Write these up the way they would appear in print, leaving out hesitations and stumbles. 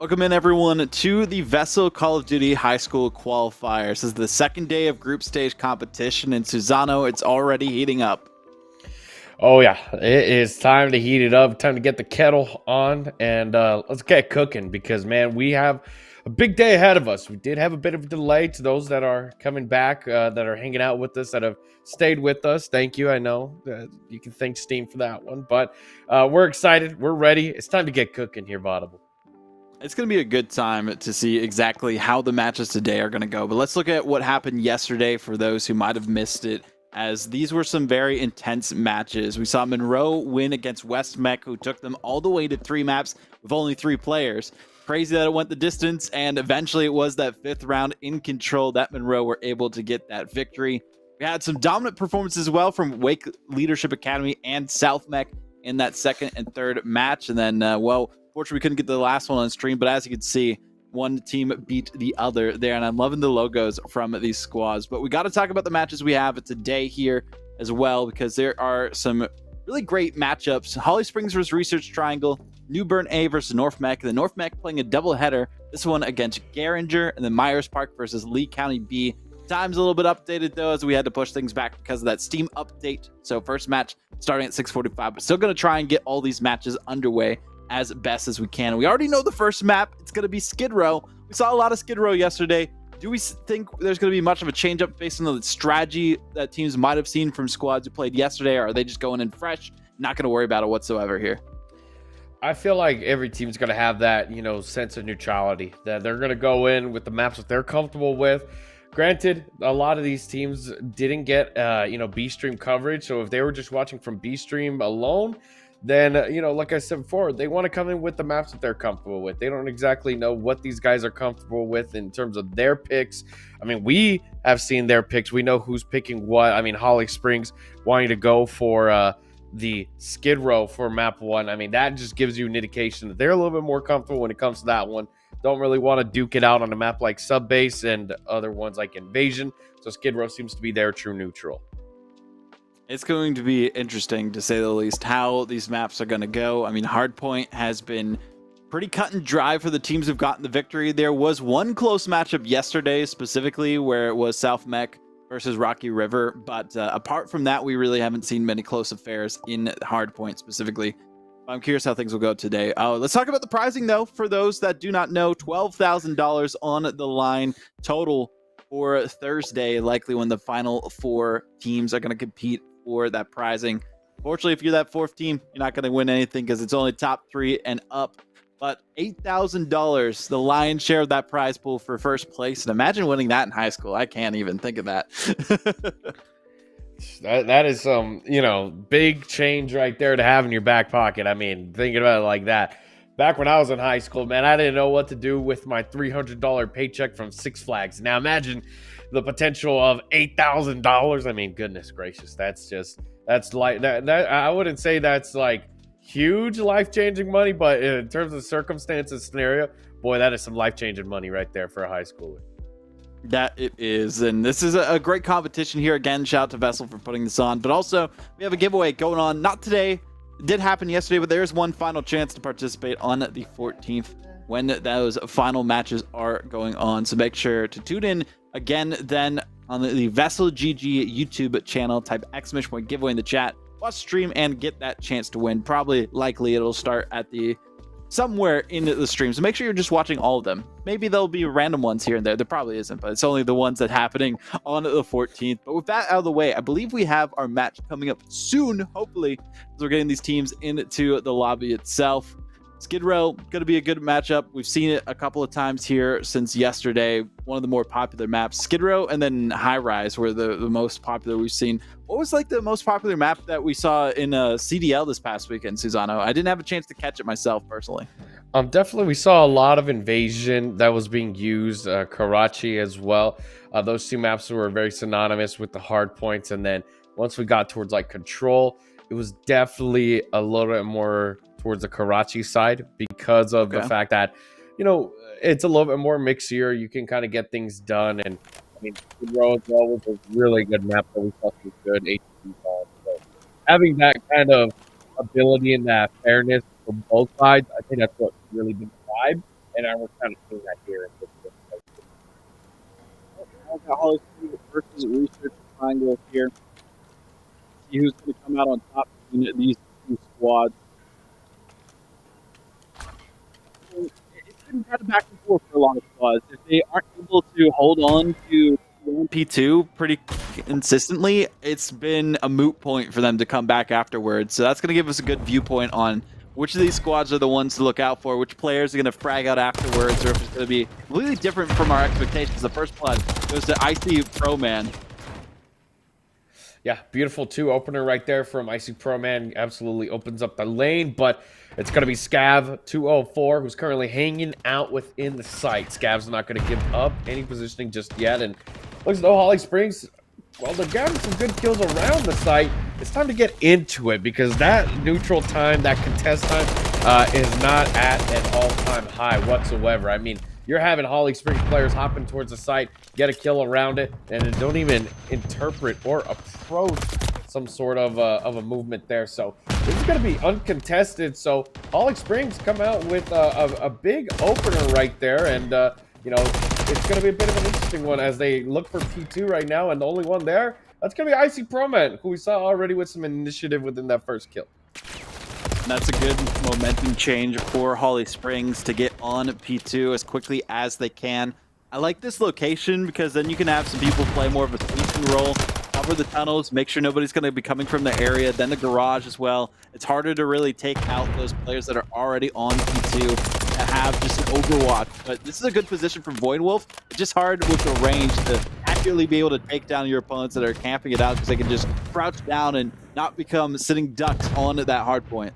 Welcome in, everyone, to the VESL Call of Duty High School Qualifiers. This is the second day of group stage competition in Susano. It's already heating up. Oh, yeah. It is time to heat it up. Time to get the kettle on and let's get cooking because, man, we have a big day ahead of us. We did have a bit of a delay to those that are coming back, that are hanging out with us, that have stayed with us. Thank you. I know you can thank Steam for that one, but we're excited. We're ready. It's time to get cooking here, Vaudable. It's going to be a good time to see exactly how the matches today are going to go. But let's look at what happened yesterday for those who might have missed it, as these were some very intense matches. We saw Monroe win against West Mech, who took them all the way to 3 maps with only 3 players. Crazy that it went the distance, and eventually it was that 5th round in control that Monroe were able to get that victory. We had some dominant performances as well from Wake Leadership Academy and South Mech in that 2nd and 3rd match. And then, fortunately, we couldn't get the last one on stream, but as you can see, one team beat the other there, and I'm loving the logos from these squads. But we got to talk about the matches we have today here as well, because there are some really great matchups. Holly Springs versus Research Triangle, New Bern A versus North Mech, the North Mech playing a doubleheader, this one against Garinger, and then Myers Park versus Lee County B. Time's a little bit updated, though, as we had to push things back because of that Steam update. So first match starting at 6:45, but still going to try and get all these matches underway as best as we can. We already know the first map. It's going to be Skid Row. We saw a lot of Skid Row yesterday. Do we think there's going to be much of a change up based on the strategy that teams might have seen from squads who played yesterday, or are they just going in fresh, not going to worry about it whatsoever here? I feel like every team's going to have that, sense of neutrality, that they're going to go in with the maps that they're comfortable with. Granted, a lot of these teams didn't get, B-Stream coverage. So if they were just watching from B-Stream alone, then, like I said before, they want to come in with the maps that they're comfortable with. They don't exactly know what these guys are comfortable with in terms of their picks. I mean, we have seen their picks. We know who's picking what. I mean, Holly Springs wanting to go for the Skid Row for map 1. I mean, that just gives you an indication that they're a little bit more comfortable when it comes to that one. Don't really want to duke it out on a map like Subbase and other ones like Invasion. So Skid Row seems to be their true neutral. It's going to be interesting, to say the least, how these maps are going to go. I mean, Hardpoint has been pretty cut and dry for the teams who've gotten the victory. There was one close matchup yesterday, specifically, where it was South Mech versus Rocky River. But apart from that, we really haven't seen many close affairs in Hardpoint specifically. I'm curious how things will go today. Let's talk about the prizing, though. For those that do not know, $12,000 on the line total for Thursday, likely when the final 4 teams are going to compete for that prizing. Fortunately, if you're that 4th team, you're not going to win anything because it's only top 3 and up. But $8,000, the lion's share of that prize pool for first place. And imagine winning that in high school. I can't even think of that. That is some, big change right there to have in your back pocket. I mean, thinking about it like that. Back when I was in high school, man, I didn't know what to do with my $300 paycheck from Six Flags. Now imagine the potential of $8,000. I mean, goodness gracious, that's like that. I wouldn't say that's like huge life-changing money, but in terms of circumstances, scenario, boy, that is some life-changing money right there for a high schooler. That it is, and this is a great competition here. Again, shout out to VESL for putting this on, but also we have a giveaway going on, not today. It did happen yesterday, but there's one final chance to participate on the 14th when those final matches are going on. So make sure to tune in again then on the VESL GG YouTube channel. Type exclamation giveaway in the chat, watch stream, and get that chance to win. Probably, likely, it'll start at somewhere in the stream. So make sure you're just watching all of them. Maybe there'll be random ones here and there. There probably isn't, but it's only the ones that are happening on the 14th. But with that out of the way, I believe we have our match coming up soon, hopefully, as we're getting these teams into the lobby itself. Skid Row, going to be a good matchup. We've seen it a couple of times here since yesterday. One of the more popular maps. Skid Row and then High Rise were the most popular we've seen. What was like the most popular map that we saw in CDL this past weekend, Susano? I didn't have a chance to catch it myself personally. Definitely, we saw a lot of Invasion that was being used, Karachi as well. Those 2 maps were very synonymous with the hard points. And then once we got towards like Control, it was definitely a little bit more towards the Karachi side because of the fact that, it's a little bit more mixier. You can kind of get things done. And I mean, Skid Row as well was a really good map that we thought was good. HTTP on. So having that kind of ability and that fairness from both sides, I think that's what really been the vibe. and we're kind of seeing that here. I've got Holly Springs versus Research Triangle here. See who's going to come out on top in these two squads. It's been kind of back and forth for a lot of squads. If they aren't able to hold on to P2 pretty consistently, it's been a moot point for them to come back afterwards. So that's going to give us a good viewpoint on which of these squads are the ones to look out for, which players are going to frag out afterwards, or if it's going to be completely different from our expectations. The first blood goes to Icy Pro Man. Yeah, beautiful 2 opener right there from Icy Pro Man. Absolutely opens up the lane, but it's going to be Scav 204 who's currently hanging out within the site. Scav's not going to give up any positioning just yet, and looks as though Holly Springs, well, they're getting some good kills around the site. It's time to get into it because that neutral time, that contest time, is not at an all-time high whatsoever. I mean, you're having Holly Springs players hopping towards the site, get a kill around it, and then don't even interpret or approach some sort of a movement there. So this is going to be uncontested. So Holly Springs come out with a big opener right there, and you know, it's going to be a bit of an interesting one as they look for P2 right now, and the only one there, that's going to be Icy Pro Man, who we saw already with some initiative within that first kill. That's a good momentum change for Holly Springs to get on P2 as quickly as they can. I like this location because then you can have some people play more of a sweeping role, cover the tunnels, make sure nobody's going to be coming from the area, then the garage as well. It's harder to really take out those players that are already on P2 to have just an overwatch. But this is a good position for Void Wolf. It's just hard with the range to accurately be able to take down your opponents that are camping it out because they can just crouch down and not become sitting ducks on that hard point.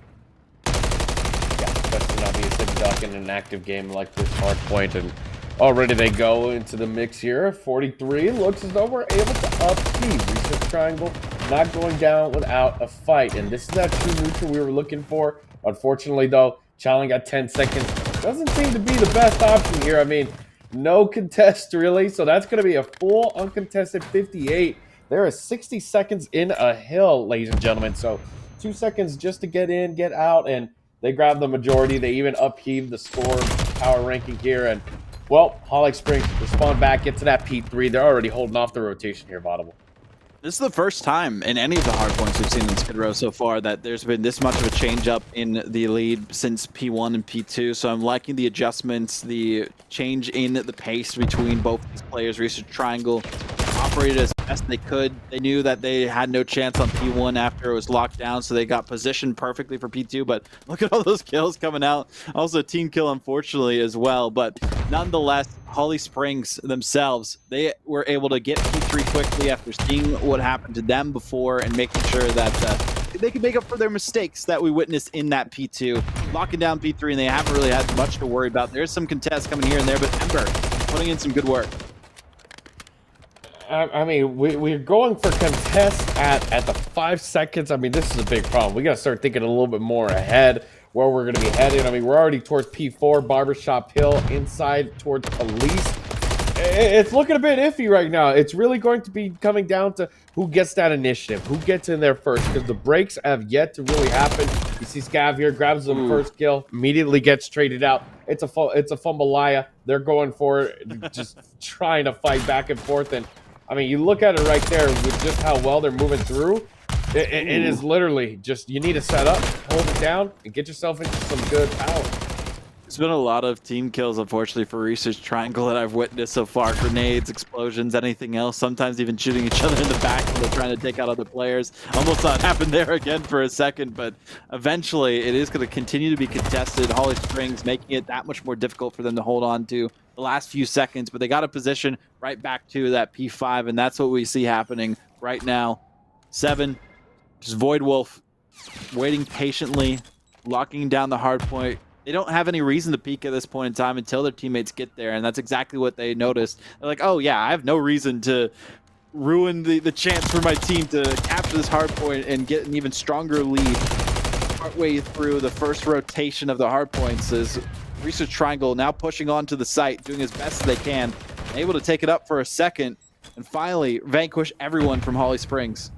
Especially not be a sitting duck in an active game like this hard point, and already they go into the mix here. 43 looks as though we're able to upkeep. Research Triangle not going down without a fight, and this is that true neutral we were looking for. Unfortunately, though, Challenge got 10 seconds. Doesn't seem to be the best option here. I mean, no contest really, so that's going to be a full uncontested 58. There is 60 seconds in a hill, ladies and gentlemen, so 2 seconds just to get in, get out, and they grab the majority. They even upheave the score power ranking here. And, well, Holly Springs respond back, get to that P3. They're already holding off the rotation here, Vaudable. This is the first time in any of the hard points we've seen in Skid Row so far that there's been this much of a change up in the lead since P1 and P2. So I'm liking the adjustments, the change in the pace between both these players. Research Triangle operated as best they could. They knew that they had no chance on P1 after it was locked down, so they got positioned perfectly for P2. But look at all those kills coming out. Also a team kill, unfortunately, as well. But nonetheless, Holly Springs themselves, they were able to get P3 quickly after seeing what happened to them before and making sure that they could make up for their mistakes that we witnessed in that P2. Locking down P3, and they haven't really had much to worry about. There's some contests coming here and there, but Ember putting in some good work. I mean, we're going for contests at the 5 seconds. I mean, this is a big problem. We got to start thinking a little bit more ahead where we're going to be headed. I mean, we're already towards P4, Barbershop Hill, inside towards Police. It's looking a bit iffy right now. It's really going to be coming down to who gets that initiative, who gets in there first, because the breaks have yet to really happen. You see Scav here, grabs the first kill, immediately gets traded out. It's a Fumbalaya. They're going for it, just trying to fight back and forth. And I mean, you look at it right there with just how well they're moving through. It is literally just, you need to set up, hold it down, and get yourself into some good power. There's been a lot of team kills, unfortunately, for Research Triangle that I've witnessed so far. Grenades, explosions, anything else. Sometimes even shooting each other in the back when they're trying to take out other players. Almost saw it happen there again for a second, but eventually it is going to continue to be contested. Holly Springs making it that much more difficult for them to hold on to the last few seconds, but they got a position right back to that P5, and that's what we see happening right now. 7, just Void Wolf waiting patiently, locking down the hard point. They don't have any reason to peek at this point in time until their teammates get there, and that's exactly what they noticed. They're like, oh yeah, I have no reason to ruin the chance for my team to capture this hard point and get an even stronger lead. Partway through the first rotation of the hard points is Research Triangle now pushing onto the site, doing as best as they can, able to take it up for a second, and finally vanquish everyone from Holly Springs.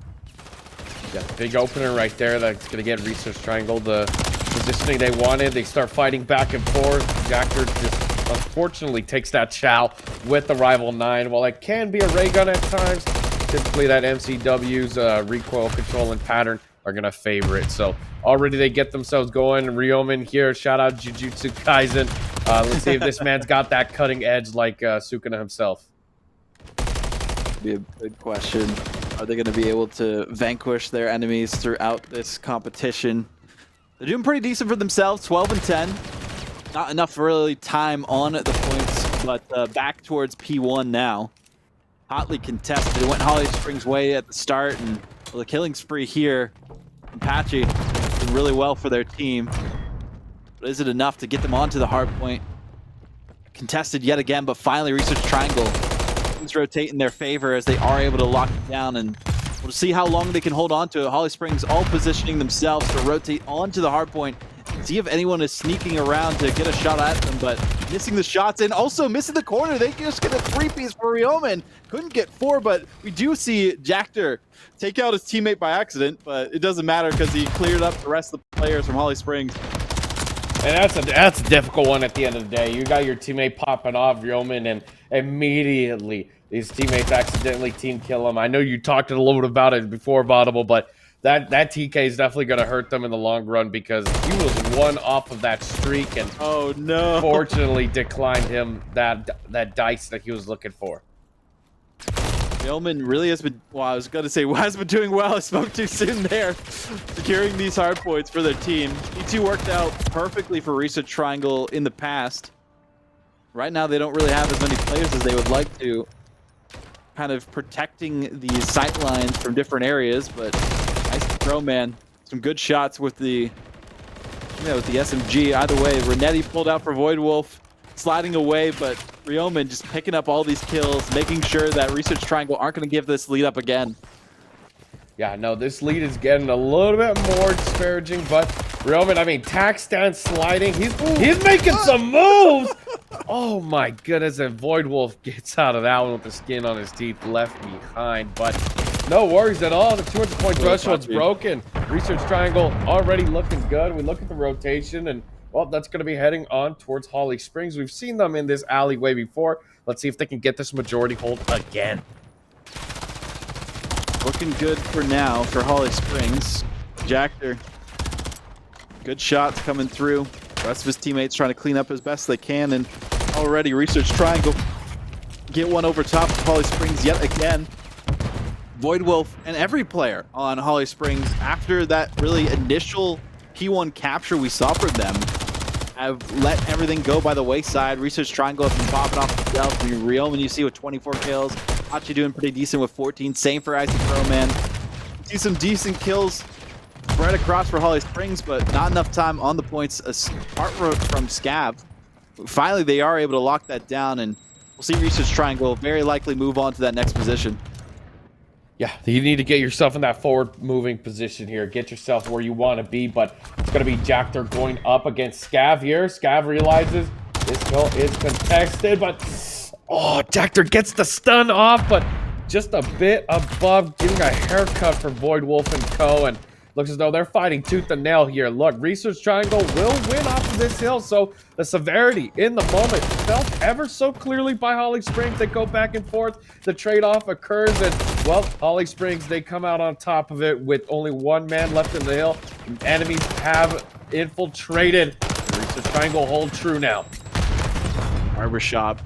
Yeah, big opener right there that's going to get Research Triangle the positioning they wanted. They start fighting back and forth. Jacker just unfortunately takes that chow with the rival 9. While it can be a ray gun at times, typically that MCW's recoil control and pattern are going to favor it. So already they get themselves going. Ryomen here, shout out Jujutsu Kaisen. Let's see if this man's got that cutting edge like Sukuna himself. Be a big question. Are they going to be able to vanquish their enemies throughout this competition? They're doing pretty decent for themselves, 12 and 10. Not enough really time on the points, but back towards P1 now. Hotly contested. It went Holly Springs' way at the start, and well, the killing spree here from Patchy did really well for their team. But is it enough to get them onto the hard point? Contested yet again, but finally Research Triangle. Things rotate in their favor as they are able to lock it down, and we'll see how long they can hold on to it. Holly Springs all positioning themselves to rotate onto the hard point. See if anyone is sneaking around to get a shot at them, but missing the shots and also missing the corner. They just get a 3-piece for Ryomen. Couldn't get 4, but we do see Jactor take out his teammate by accident, but it doesn't matter because he cleared up the rest of the players from Holly Springs. And that's a difficult one at the end of the day. You got your teammate popping off Ryomen, and immediately these teammates accidentally team kill him. I know you talked a little bit about it before, Botable, but that TK is definitely going to hurt them in the long run because he was one off of that streak, and oh no, fortunately declined him that dice that he was looking for. Ryomen really has been, well, I was going to say, has been doing well. I spoke too soon there. Securing these hard points for their team. E2 worked out perfectly for Research Triangle in the past. Right now, they don't really have as many players as they would like to. Kind of protecting the sight lines from different areas, but nice throw, man. Some good shots with the, with the SMG. Either way, Renetti pulled out for Void Wolf, sliding away, but Ryomen just picking up all these kills, making sure that Research Triangle aren't going to give this lead up again. Yeah, no, this lead is getting a little bit more disparaging, but Ryomen, I mean, tack stand sliding. He's making some moves. Oh my goodness, and Void Wolf gets out of that one with the skin on his teeth left behind, but no worries at all. The 200-point threshold's broken. Research Triangle already looking good. We look at the rotation, and well, that's going to be heading on towards Holly Springs. We've seen them in this alleyway before. Let's see if they can get this majority hold again. Looking good for now for Holly Springs. Jactor, good shots coming through. The rest of his teammates trying to clean up as best they can, and already Research Triangle get one over top of Holly Springs yet again. Void Wolf and every player on Holly Springs, after that really initial P1 capture we saw from them, have let everything go by the wayside. Research Triangle has been popping off themselves. Ryomen, you see, with 24 kills. Hachi doing pretty decent with 14. Same for Icy Crowman. See some decent kills spread across for Holly Springs, but not enough time on the points apart from Scav. Finally, they are able to lock that down, and we'll see Research Triangle very likely move on to that next position. Yeah, you need to get yourself in that forward-moving position here. Get yourself where you want to be, but it's going to be Jactor going up against Scav here. Scav realizes this kill is contested, but oh, Jactor gets the stun off, but just a bit above getting a haircut for Void Wolf and co. And looks as though they're fighting tooth and nail here. Look, Research Triangle will win off of this hill, so the severity in the moment felt ever so clearly by Holly Springs. They go back and forth. The trade-off occurs, and, well, Holly Springs, they come out on top of it with only one man left in the hill. Enemies have infiltrated. The Research Triangle hold true now. Barbershop.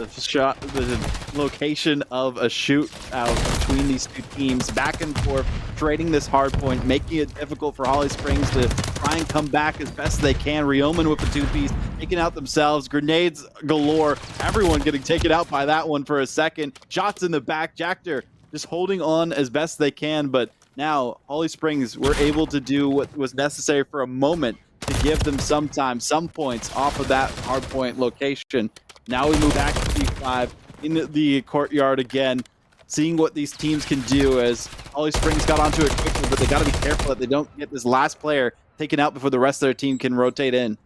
The location of a shootout between these two teams, back and forth, trading this hard point, making it difficult for Holly Springs to try and come back as best they can. Ryomen with the 2-piece, taking out themselves, grenades galore, everyone getting taken out by that one for a second. Shots in the back, Jactor just holding on as best they can, but now Holly Springs were able to do what was necessary for a moment to give them some time, some points off of that hard point location. Now we move back to P5 in the courtyard again, seeing what these teams can do as Holly Springs got onto it quickly, but they got to be careful that they don't get this last player taken out before the rest of their team can rotate in.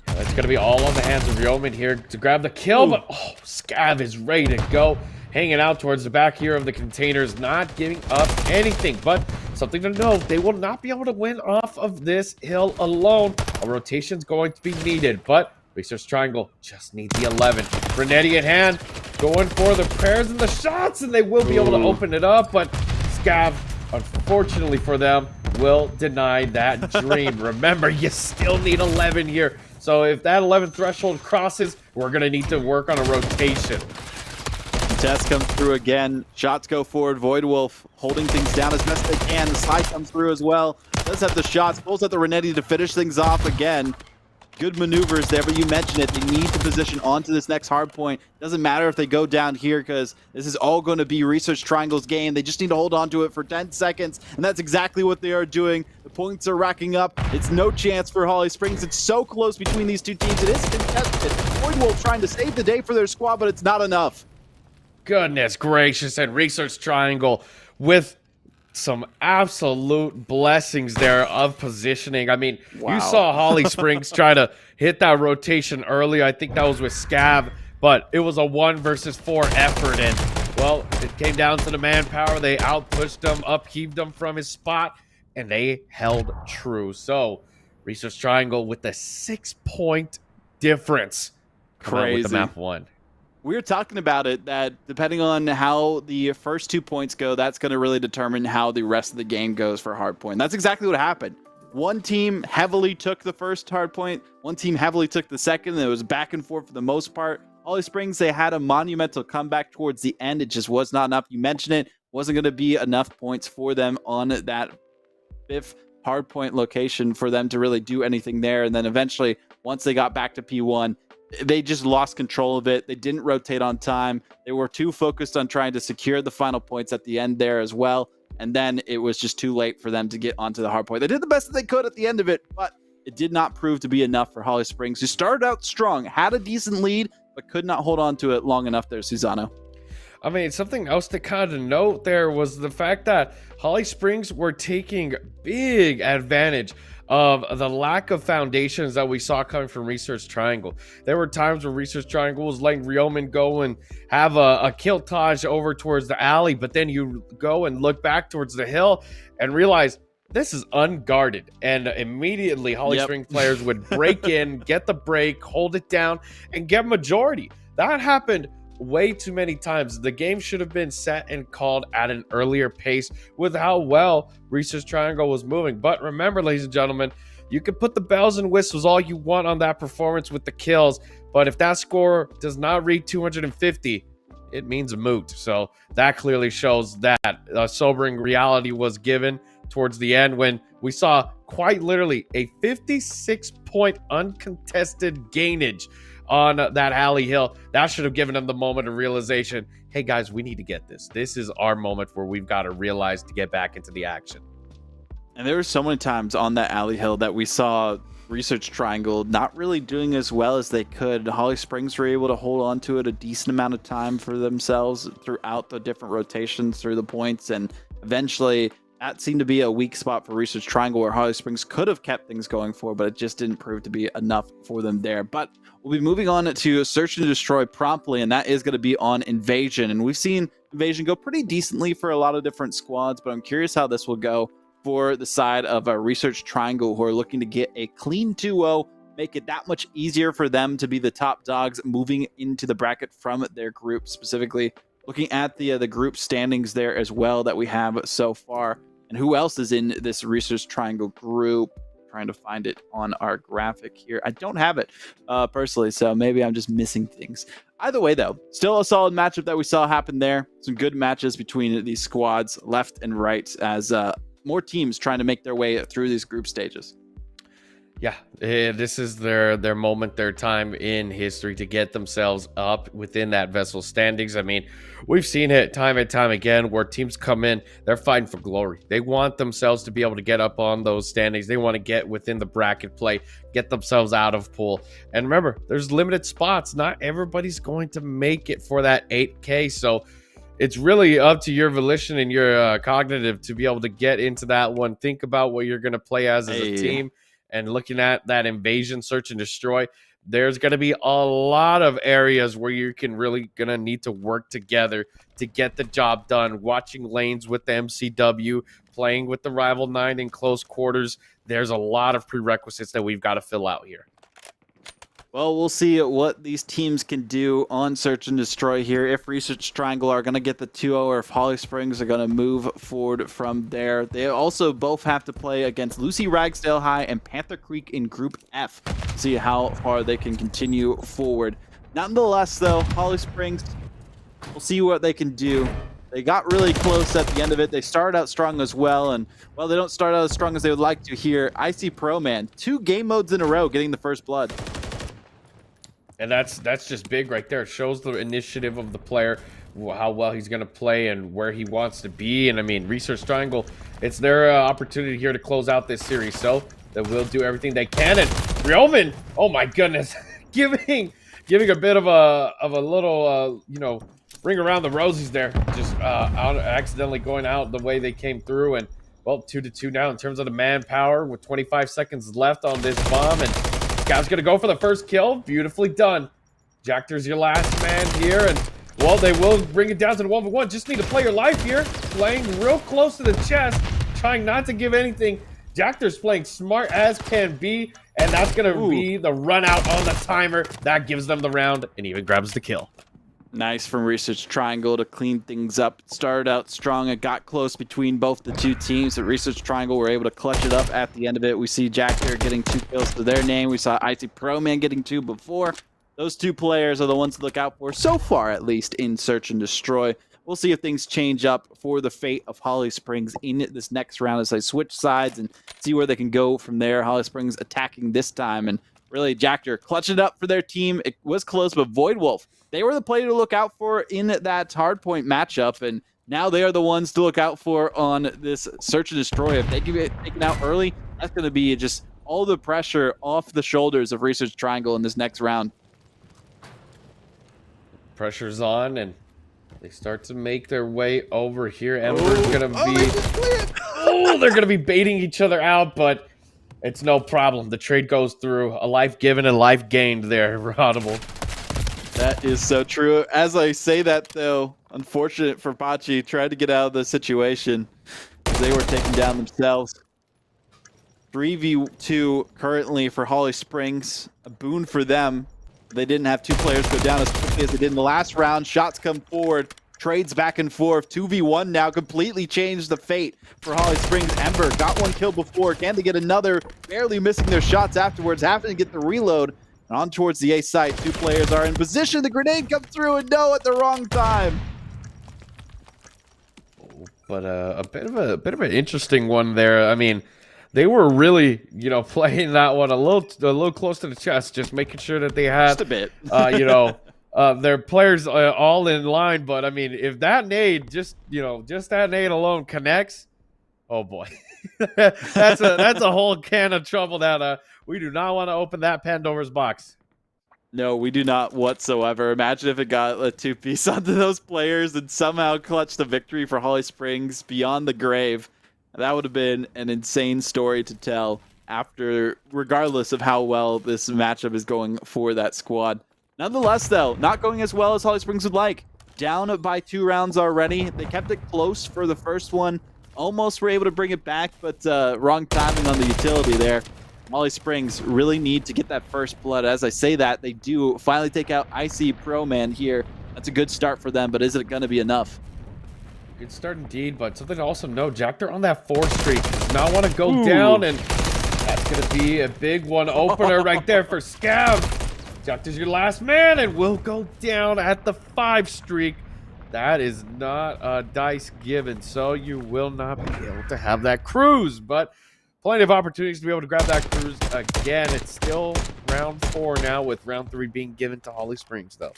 It's going to be all on the hands of Ryomen here to grab the kill, but oh, Scav is ready to go. Hanging out towards the back here of the containers, not giving up anything, but something to note, they will not be able to win off of this hill alone. A rotation's going to be needed, but Research Triangle just need the 11. Renetti in hand, going for the prayers and the shots, and they will be able to open it up, but Scav, unfortunately for them, will deny that dream. Remember, you still need 11 here. So if that 11 threshold crosses, we're going to need to work on a rotation. Test comes through again. Shots go forward. Void Wolf holding things down as best they can. The side comes through as well. Does have the shots. Pulls out the Renetti to finish things off again. Good maneuvers there, but you mentioned it. They need to position onto this next hard point. Doesn't matter if they go down here because this is all going to be Research Triangle's game. They just need to hold on to it for 10 seconds, and that's exactly what they are doing. The points are racking up. It's no chance for Holly Springs. It's so close between these two teams. It is contested. Void Wolf trying to save the day for their squad, but it's not enough. Goodness gracious, and Research Triangle with some absolute blessings there of positioning. I mean, Wow. You saw Holly Springs try to hit that rotation early. I think that was with Scav, but it was a 1 versus 4 effort, and well, it came down to the manpower. They outpushed him, upheaved him from his spot, and they held true. So Research Triangle with the 6-point difference. Crazy. With the map 1. We were talking about it, that depending on how the first 2 points go, that's going to really determine how the rest of the game goes for hardpoint. That's exactly what happened. One team heavily took the first hardpoint, one team heavily took the second, and it was back and forth for the most part. Holly Springs, they had a monumental comeback towards the end. It just was not enough. You mentioned it, wasn't going to be enough points for them on that 5th hardpoint location for them to really do anything there. And then eventually, once they got back to P1, they just lost control of it. They didn't rotate on time. They were too focused on trying to secure the final points at the end there as well. And then it was just too late for them to get onto the hard point. They did the best that they could at the end of it, but it did not prove to be enough for Holly Springs, who started out strong, had a decent lead, but could not hold on to it long enough there, Susano. I mean, something else to kind of note there was the fact that Holly Springs were taking big advantage of the lack of foundations that we saw coming from Research Triangle. There were times where Research Triangle was letting Rioman go and have a kiltage over towards the alley, but then you go and look back towards the hill and realize this is unguarded, and immediately Holly Springs players would break in, get the break, hold it down, and get majority. That happened way too many times. The game should have been set and called at an earlier pace with how well Research Triangle was moving. But remember, ladies and gentlemen, you can put the bells and whistles all you want on that performance with the kills, but if that score does not read 250, it means moot. So that clearly shows that a sobering reality was given towards the end when we saw quite literally a 56-point uncontested gainage on that alley hill. That should have given them the moment of realization. Hey guys, we need to get this. This is our moment where we've got to realize to get back into the action. And there were so many times on that alley hill that we saw Research Triangle not really doing as well as they could. Holly Springs were able to hold on to it a decent amount of time for themselves throughout the different rotations through the points, and eventually that seemed to be a weak spot for Research Triangle where Holly Springs could have kept things going for, but it just didn't prove to be enough for them there. But we'll be moving on to Search and Destroy promptly, and that is going to be on Invasion. And we've seen Invasion go pretty decently for a lot of different squads, but I'm curious how this will go for the side of a Research Triangle, who are looking to get a clean 2-0, make it that much easier for them to be the top dogs moving into the bracket from their group, specifically looking at the group standings there as well that we have so far. And who else is in this Research Triangle group? Trying to find it on our graphic here. I don't have it personally, so maybe I'm just missing things. Either way, though, still a solid matchup that we saw happen there. Some good matches between these squads left and right as more teams trying to make their way through these group stages. Yeah, this is their moment, their time in history to get themselves up within that VESL standings. I mean, we've seen it time and time again where teams come in, they're fighting for glory. They want themselves to be able to get up on those standings. They want to get within the bracket play, get themselves out of pool. And remember, there's limited spots. Not everybody's going to make it for that 8K. So it's really up to your volition and your cognitive to be able to get into that one. Think about what you're going to play as a team. And looking at that Invasion, Search and Destroy, there's going to be a lot of areas where you can really going to need to work together to get the job done. Watching lanes with the MCW, playing with the Rival 9 in close quarters. There's a lot of prerequisites that we've got to fill out here. Well, we'll see what these teams can do on Search and Destroy here. If Research Triangle are going to get the 2-0 or if Holly Springs are going to move forward from there. They also both have to play against Lucy Ragsdale High and Panther Creek in Group F. See how far they can continue forward. Nonetheless, though, Holly Springs, we'll see what they can do. They got really close at the end of it. They started out strong as well, and well, they don't start out as strong as they would like to here. Icy Pro Man, 2 game modes in a row getting the first blood. And that's just big right there. It shows the initiative of the player, how well he's going to play and where he wants to be. And I mean, Research Triangle, it's their opportunity here to close out this series. So they will do everything they can. And Ryovan, oh my goodness, giving a bit of a little you know, ring around the rosies there. Just accidentally going out the way they came through. And well, 2-2 now in terms of the manpower with 25 seconds left on this bomb. And Scav's going to go for the first kill. Beautifully done. Jactor's your last man here. And, well, they will bring it down to the 1v1. Just need to play your life here. Playing real close to the chest. Trying not to give anything. Jactor's playing smart as can be. And that's going to be the run out on the timer. That gives them the round and even grabs the kill. Nice from Research Triangle to clean things up. Started out strong. It got close between both the two teams, but Research Triangle were able to clutch it up at the end of it. We see Jack here getting 2 kills to their name. We saw Icy Pro Man getting 2 before. Those 2 players are the ones to look out for, so far at least, in Search and Destroy. We'll see if things change up for the fate of Holly Springs in this next round as they switch sides and see where they can go from there. Holly Springs attacking this time, and really Jactor clutching it up for their team. It was close, but Void Wolf, they were the player to look out for in that hardpoint matchup, and now they are the ones to look out for on this Search and Destroy. If they get taken out early, that's going to be just all the pressure off the shoulders of Research Triangle in this next round. Pressure's on, and they start to make their way over here. Ember's going to be... they're going to be baiting each other out, but it's no problem. The trade goes through. A life given and life gained there, Audible. That is so true. As I say that, though, unfortunate for Pachi, tried to get out of the situation as they were taken down themselves. 3v2 currently for Holly Springs. A boon for them. They didn't have 2 players go down as quickly as they did in the last round. Shots come forward. Trades back and forth. 2v1 now completely changed the fate for Holly Springs. Ember got 1 kill before. Can they get another? Barely missing their shots afterwards. Having to get the reload. On towards the A site, 2 players are in position. The grenade comes through and no at the wrong time. But a bit of an interesting one there. I mean, they were really, you know, playing that one a little close to the chest, just making sure that they had just a bit, you know, their players all in line. But I mean, if that nade, just that nade alone connects, oh boy, that's a whole can of trouble that we do not want to open that Pandora's box. No, we do not whatsoever. Imagine if it got a 2-piece onto those players and somehow clutched the victory for Holly Springs beyond the grave. That would have been an insane story to tell after, regardless of how well this matchup is going for that squad. Nonetheless, though, not going as well as Holly Springs would like. Down by 2 rounds already. They kept it close for the first one. Almost were able to bring it back, but wrong timing on the utility there. Holly Springs really need to get that first blood. As I say that, they do finally take out Icy Pro Man here. That's a good start for them, but is it going to be enough? Good start indeed, but something to also know, Jactor on that 4 streak does not want to go down, and that's going to be a big one opener right there for Scav. Jactor's your last man, and will go down at the 5 streak. That is not a dice given, so you will not be able to have that cruise, but plenty of opportunities to be able to grab that cruise again. It's still round 4 now, with round 3 being given to Holly Springs, though.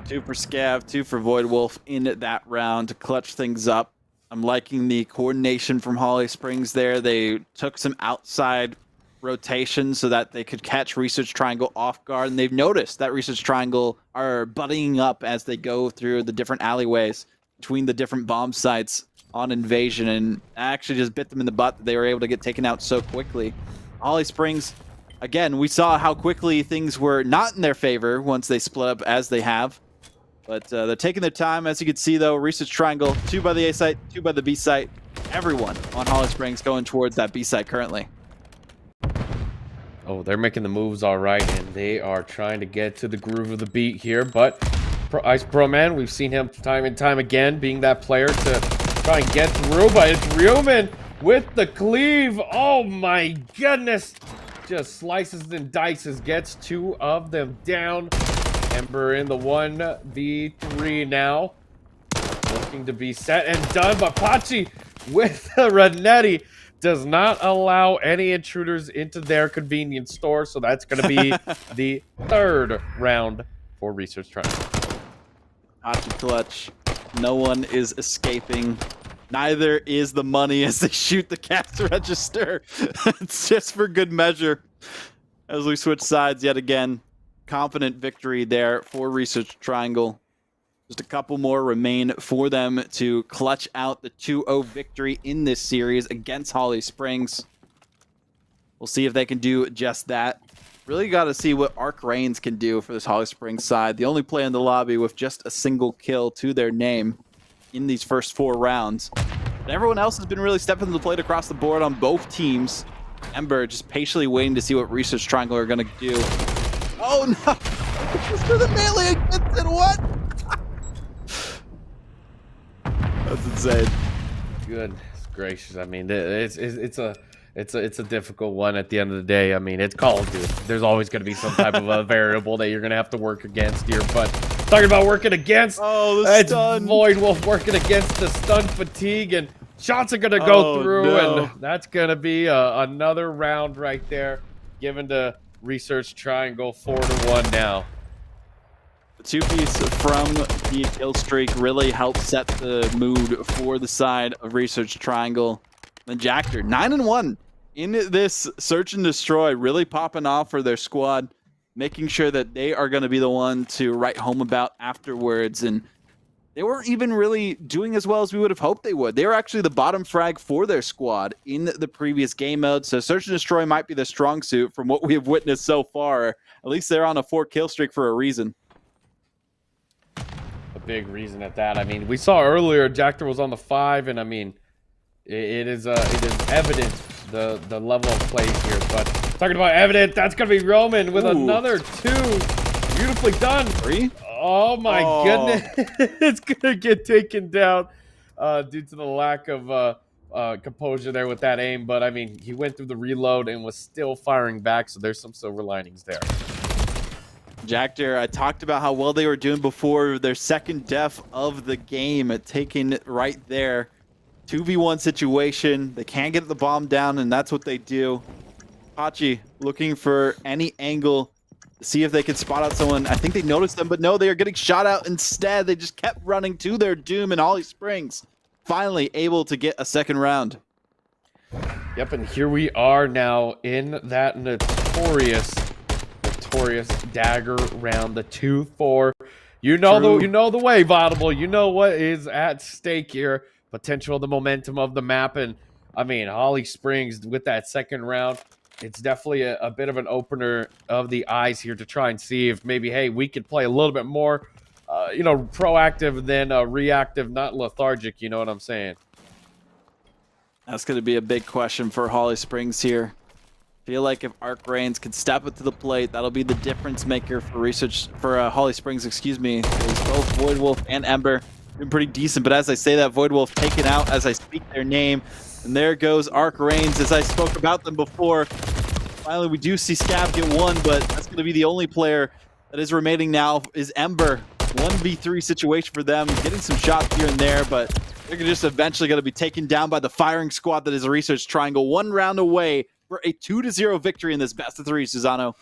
2 for Scav, 2 for Void Wolf in that round to clutch things up. I'm liking the coordination from Holly Springs there. They took some outside rotation so that they could catch Research Triangle off guard, and they've noticed that Research Triangle are buddying up as they go through the different alleyways between the different bomb sites on Invasion, and actually just bit them in the butt that they were able to get taken out so quickly. Holly Springs, again, we saw how quickly things were not in their favor once they split up as they have. But they're taking their time. As you can see, though, Research Triangle, 2 by the A site, 2 by the B site. Everyone on Holly Springs going towards that B site currently. Oh, they're making the moves all right, and they are trying to get to the groove of the beat here. But Ice Pro Man, we've seen him time and time again being that player to try and get through. But it's Reumann with the cleave. Oh my goodness. Just slices and dices, gets 2 of them down. Ember in the 1v3 now. Looking to be set and done, but Pachi with the Renetti does not allow any intruders into their convenience store, so that's going to be the 3rd round for Research Triangle. Pachi clutch. No one is escaping. Neither is the money as they shoot the cash register. It's just for good measure. As we switch sides yet again. Confident victory there for Research Triangle. Just a couple more remain for them to clutch out the 2-0 victory in this series against Holly Springs. We'll see if they can do just that. Really got to see what Arc Reigns can do for this Holly Springs side. The only play in the lobby with just a single kill to their name in these first 4 rounds. But everyone else has been really stepping to the plate across the board on both teams. Ember just patiently waiting to see what Research Triangle are going to do. Oh no! Just for the melee against it, what? That's insane. Goodness gracious! I mean, it's a difficult one at the end of the day. I mean, it's Call of Duty. There's always going to be some type of a variable that you're going to have to work against here. But talking about working against, the stun. Void Wolf working against the stun fatigue, and shots are going to go through, and that's going to be another round right there, given to Research Triangle 4-1 now. The 2-piece from the kill streak really helped set the mood for the side of Research Triangle. And Jactor, 9-1 in this search and destroy, really popping off for their squad, making sure that they are going to be the one to write home about afterwards. And they weren't even really doing as well as we would have hoped they would. They were actually the bottom frag for their squad in the previous game mode. So search and destroy might be the strong suit from what we have witnessed so far. At least they're on a 4-kill streak for a reason. A big reason at that. I mean, we saw earlier Jactor was on the 5, and I mean, it is evident the level of play here. But talking about evident, that's gonna be Roman with another 2. Beautifully done. 3. Oh my goodness. It's gonna get taken down due to the lack of composure there with that aim. But I mean, he went through the reload and was still firing back, so there's some silver linings there. Jactor, I talked about how well they were doing before their second death of the game, taking it right there. 2v1 situation. They can't get the bomb down, and that's what they do. Pachi looking for any angle to see if they can spot out someone. I think they noticed them, but no, they are getting shot out instead. They just kept running to their doom, and Holly Springs finally able to get a second round. Yep, and here we are now in that notorious dagger round, the 2-4. You know the way, Vaudable. You know what is at stake here. Potential, the momentum of the map, and I mean, Holly Springs with that second round, it's definitely a bit of an opener of the eyes here to try and see if maybe, hey, we could play a little bit more, proactive than reactive, not lethargic. You know what I'm saying? That's going to be a big question for Holly Springs here. Feel like if Arc Reigns can step up to the plate, that'll be the difference maker for Holly Springs, excuse me. Because both Void Wolf and Ember been pretty decent, but as I say that, Void Wolf taken out as I speak their name. And there goes Arc Reigns, as I spoke about them before. Finally, we do see Scab get 1, but that's going to be the only player that is remaining now is Ember. 1v3 situation for them, getting some shots here and there, but they're just eventually going to be taken down by the firing squad that is a Research Triangle. 1 round away for a 2-0 victory in this best of 3, Susano.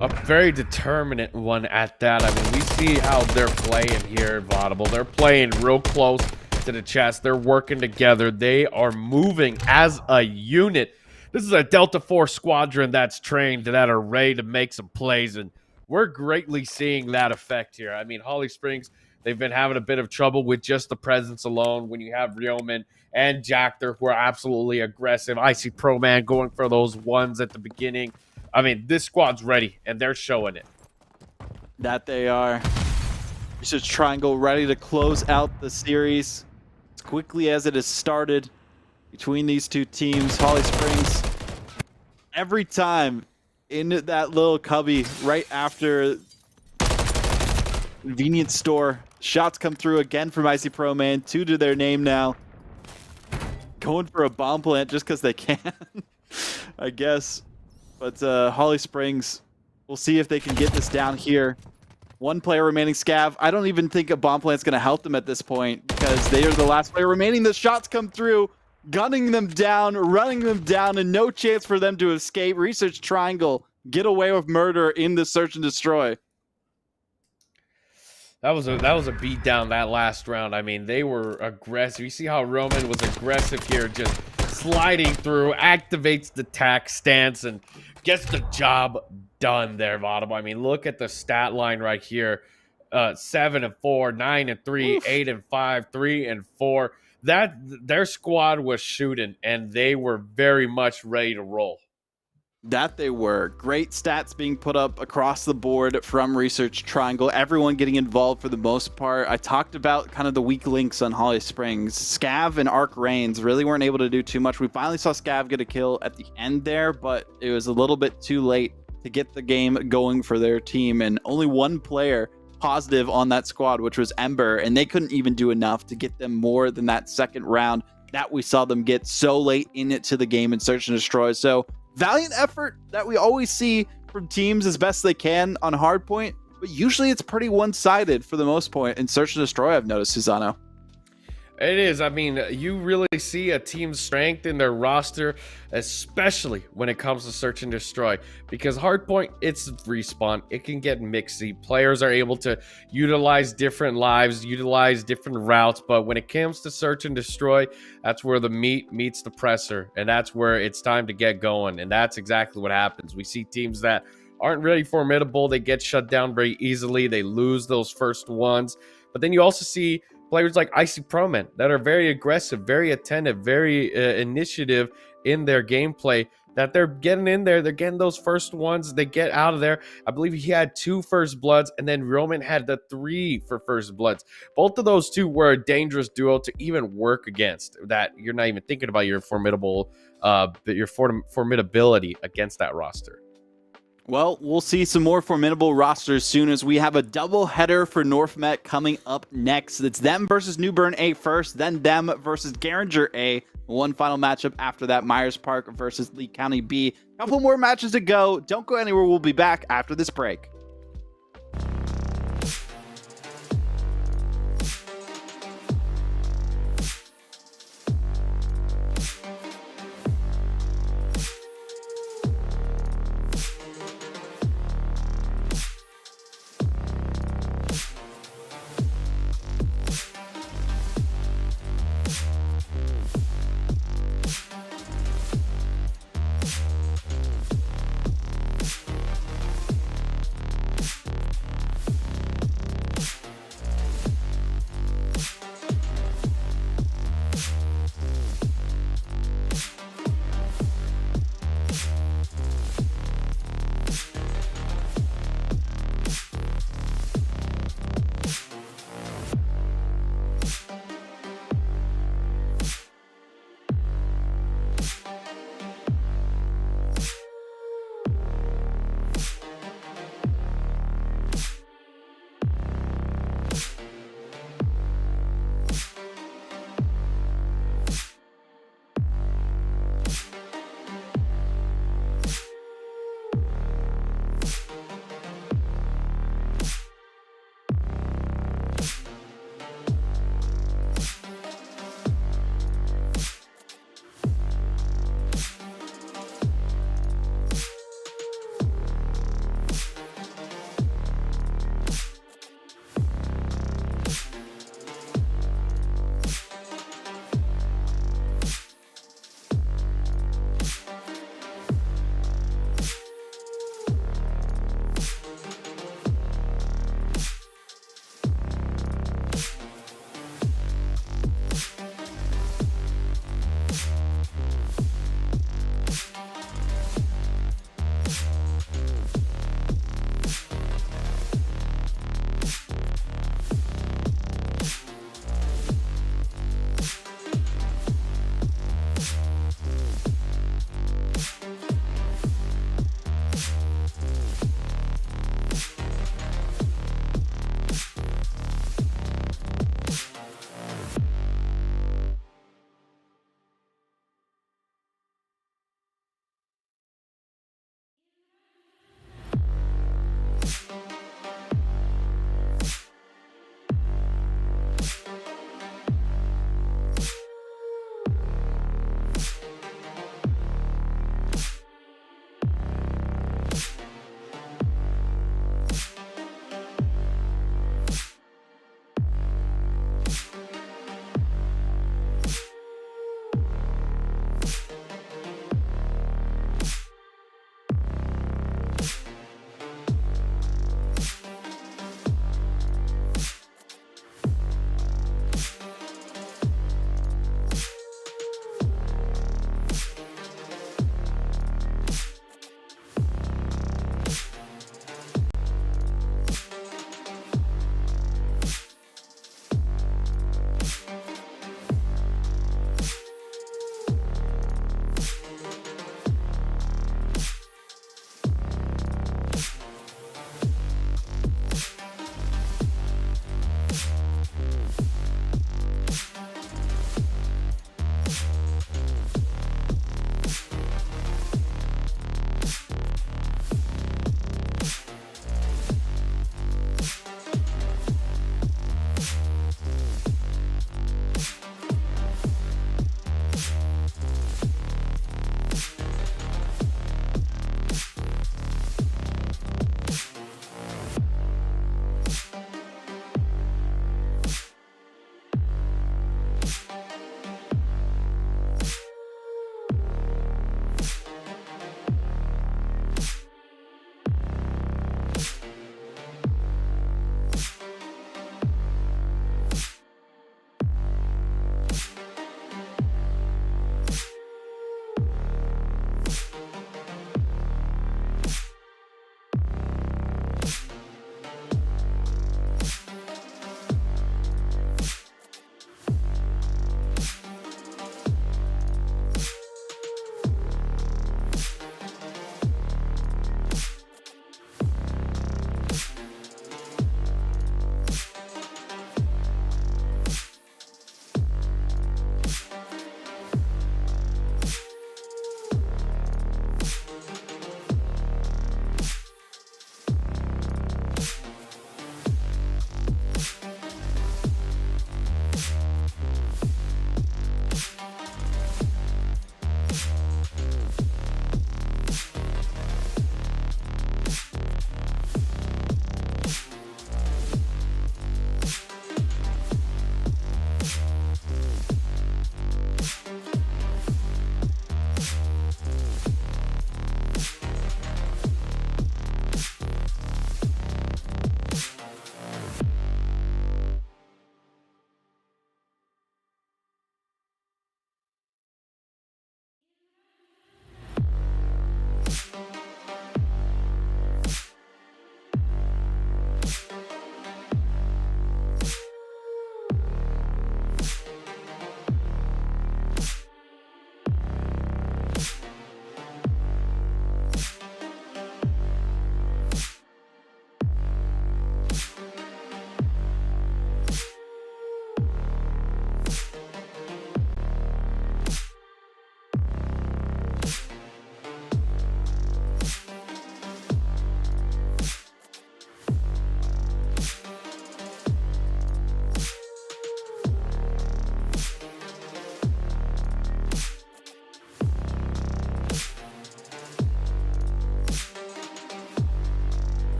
A very determinate one at that. I mean, we see how they're playing here, Vaudable. They're playing real close to the chest. They're working together. They are moving as a unit. This is a Delta Force squadron that's trained, that are ready to make some plays, and we're greatly seeing that effect here. I mean, Holly Springs, they've been having a bit of trouble with just the presence alone. When you have Rioman and Jactor, who are absolutely aggressive. I see Pro Man going for those 1s at the beginning. I mean, this squad's ready, and they're showing it. That they are. Research Triangle ready to close out the series as quickly as it has started between these two teams. Holly Springs, every time in that little cubby right after convenience store. Shots come through again from Icy Pro Man. 2 to their name now. Going for a bomb plant just because they can, I guess. But Holly Springs, we'll see if they can get this down here. 1 player remaining, Scav. I don't even think a bomb plant's going to help them at this point because they are the last player remaining. The shots come through, gunning them down, running them down, and no chance for them to escape. Research Triangle get away with murder in the search and destroy. That was a beat down that last round. I mean, they were aggressive. You see how Roman was aggressive here, just sliding through, activates the tack stance, and gets the job done there, Vaudible. I mean, look at the stat line right here. 7 and 4, 9 and 3, Oof. 8 and 5, 3 and 4. That their squad was shooting, and they were very much ready to roll. That they were. Great stats being put up across the board from Research Triangle. Everyone getting involved for the most part. I talked about kind of the weak links on Holly Springs. Scav and Arc Reigns really weren't able to do too much. We finally saw Scav get a kill at the end there, but it was a little bit too late to get the game going for their team. And only 1 player positive on that squad, which was Ember, and they couldn't even do enough to get them more than that second round that we saw them get so late into the game in Search and Destroy. So valiant effort that we always see from teams as best they can on Hardpoint, but usually it's pretty one-sided for the most part in Search and Destroy, I've noticed, Susano. It is. I mean, you really see a team's strength in their roster, especially when it comes to Search and Destroy, because Hardpoint, it's Respawn. It can get mixy. Players are able to utilize different lives, utilize different routes, but when it comes to Search and Destroy, that's where the meat meets the presser, and that's where it's time to get going, and that's exactly what happens. We see teams that aren't really formidable. They get shut down very easily. They lose those first ones, but then you also see players like Icy Pro Men that are very aggressive, very attentive, very initiative in their gameplay, that they're getting in there. They're getting those first ones. They get out of there. I believe he had 2 first bloods, and then Roman had the 3 for first bloods. Both of those 2 were a dangerous duo to even work against. That you're not even thinking about your formidability against that roster. Well, we'll see some more formidable rosters soon as we have a double header for North Met coming up next. It's them versus New Bern A first, then them versus Garinger A. 1 final matchup after that, Myers Park versus Lee County B. Couple more matches to go. Don't go anywhere. We'll be back after this break.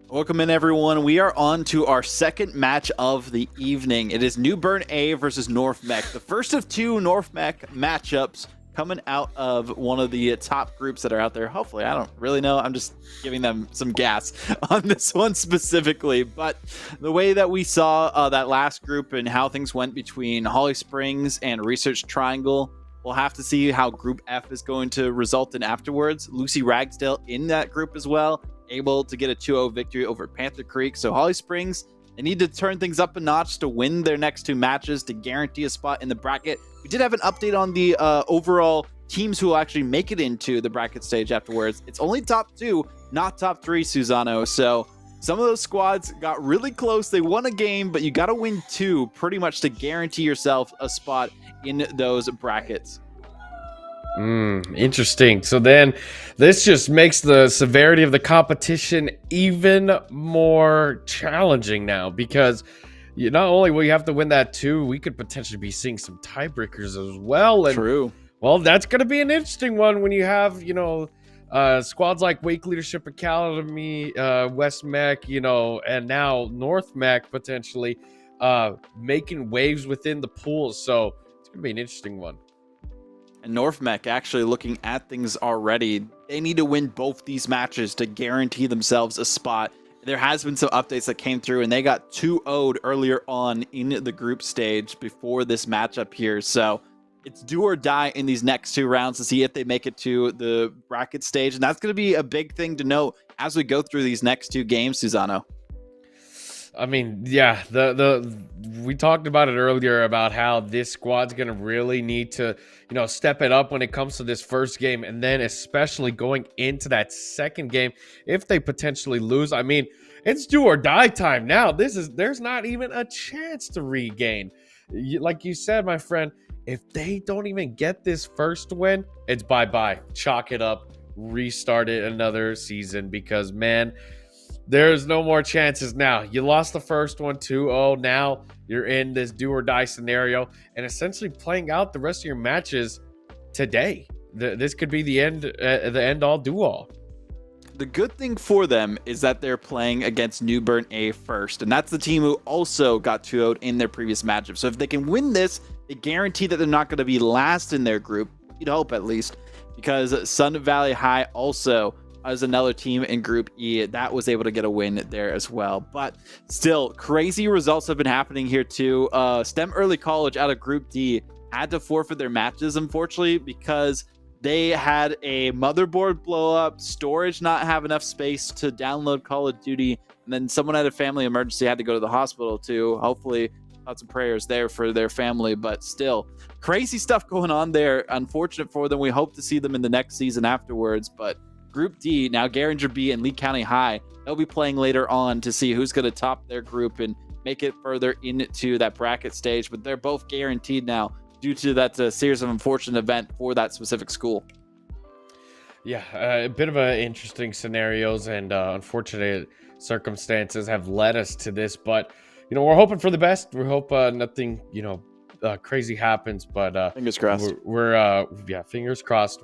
Welcome in, everyone. We are on to our second match of the evening. It is New Bern A versus North Mech, the first of two North Mech matchups coming out of one of the top groups that are out there. Hopefully, I don't really know. I'm just giving them some gas on this one specifically. But the way that we saw that last group and how things went between Holly Springs and Research Triangle, we'll have to see how Group F is going to result in afterwards. Lucy Ragsdale in that group as well, able to get a 2-0 victory over Panther Creek. So Holly Springs, they need to turn things up a notch to win their next two matches to guarantee a spot in the bracket. We did have an update on the overall teams who will actually make it into the bracket stage afterwards. It's only top 2, not top 3, Susano. So some of those squads got really close. They won a game, but you got to win 2 pretty much to guarantee yourself a spot in those brackets. Interesting. So then this just makes the severity of the competition even more challenging now, because not only will you have to win that 2, we could potentially be seeing some tiebreakers as well. And, true. Well, that's going to be an interesting one when you have, squads like Wake Leadership Academy, West Mech, and now North Mech potentially making waves within the pools. So it's going to be an interesting one. And North Mech actually looking at things already. They need to win both these matches to guarantee themselves a spot. There has been some updates that came through, and they got 2-0'd earlier on in the group stage before this matchup here. So it's do or die in these next 2 rounds to see if they make it to the bracket stage. And that's going to be a big thing to note as we go through these next 2 games, Susano. I mean, yeah, we talked about it earlier about how this squad's going to really need to, step it up when it comes to this first game, and then especially going into that second game if they potentially lose. I mean, it's do or die time now. There's not even a chance to regain. Like you said, my friend, if they don't even get this first win, it's bye-bye. Chalk it up, restart it another season, because, man, there's no more chances now. You lost the first one 2-0. Now you're in this do or die scenario and essentially playing out the rest of your matches today. This could be the end all do all. The good thing for them is that they're playing against New Bern A first, and that's the team who also got 2-0'd in their previous matchup. So if they can win this, they guarantee that they're not going to be last in their group. You'd hope, at least, because Sun Valley High also as another team in Group E that was able to get a win there as well. But still, crazy results have been happening here too. STEM Early College out of Group D had to forfeit their matches, unfortunately, because they had a motherboard blow up, storage not have enough space to download Call of Duty, and then someone had a family emergency, had to go to the hospital too. Hopefully, lots of prayers there for their family, but still, crazy stuff going on there. Unfortunate for them. We hope to see them in the next season afterwards, but Group D, now Garinger B and Lee County High, they'll be playing later on to see who's going to top their group and make it further into that bracket stage. But they're both guaranteed now due to that series of unfortunate event for that specific school. Yeah, a bit of interesting scenarios and unfortunate circumstances have led us to this. But, we're hoping for the best. We hope nothing, crazy happens. But fingers crossed. We're fingers crossed.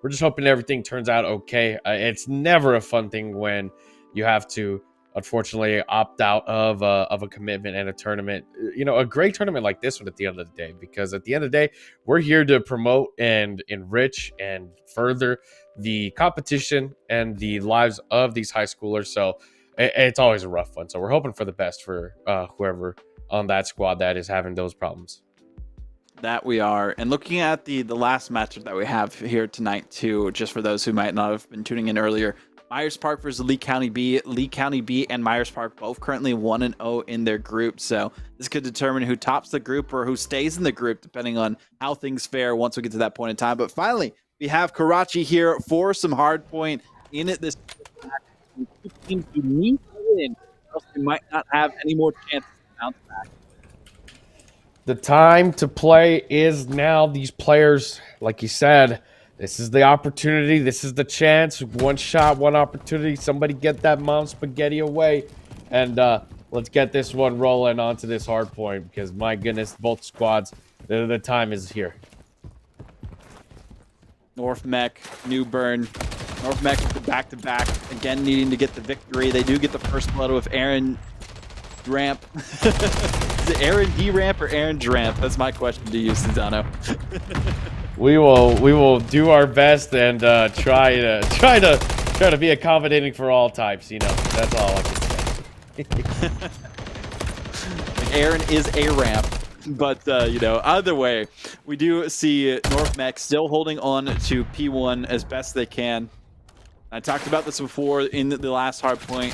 We're just hoping everything turns out okay. It's never a fun thing when you have to, unfortunately, opt out of a commitment and a tournament. A great tournament like this one at the end of the day, because at the end of the day, we're here to promote and enrich and further the competition and the lives of these high schoolers. So it's always a rough one. So we're hoping for the best for whoever on that squad that is having those problems. That we are. And looking at the last matchup that we have here tonight too, just for those who might not have been tuning in earlier, Myers Park versus Lee County B. Lee County B and Myers Park both currently 1-0 in their group. So this could determine who tops the group or who stays in the group, depending on how things fare once we get to that point in time. But finally, we have Karachi here for some hard point in this match. Two teams who need to win, or else they might not have any more chances to bounce back. The time to play is now. These players, like you said, this is the opportunity. This is the chance. One shot, one opportunity. Somebody get that mom spaghetti away. And let's get this one rolling onto this hard point, because, my goodness, both squads, the time is here. North Mech, New Bern, North Mech with the back-to-back, again needing to get the victory. They do get the first blood with Aaron Dramp. Is it Aaron D Ramp or Aaron Dramp? That's my question to you, Cesano. We will do our best and try to be accommodating for all types. You know, that's all I can say. Aaron is a ramp, but you know, either way, we do see North Mech still holding on to P1 as best they can. I talked about this before in the last hard point.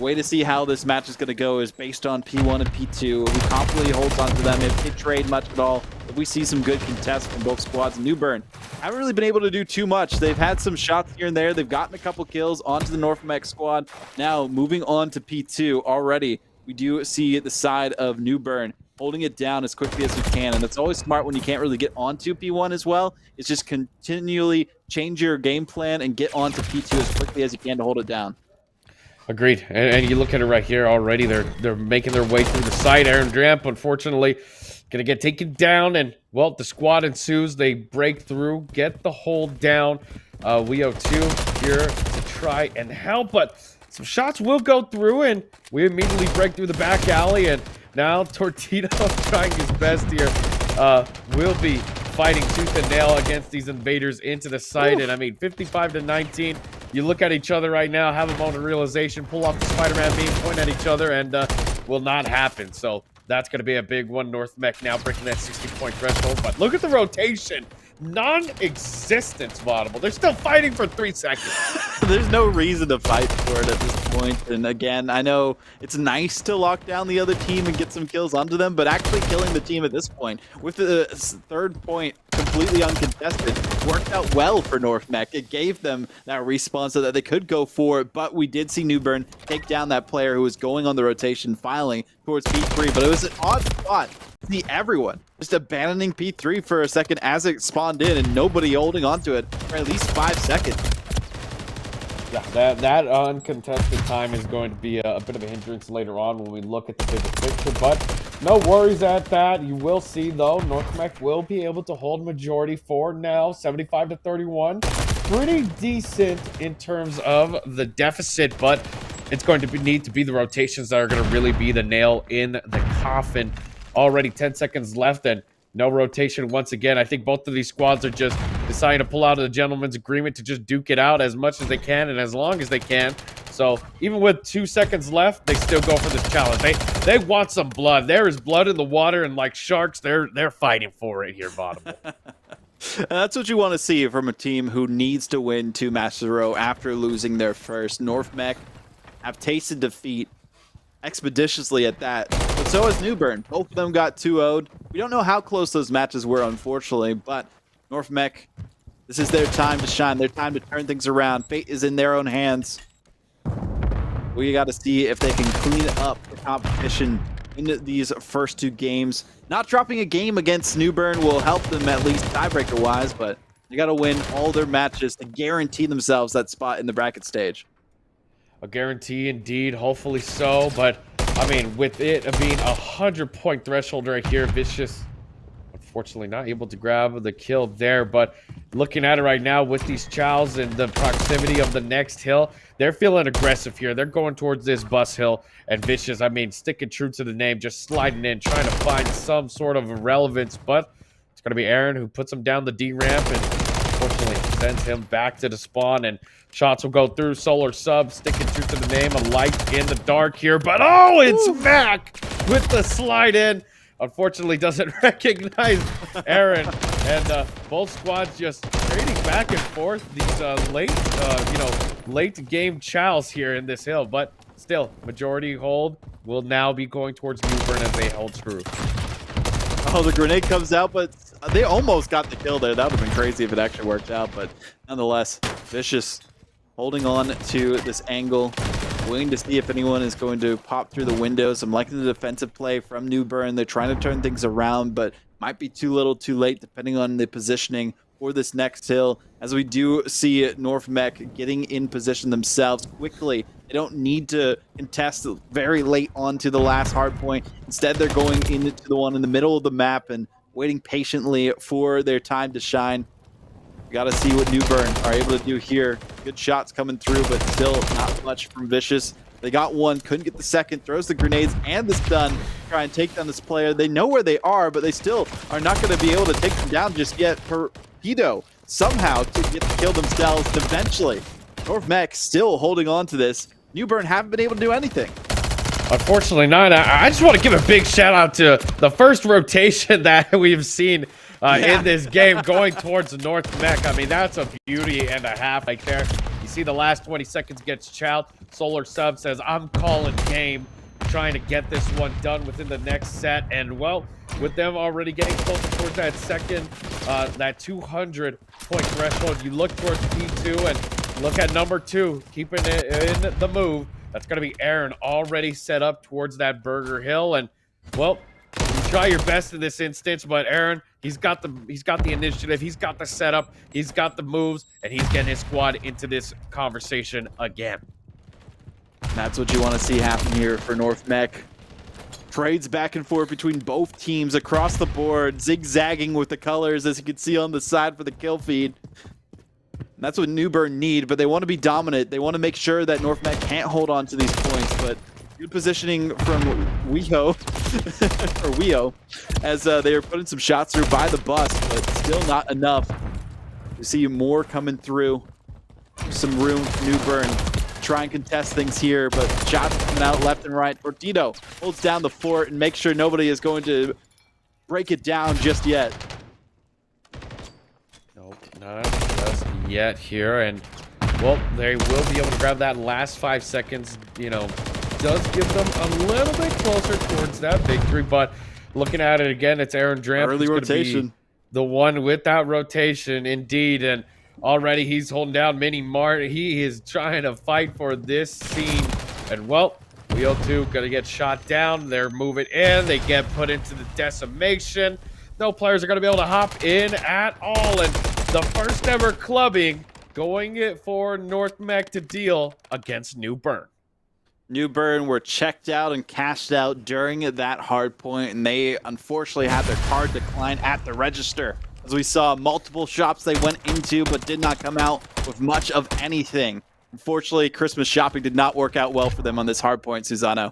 Way to see how this match is going to go is based on P1 and P2. Who confidently holds on to them if they trade much at all. If we see some good contests from both squads. New Bern haven't really been able to do too much. They've had some shots here and there. They've gotten a couple kills onto the North Mech squad. Now moving on to P2 already. We do see the side of New Bern holding it down as quickly as we can, and it's always smart when you can't really get onto P1 as well. It's just continually change your game plan and get onto P2 as quickly as you can to hold it down. Agreed. And you look at it right here already. They're making their way through the site. Aaron Dramp, unfortunately, gonna get taken down, and well, the squad ensues. They break through, get the hold down. WEO2 here to try and help, but some shots will go through, and we immediately break through the back alley, and now Tortito trying his best here. Will be fighting tooth and nail against these invaders into the site. Ooh. And I mean, 55-19. You look at each other right now, have a moment of realization, pull off the Spider-Man beam, point at each other, and will not happen. So that's going to be a big one. North Mech now breaking that 60-point threshold. But look at the rotation. Non-existent, Vaudable. They're still fighting for 3 seconds. There's no reason to fight for it at this point. And again, I know it's nice to lock down the other team and get some kills onto them, but actually killing the team at this point with the third point completely uncontested worked out well for North Mech. It gave them that respawn so that they could go for it, but we did see New Bern take down that player who was going on the rotation filing towards P3, but it was an odd spot. See everyone just abandoning P3 for a second as it spawned in and nobody holding onto it for at least 5 seconds. Yeah, that uncontested time is going to be a bit of a hindrance later on when we look at the bigger picture, but no worries at that. You will see, though, North Mech will be able to hold majority for now, 75-31. Pretty decent in terms of the deficit, but it's going to need to be the rotations that are going to really be the nail in the coffin. Already 10 seconds left and no rotation once again. I think both of these squads are just deciding to pull out of the gentleman's agreement to just duke it out as much as they can and as long as they can. So even with 2 seconds left, they still go for this challenge. They want some blood. There is blood in the water, and like sharks, they're fighting for it here, Vaudable. That's what you want to see from a team who needs to win 2 matches in a row after losing their first. North Mech have tasted defeat expeditiously at that, but so has New Bern. Both of them got 2-0'd. We don't know how close those matches were, unfortunately, but North Mech, this is their time to shine, their time to turn things around. Fate is in their own hands. We got to see if they can clean up the competition in these first 2 games. Not dropping a game against New Bern will help them at least tiebreaker-wise, but they got to win all their matches to guarantee themselves that spot in the bracket stage. A guarantee indeed, hopefully so, but I mean, with it being a 100-point threshold right here, Vicious unfortunately not able to grab the kill there, but looking at it right now with these chows and the proximity of the next hill, they're feeling aggressive here. They're going towards this bus hill, and Vicious, I mean, sticking true to the name, just sliding in, trying to find some sort of relevance, but it's going to be Aaron who puts him down the D ramp and unfortunately sends him back to the spawn, and shots will go through. Solar sub, sticking true to the name, a light in the dark here, but oh, it's Mac with the slide in. Unfortunately, doesn't recognize Aaron, and both squads just trading back and forth these late game chows here in this hill, but still, majority hold will now be going towards New Bern as they hold true. Oh, the grenade comes out, but they almost got the kill there. That would have been crazy if it actually worked out, but nonetheless, Vicious holding on to this angle, waiting to see if anyone is going to pop through the windows. I'm liking the defensive play from New Bern. They're trying to turn things around, but might be too little too late depending on the positioning for this next hill, as we do see North Mech getting in position themselves quickly. They don't need to contest very late on to the last hard point. Instead, they're going into the one in the middle of the map and waiting patiently for their time to shine. We got to see what New Bern are able to do here. Good shots coming through, but still not much from Vicious. They got one, couldn't get the second, throws the grenades and the stun, try and take down this player. They know where they are, but they still are not going to be able to take them down just yet. Torpedo somehow to get the kill themselves eventually. North Mech still holding on to this. New Bern haven't been able to do anything. Unfortunately not. I just want to give a big shout out to the first rotation that we've seen in this game going towards North Mech. I mean, that's a beauty and a half right there. You see the last 20 seconds gets chowed. Solar Sub says, I'm calling game, trying to get this one done within the next set. And, well, with them already getting closer towards that second, that 200-point threshold, you look towards P2 and look at number 2, keeping it in the move. That's going to be Aaron, already set up towards that Burger Hill. And, well, you try your best in this instance, but Aaron, he's got the initiative, he's got the setup, he's got the moves, and he's getting his squad into this conversation again. That's what you want to see happen here for North Mech. Trades back and forth between both teams across the board, zigzagging with the colors, as you can see on the side for the kill feed. And that's what New Bern need, but they want to be dominant. They want to make sure that North Mech can't hold on to these points, but good positioning from Weo, as they are putting some shots through by the bus, but still not enough. You see more coming through. Some room for New Bern. Try and contest things here, but shots coming out left and right. Torpedo holds down the fort and makes sure nobody is going to break it down just yet. Nope, not just yet here. And, well, they will be able to grab that last 5 seconds. You know, does give them a little bit closer towards that victory. But looking at it again, it's Aaron Dramp. Early rotation. The one with that rotation, indeed. And already he's holding down Mini Mart. He is trying to fight for this scene. And, well, Wheel 2 going to get shot down. They're moving in. They get put into the decimation. No players are going to be able to hop in at all. And the first ever clubbing going for North Mech to deal against New Bern. New Bern were checked out and cashed out during that hard point, and they unfortunately had their card decline at the register. As we saw, multiple shops they went into but did not come out with much of anything. Unfortunately, Christmas shopping did not work out well for them on this hard point, Susano.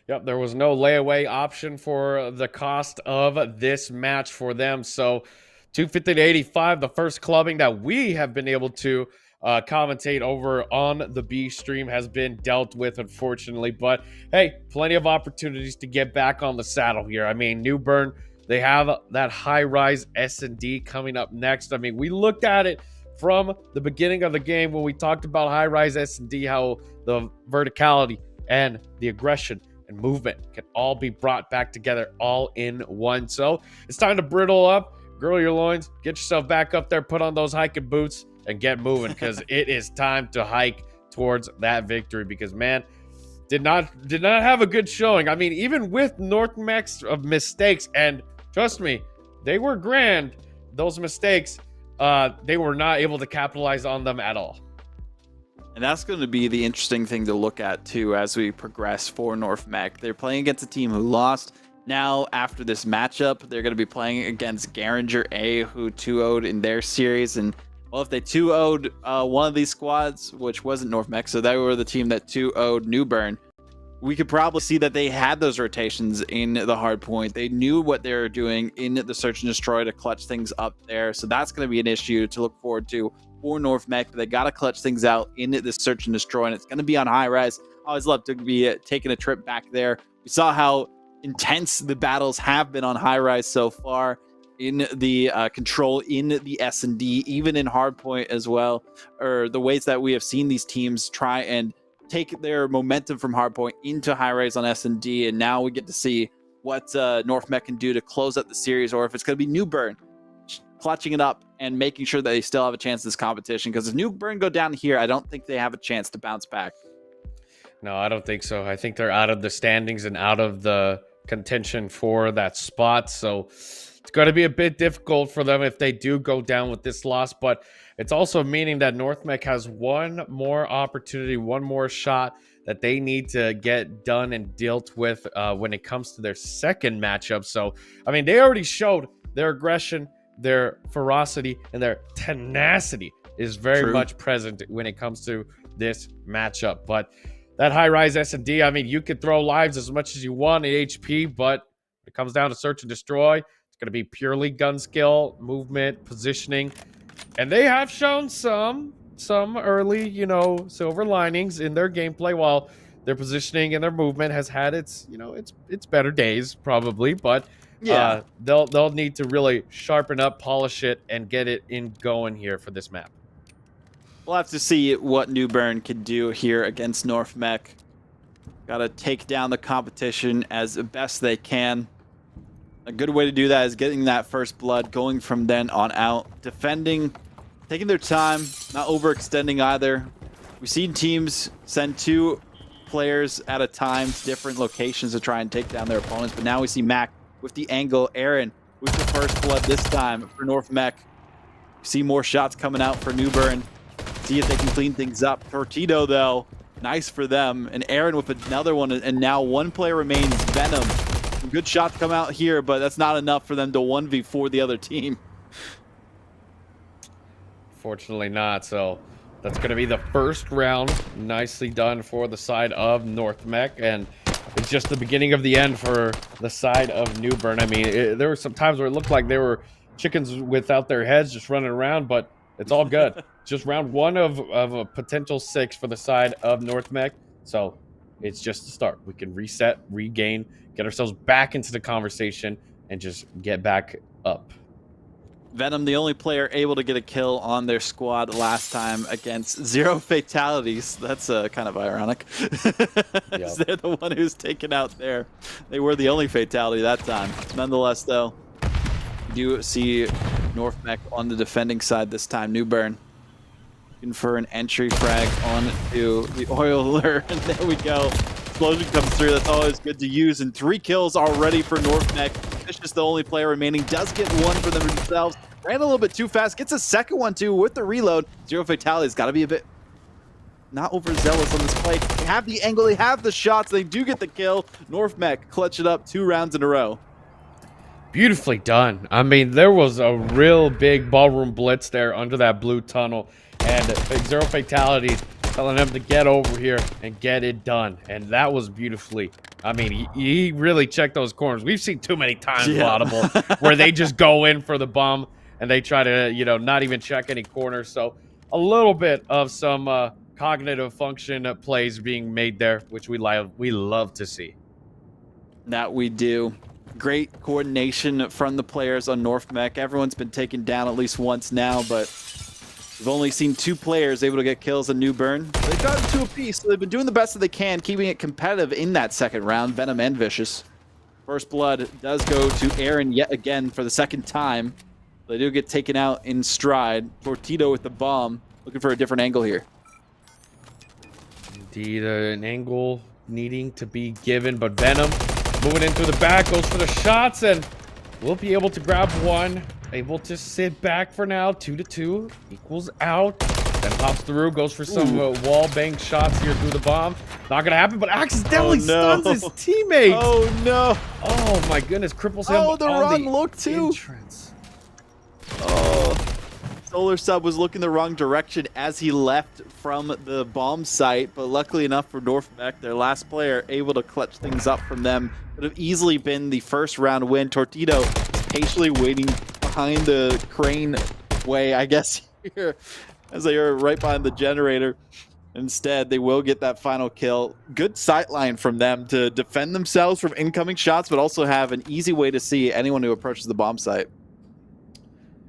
Yep, there was no layaway option for the cost of this match for them. So 250 to 85, the first clubbing that we have been able to commentate over on the B stream has been dealt with, unfortunately. But hey, plenty of opportunities to get back on the saddle here. I mean, New Bern, they have that high-rise S&D coming up next. I mean, we looked at it from the beginning of the game when we talked about high-rise S&D, how the verticality and the aggression and movement can all be brought back together all in one. So it's time to brittle up, girl your loins, get yourself back up there, put on those hiking boots, and get moving, because it is time to hike towards that victory. Because, man, did not have a good showing. I mean, even with North Mech's mistakes, and trust me, they were grand, those mistakes, they were not able to capitalize on them at all. And that's going to be the interesting thing to look at, too, as we progress for North Mech. They're playing against a team who lost. Now, after this matchup, they're going to be playing against Garinger A, who 2-0'd in their series. And, well, if they 2-0'd one of these squads, which wasn't North Mech, so they were the team that 2-0'd New Bern, we could probably see that they had those rotations in the hard point. They knew what they were doing in the search and destroy to clutch things up there. So that's going to be an issue to look forward to for North Mech. They got to clutch things out in the search and destroy, and it's going to be on high rise. I always love to be taking a trip back there. We saw how intense the battles have been on high rise so far in the control in the S&D, even in hardpoint as well, or the ways that we have seen these teams try and take their momentum from hardpoint into high rise on S&D. And now we get to see what North Mech can do to close out the series, or if it's going to be New Bern clutching it up and making sure that they still have a chance in this competition. Because if New Bern go down here, I don't think they have a chance to bounce back. No, I don't think so. I think they're out of the standings and out of the contention for that spot. So it's going to be a bit difficult for them if they do go down with this loss. But it's also meaning that North Mech has one more opportunity, one more shot that they need to get done and dealt with when it comes to their second matchup. So, I mean, they already showed their aggression, their ferocity and their tenacity is very much present when it comes to this matchup. But that high-rise S&D, I mean, you could throw lives as much as you want in HP, but when it comes down to search and destroy, it's going to be purely gun skill, movement, positioning. And they have shown some early, you know, silver linings in their gameplay, while their positioning and their movement has had its, you know, its better days probably, but Yeah. they'll need to really sharpen up, polish it, and get it in going here for this map. We'll have to see what New Bern can do here against North Mech. Got to take down the competition as best they can. A good way to do that is getting that first blood, going from then on out, defending, taking their time, not overextending either. We've seen teams send 2 players at a time to different locations to try and take down their opponents, but now we see Mac with the angle, Aaron with the first blood this time for North Mech. We see more shots coming out for New Bern. See if they can clean things up. Torpedo, though, nice for them. And Aaron with another one, and now 1 player remains, Venom. Some good shots come out here, but that's not enough for them to 1v4 the other team. Fortunately not, so that's going to be the first round. Nicely done for the side of North Mech, and it's just the beginning of the end for the side of New Bern. I mean, there were some times where it looked like they were chickens without their heads just running around, but it's all good. Just round 1 of a potential 6 for the side of North Mech. So it's just the start. We can reset, regain, get ourselves back into the conversation, and just get back up. Venom, the only player able to get a kill on their squad last time against 0 fatalities. That's kind of ironic. Yep. They're the one who's taken out there. They were the only fatality that time. Nonetheless, though, you do see North Mech on the defending side this time. New Bern looking for an entry frag onto the oiler, and there we go. Explosion comes through. That's always good to use, and 3 kills already for North Mech. Fish is the only player remaining. Does get 1 for them themselves. Ran a little bit too fast. Gets a second one too with the reload. 0 fatalities. Got to be a bit not overzealous on this play. They have the angle. They have the shots. They do get the kill. North Mech clutch it up 2 rounds in a row. Beautifully done. I mean, there was a real big ballroom blitz there under that blue tunnel, and 0 fatalities, telling them to get over here and get it done. And that was beautifully. I mean, he really checked those corners. We've seen too many times, Audible, where they just go in for the bomb and they try to, you know, not even check any corners. So a little bit of some cognitive function plays being made there, which we love to see. That we do. Great coordination from the players on North Mech. Everyone's been taken down at least once now, but we've only seen 2 players able to get kills in New Bern. They've gotten 2 apiece, so they've been doing the best that they can, keeping it competitive in that second round. Venom and Vicious. First blood does go to Aaron yet again for the second time. They do get taken out in stride. Torpedo with the bomb, looking for a different angle here. Indeed, an angle needing to be given, but Venom moving in through the back, goes for the shots, and we'll be able to grab 1. Able to sit back for now. 2-2 equals out. Then pops through, goes for some wall bang shots here through the bomb. Not gonna happen, but accidentally stuns his teammate. Oh no! Oh my goodness, cripples him. Oh, the on wrong the look too. Entrance. Oh, Solar Sub was looking the wrong direction as he left from the bomb site, but luckily enough for North Mech, their last player able to clutch things up from them. Would have easily been the first round win. Torpedo is patiently waiting behind the crane way, I guess, here, as they are right behind the generator. Instead, they will get that final kill. Good sightline from them to defend themselves from incoming shots, but also have an easy way to see anyone who approaches the bomb site.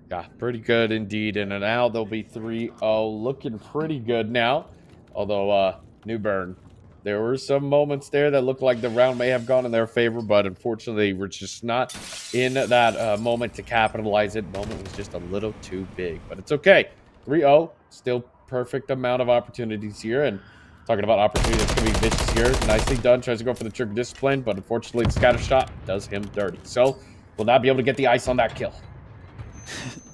Yeah, pretty good indeed. And now they'll be 3-0, looking pretty good now. Although, New Bern, there were some moments there that looked like the round may have gone in their favor, but unfortunately, we're just not in that moment to capitalize it. Moment was just a little too big, but it's okay. 3-0, still perfect amount of opportunities here. And talking about opportunities, it's going to be Vicious here. Nicely done. Tries to go for the trigger discipline, but unfortunately, the scatter shot does him dirty. So, will not be able to get the ice on that kill.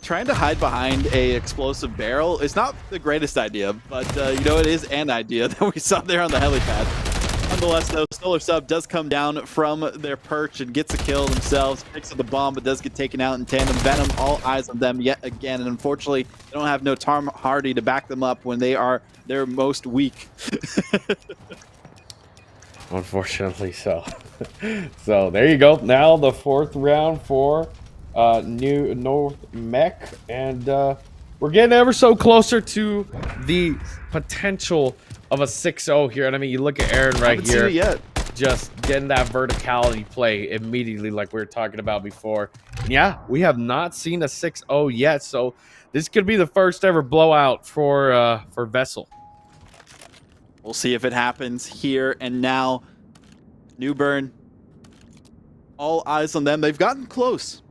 Trying to hide behind a explosive barrel is not the greatest idea, but you know, it is an idea that we saw there on the helipad. Nonetheless, though, Solar Sub does come down from their perch and gets a kill themselves, picks up the bomb, but does get taken out in tandem. Venom, all eyes on them yet again, and unfortunately, they don't have no Tom Hardy to back them up when they are their most weak. Unfortunately so. So there you go. Now the 4th round for New North Mech, and we're getting ever so closer to the potential of a 6-0 here. And I mean, you look at Aaron right Haven't here, seen it yet. just getting that verticality play immediately, like we were talking about before. And yeah, we have not seen a 6-0 yet, so this could be the first ever blowout for VESL. We'll see if it happens here and now. New Bern, all eyes on them. They've gotten close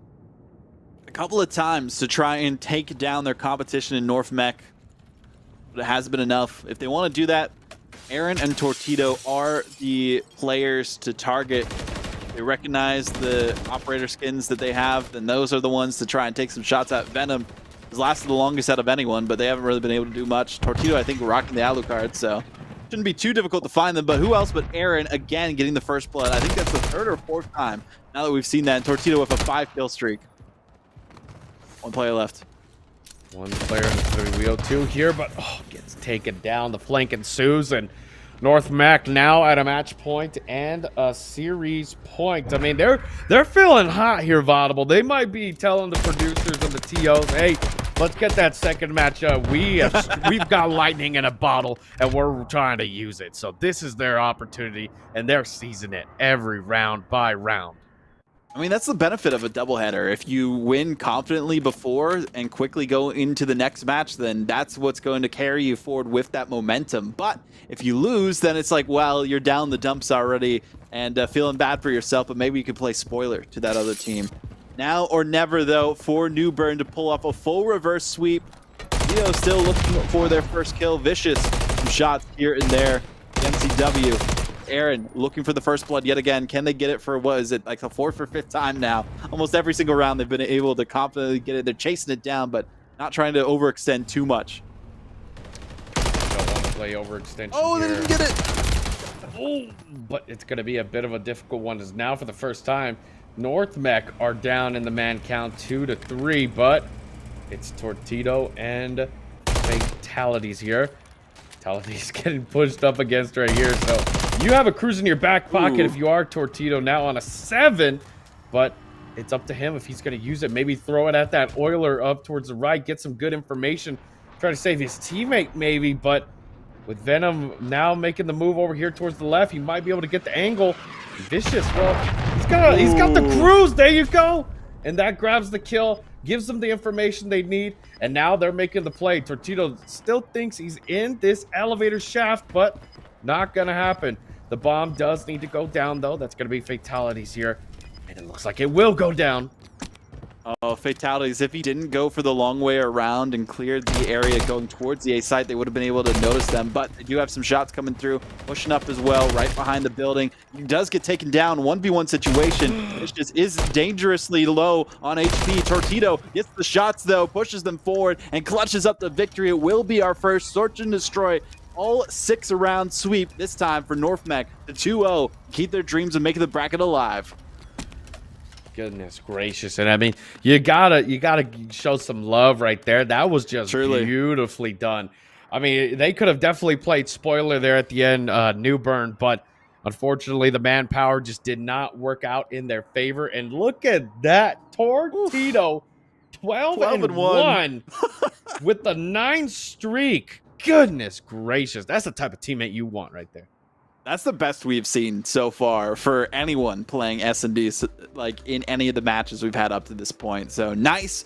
a couple of times to try and take down their competition in North Mech, but it hasn't been enough. If they want to do that, Aaron and Tortito are the players to target. They recognize the operator skins that they have, and those are the ones to try and take some shots at. Venom has lasted the longest out of anyone, but they haven't really been able to do much. Tortito, I think, rocking the Alucard, so shouldn't be too difficult to find them, but who else but Aaron, again, getting the first blood. I think that's the 3rd or 4th time now that we've seen that. And Tortito with a 5-kill streak. 1 player left. 1 player in the 3v02 here, but gets taken down. The flank ensues, and North Mech now at a match point and a series point. I mean, they're feeling hot here, Vaudable. They might be telling the producers and the TOs, hey, let's get that second match up. We've got lightning in a bottle, and we're trying to use it. So this is their opportunity, and they're seizing it every round by round. I mean, that's the benefit of a doubleheader. If you win confidently before and quickly go into the next match, then that's what's going to carry you forward with that momentum. But if you lose, then it's like, well, you're down the dumps already and feeling bad for yourself, but maybe you could play spoiler to that other team. Now or never, though, for New Bern to pull off a full reverse sweep. Still looking for their first kill. Vicious, some shots here and there. The MCW. Aaron looking for the first blood yet again. Can they get it for, what is it, like the 4th or 5th time now? Almost every single round they've been able to confidently get it. They're chasing it down, but not trying to overextend too much. Don't want to play overextension. Oh, here. They didn't get it. Oh, but it's going to be a bit of a difficult one, as now for the first time, North Mech are down in the man count 2-3, but it's Tortito and Fatalities here. Fatalities getting pushed up against right here, so you have a cruise in your back pocket. If you are Tortito, now on a 7, but it's up to him if he's going to use it. Maybe throw it at that Oiler up towards the right, get some good information, try to save his teammate maybe, but with Venom now making the move over here towards the left, he might be able to get the angle. Vicious, well, he's got the cruise. There you go. And that grabs the kill, gives them the information they need, and now they're making the play. Tortito still thinks he's in this elevator shaft, but not gonna happen. The bomb does need to go down, though. That's gonna be Fatalities here, and it looks like it will go down. Oh, Fatalities. If he didn't go for the long way around and cleared the area going towards the A site, they would have been able to notice them. But they do have some shots coming through, pushing up as well, right behind the building. He does get taken down, 1v1 situation. It just is dangerously low on HP. Tortito gets the shots, though, pushes them forward, and clutches up the victory. It will be our first Search and Destroy all 6-round sweep, this time for North Mech to 2-0. Keep their dreams of making the bracket alive. Goodness gracious. And I mean, you gotta show some love right there. That was just beautifully done. I mean, they could have definitely played spoiler there at the end, New Bern, but unfortunately the manpower just did not work out in their favor. And look at that, Tortito, 12-1 with the 9 streak. Goodness gracious. That's the type of teammate you want right there. That's the best we've seen so far for anyone playing S&D, like in any of the matches we've had up to this point. So nice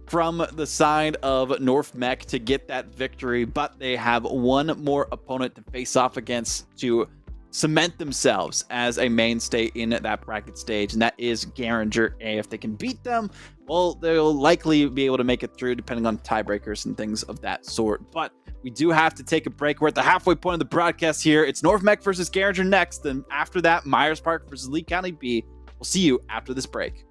from the side of North Mech to get that victory, but they have one more opponent to face off against to cement themselves as a mainstay in that bracket stage, and that is Garinger A. If they can beat them, well, they'll likely be able to make it through, depending on tiebreakers and things of that sort. But we do have to take a break. We're at the halfway point of the broadcast here. It's North Mech versus Garinger next, and after that, Myers Park versus Lee County B. We'll see you after this break.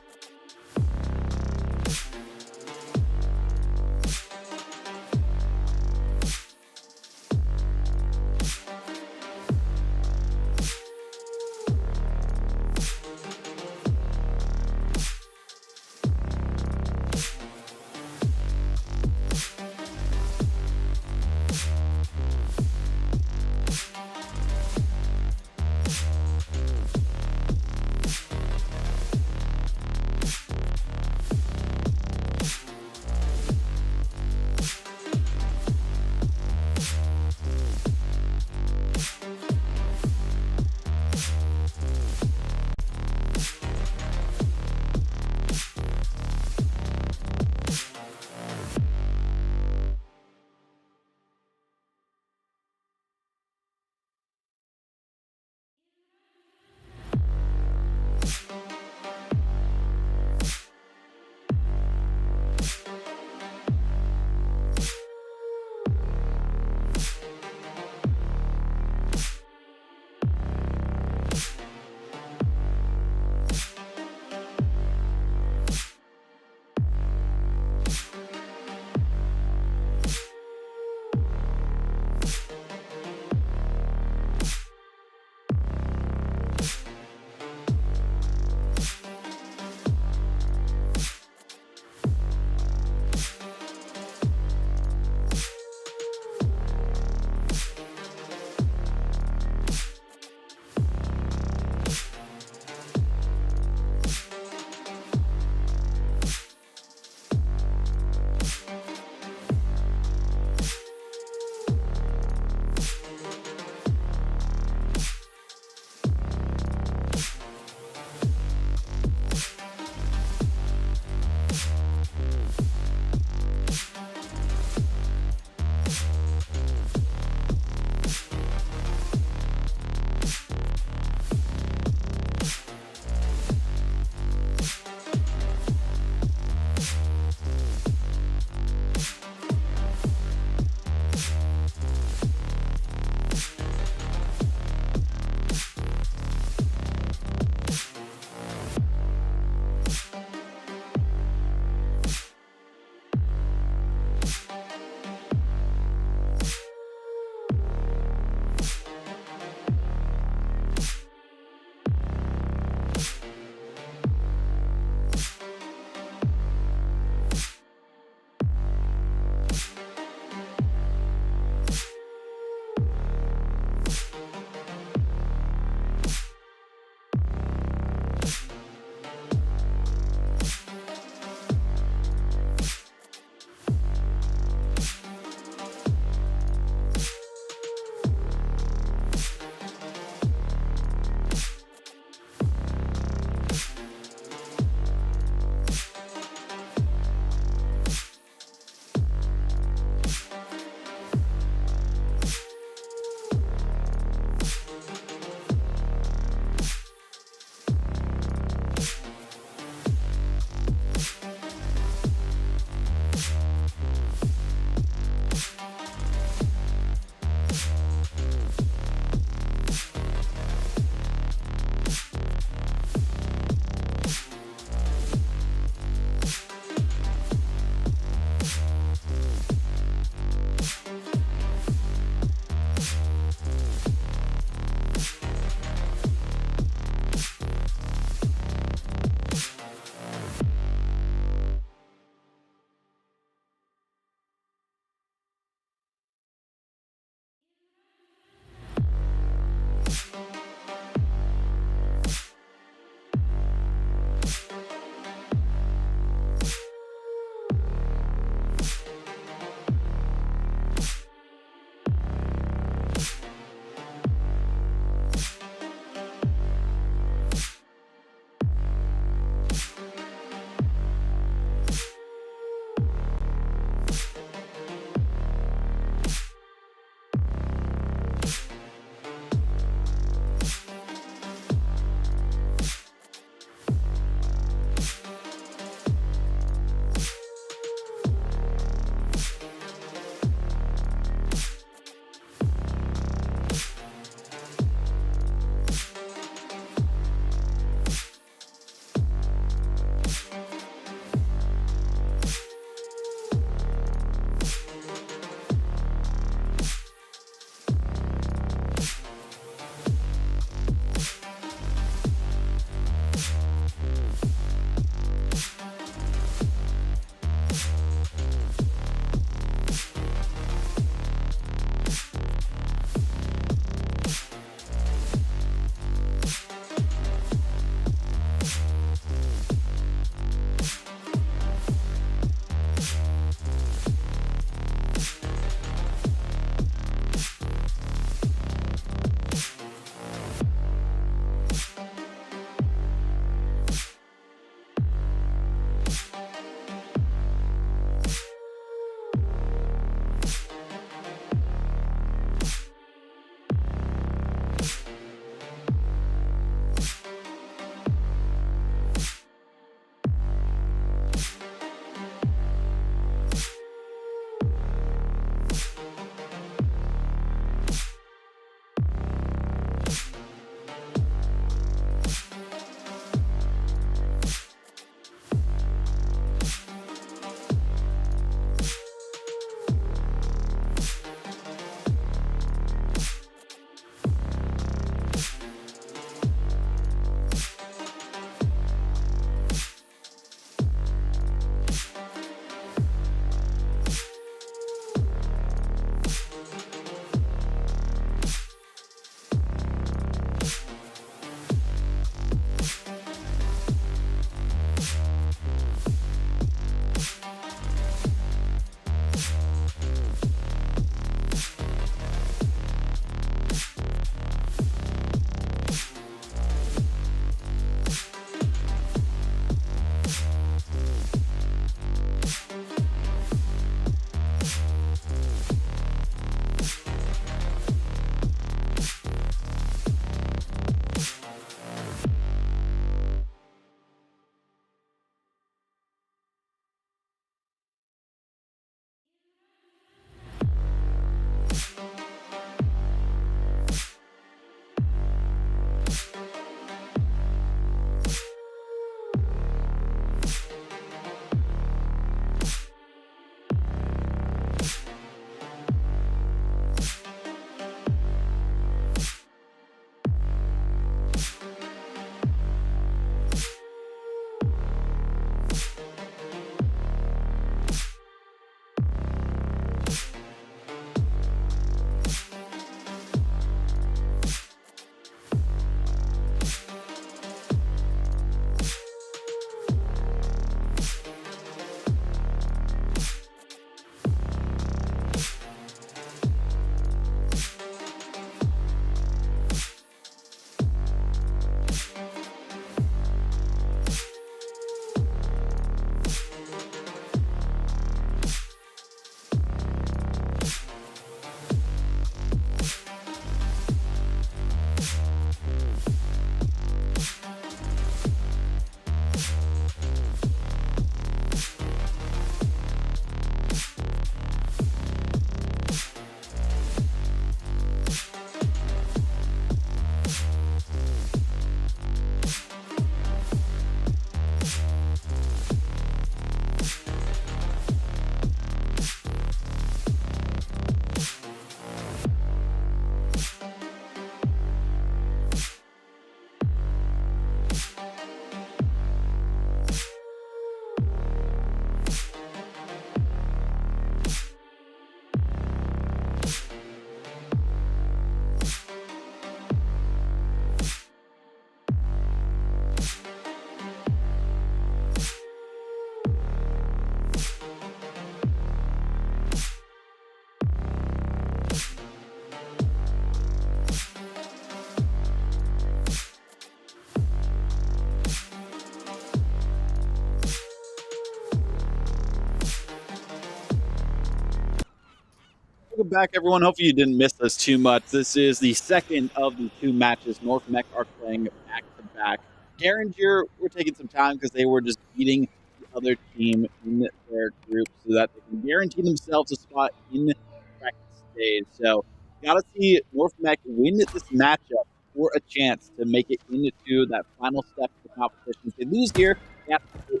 Welcome back, everyone. Hopefully you didn't miss us too much. This is the second of the 2 matches North Mech are playing back-to-back. Garinger, we're taking some time because they were just beating the other team in their group so that they can guarantee themselves a spot in the second stage. So, gotta see North Mech win this matchup for a chance to make it into that final step of the competition. If they lose here, they have to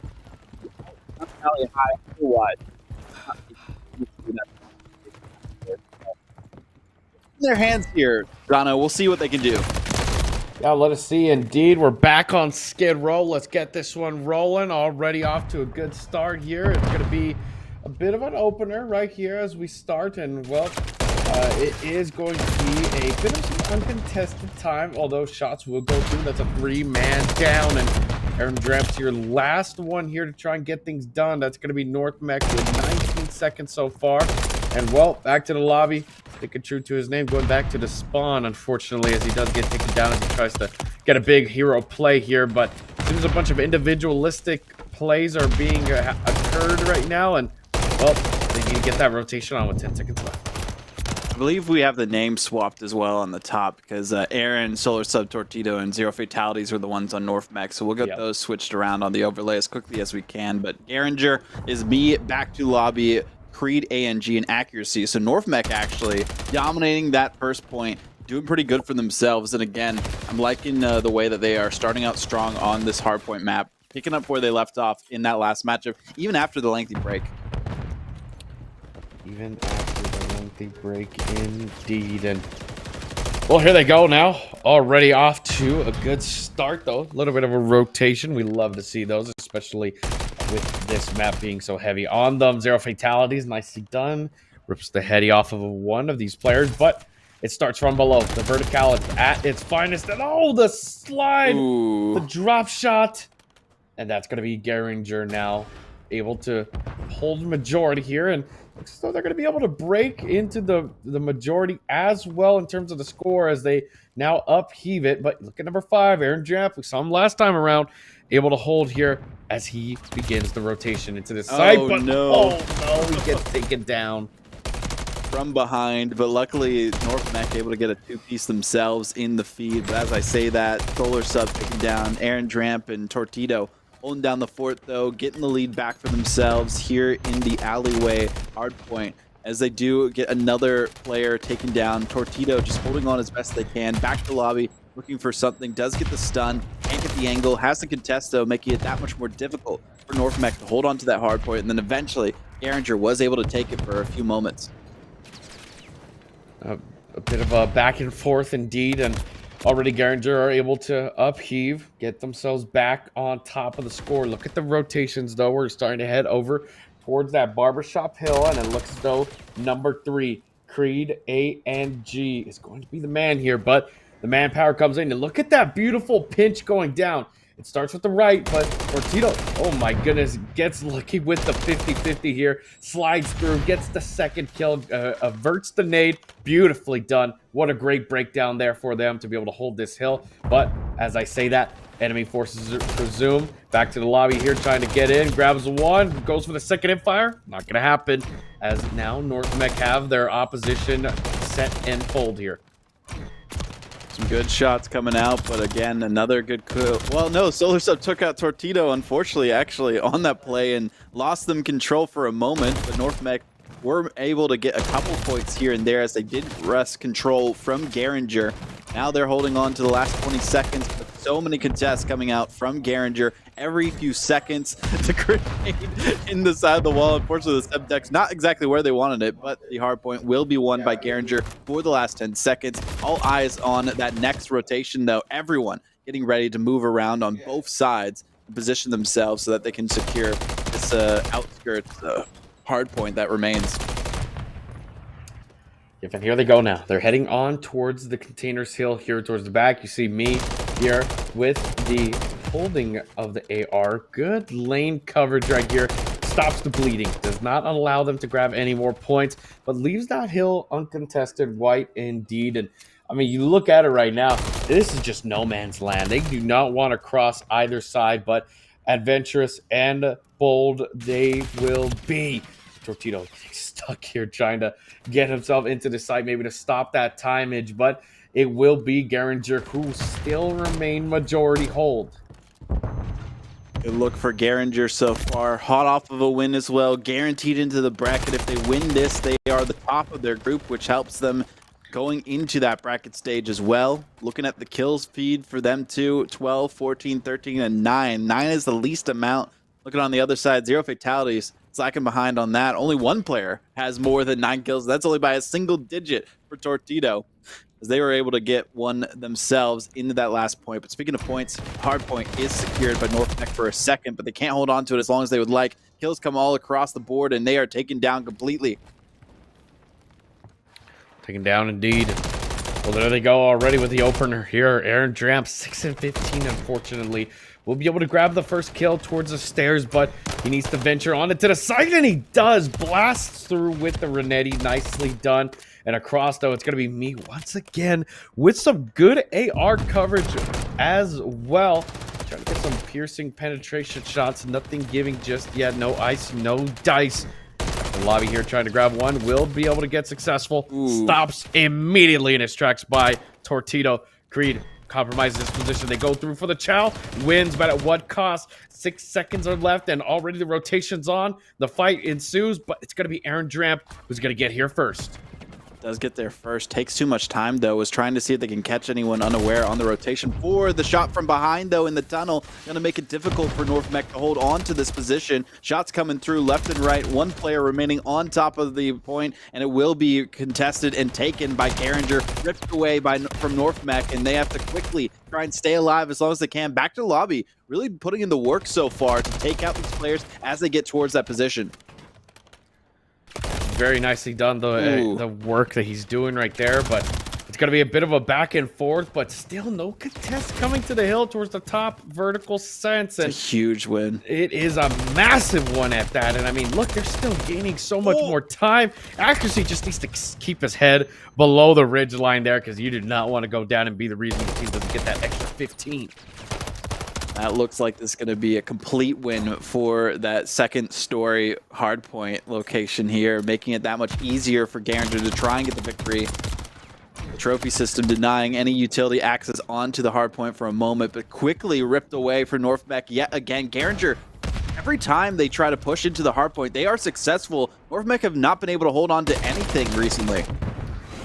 go really high otherwise. Not that in their hands here, Donna. We'll see what they can do. Yeah, let us see. Indeed, we're back on Skid Row. Let's get this one rolling. Already off to a good start here. It's going to be a bit of an opener right here as we start. And, well, it is going to be a bit of some uncontested time, although shots will go through. That's a 3-man down. And Aaron Dramp's your last one here to try and get things done. That's going to be North Mech with 19 seconds so far. And, well, back to the lobby. Sticking true to his name, going back to the spawn, unfortunately, as he does get taken down as he tries to get a big hero play here. But as soon as a bunch of individualistic plays are being occurred right now, and, well, they need to get that rotation on with 10 seconds left. I believe we have the name swapped as well on the top because Aaron, Solar Sub Torpedo, and Zero Fatalities were the ones on North Mech. So we'll get those switched around on the overlay as quickly as we can. But Garinger is me back to lobby. Creed, ANG, and Accuracy. So North Mech actually dominating that first point, doing pretty good for themselves. And again, I'm liking the way that they are starting out strong on this hardpoint map, picking up where they left off in that last matchup, even after the lengthy break. Even after the lengthy break, indeed. And, well, here they go now. Already off to a good start, though. A little bit of a rotation. We love to see those, especially with this map being so heavy on them. 0 fatalities, nicely done. Rips the heady off of one of these players, but it starts from below. The verticality at its finest, and oh, the slide, the drop shot. And that's going to be Garinger now, able to hold the majority here, and looks as though they're going to be able to break into the majority as well in terms of the score as they now upheave it. But look at number 5, Aaron Jamp. We saw him last time around, able to hold here as he begins the rotation into this side. Oh, but no. He gets taken down from behind, but luckily North Mech able to get a 2-piece themselves in the feed. But as I say that, Solar Sub taken down, Aaron Dramp and Torpedo holding down the fort, though, getting the lead back for themselves here in the alleyway hardpoint. As they do get another player taken down, Torpedo just holding on as best they can. Back to the lobby, looking for something. Does get the stun, can't get the angle, has to contest, though, making it that much more difficult for North Mech to hold on to that hardpoint. And then eventually, Garinger was able to take it for a few moments. A bit of a back and forth indeed, and already Garinger are able to upheave, get themselves back on top of the score. Look at the rotations, though. We're starting to head over towards that barbershop hill, and it looks as though number 3, Creed, ANG, is going to be the man here, but the manpower comes in, and look at that beautiful pinch going down. It starts with the right, but Torpedo, oh my goodness, gets lucky with the 50-50 here. Slides through, gets the second kill, averts the nade. Beautifully done. What a great breakdown there for them to be able to hold this hill. But as I say that, enemy forces resume. Back to the lobby here, trying to get in. Grabs one, goes for the second hip fire. Not going to happen, as now North Mech have their opposition set and fold here. Some good shots coming out, but again, another good kill. Well, no, Solar Sub took out Torpedo, unfortunately, actually, on that play and lost them control for a moment, but North Mech were able to get a couple points here and there as they did wrest control from Garinger. Now they're holding on to the last 20 seconds, but so many contests coming out from Garinger every few seconds. The grenade in the side of the wall. Unfortunately, the Semtex not exactly where they wanted it, but the hard point will be won by Garinger for the last 10 seconds. All eyes on that next rotation, though. Everyone getting ready to move around on both sides and position themselves so that they can secure this outskirts hard point that remains. Yep, and here they go now. They're heading on towards the containers hill here towards the back. You see me here with the holding of the AR. Good lane coverage right here. Stops the bleeding. Does not allow them to grab any more points, but leaves that hill uncontested. White indeed. And I mean, you look at it right now, this is just no man's land. They do not want to cross either side, but adventurous and bold they will be. Tortito stuck here trying to get himself into the site, maybe to stop that timeage, but it will be Garinger who still remain majority hold. Good look for Garinger so far. Hot off of a win as well. Guaranteed into the bracket. If they win this, they are the top of their group, which helps them going into that bracket stage as well. Looking at the kills feed for them too. 12, 14, 13, and 9. 9 is the least amount. Looking on the other side, 0 fatalities. Slacking behind on that. Only one player has more than 9 kills. That's only by a single digit for Tortito, as they were able to get one themselves into that last point. But speaking of points, hard point is secured by North Mech for a second, but they can't hold on to it as long as they would like. Kills come all across the board, and they are taken down completely. Taken down indeed. Well, there they go already with the opener here. Aaron Dramp, 6 and 15, unfortunately. Will be able to grab the first kill towards the stairs, but he needs to venture on it to the side, and he does. Blasts through with the Renetti. Nicely done. And across, though, it's going to be me once again with some good AR coverage as well. Trying to get some piercing penetration shots. Nothing giving just yet. No ice, no dice. The lobby here trying to grab one. Will be able to get successful. Ooh. Stops immediately in his tracks by Tortito. Creed compromises his position. They go through for the chow. Wins, but at what cost? 6 seconds are left, and already the rotation's on. The fight ensues, but it's going to be Aaron Dramp who's going to get here first. Does get there first. Takes too much time, though. Was trying to see if they can catch anyone unaware on the rotation. For the shot from behind, though, in the tunnel. Going to make it difficult for North Mech to hold on to this position. Shots coming through left and right. One player remaining on top of the point, and it will be contested and taken by Garinger. Ripped away from North Mech, and they have to quickly try and stay alive as long as they can. Back to the lobby. Really putting in the work so far to take out these players as they get towards that position. Very nicely done, the work that he's doing right there, but it's going to be a bit of a back and forth, but still no contest coming to the hill towards the top vertical sense. And it's a huge win. It is a massive one at that. And I mean, look, they're still gaining so much more time. Accuracy just needs to keep his head below the ridge line there, because you do not want to go down and be the reason the team doesn't get that extra 15. That looks like this is going to be a complete win for that second story hardpoint location here, making it that much easier for Garinger to try and get the victory. The trophy system denying any utility access onto the hardpoint for a moment, but quickly ripped away for North Mech yet again. Garinger, every time they try to push into the hardpoint, they are successful. North Mech have not been able to hold on to anything recently.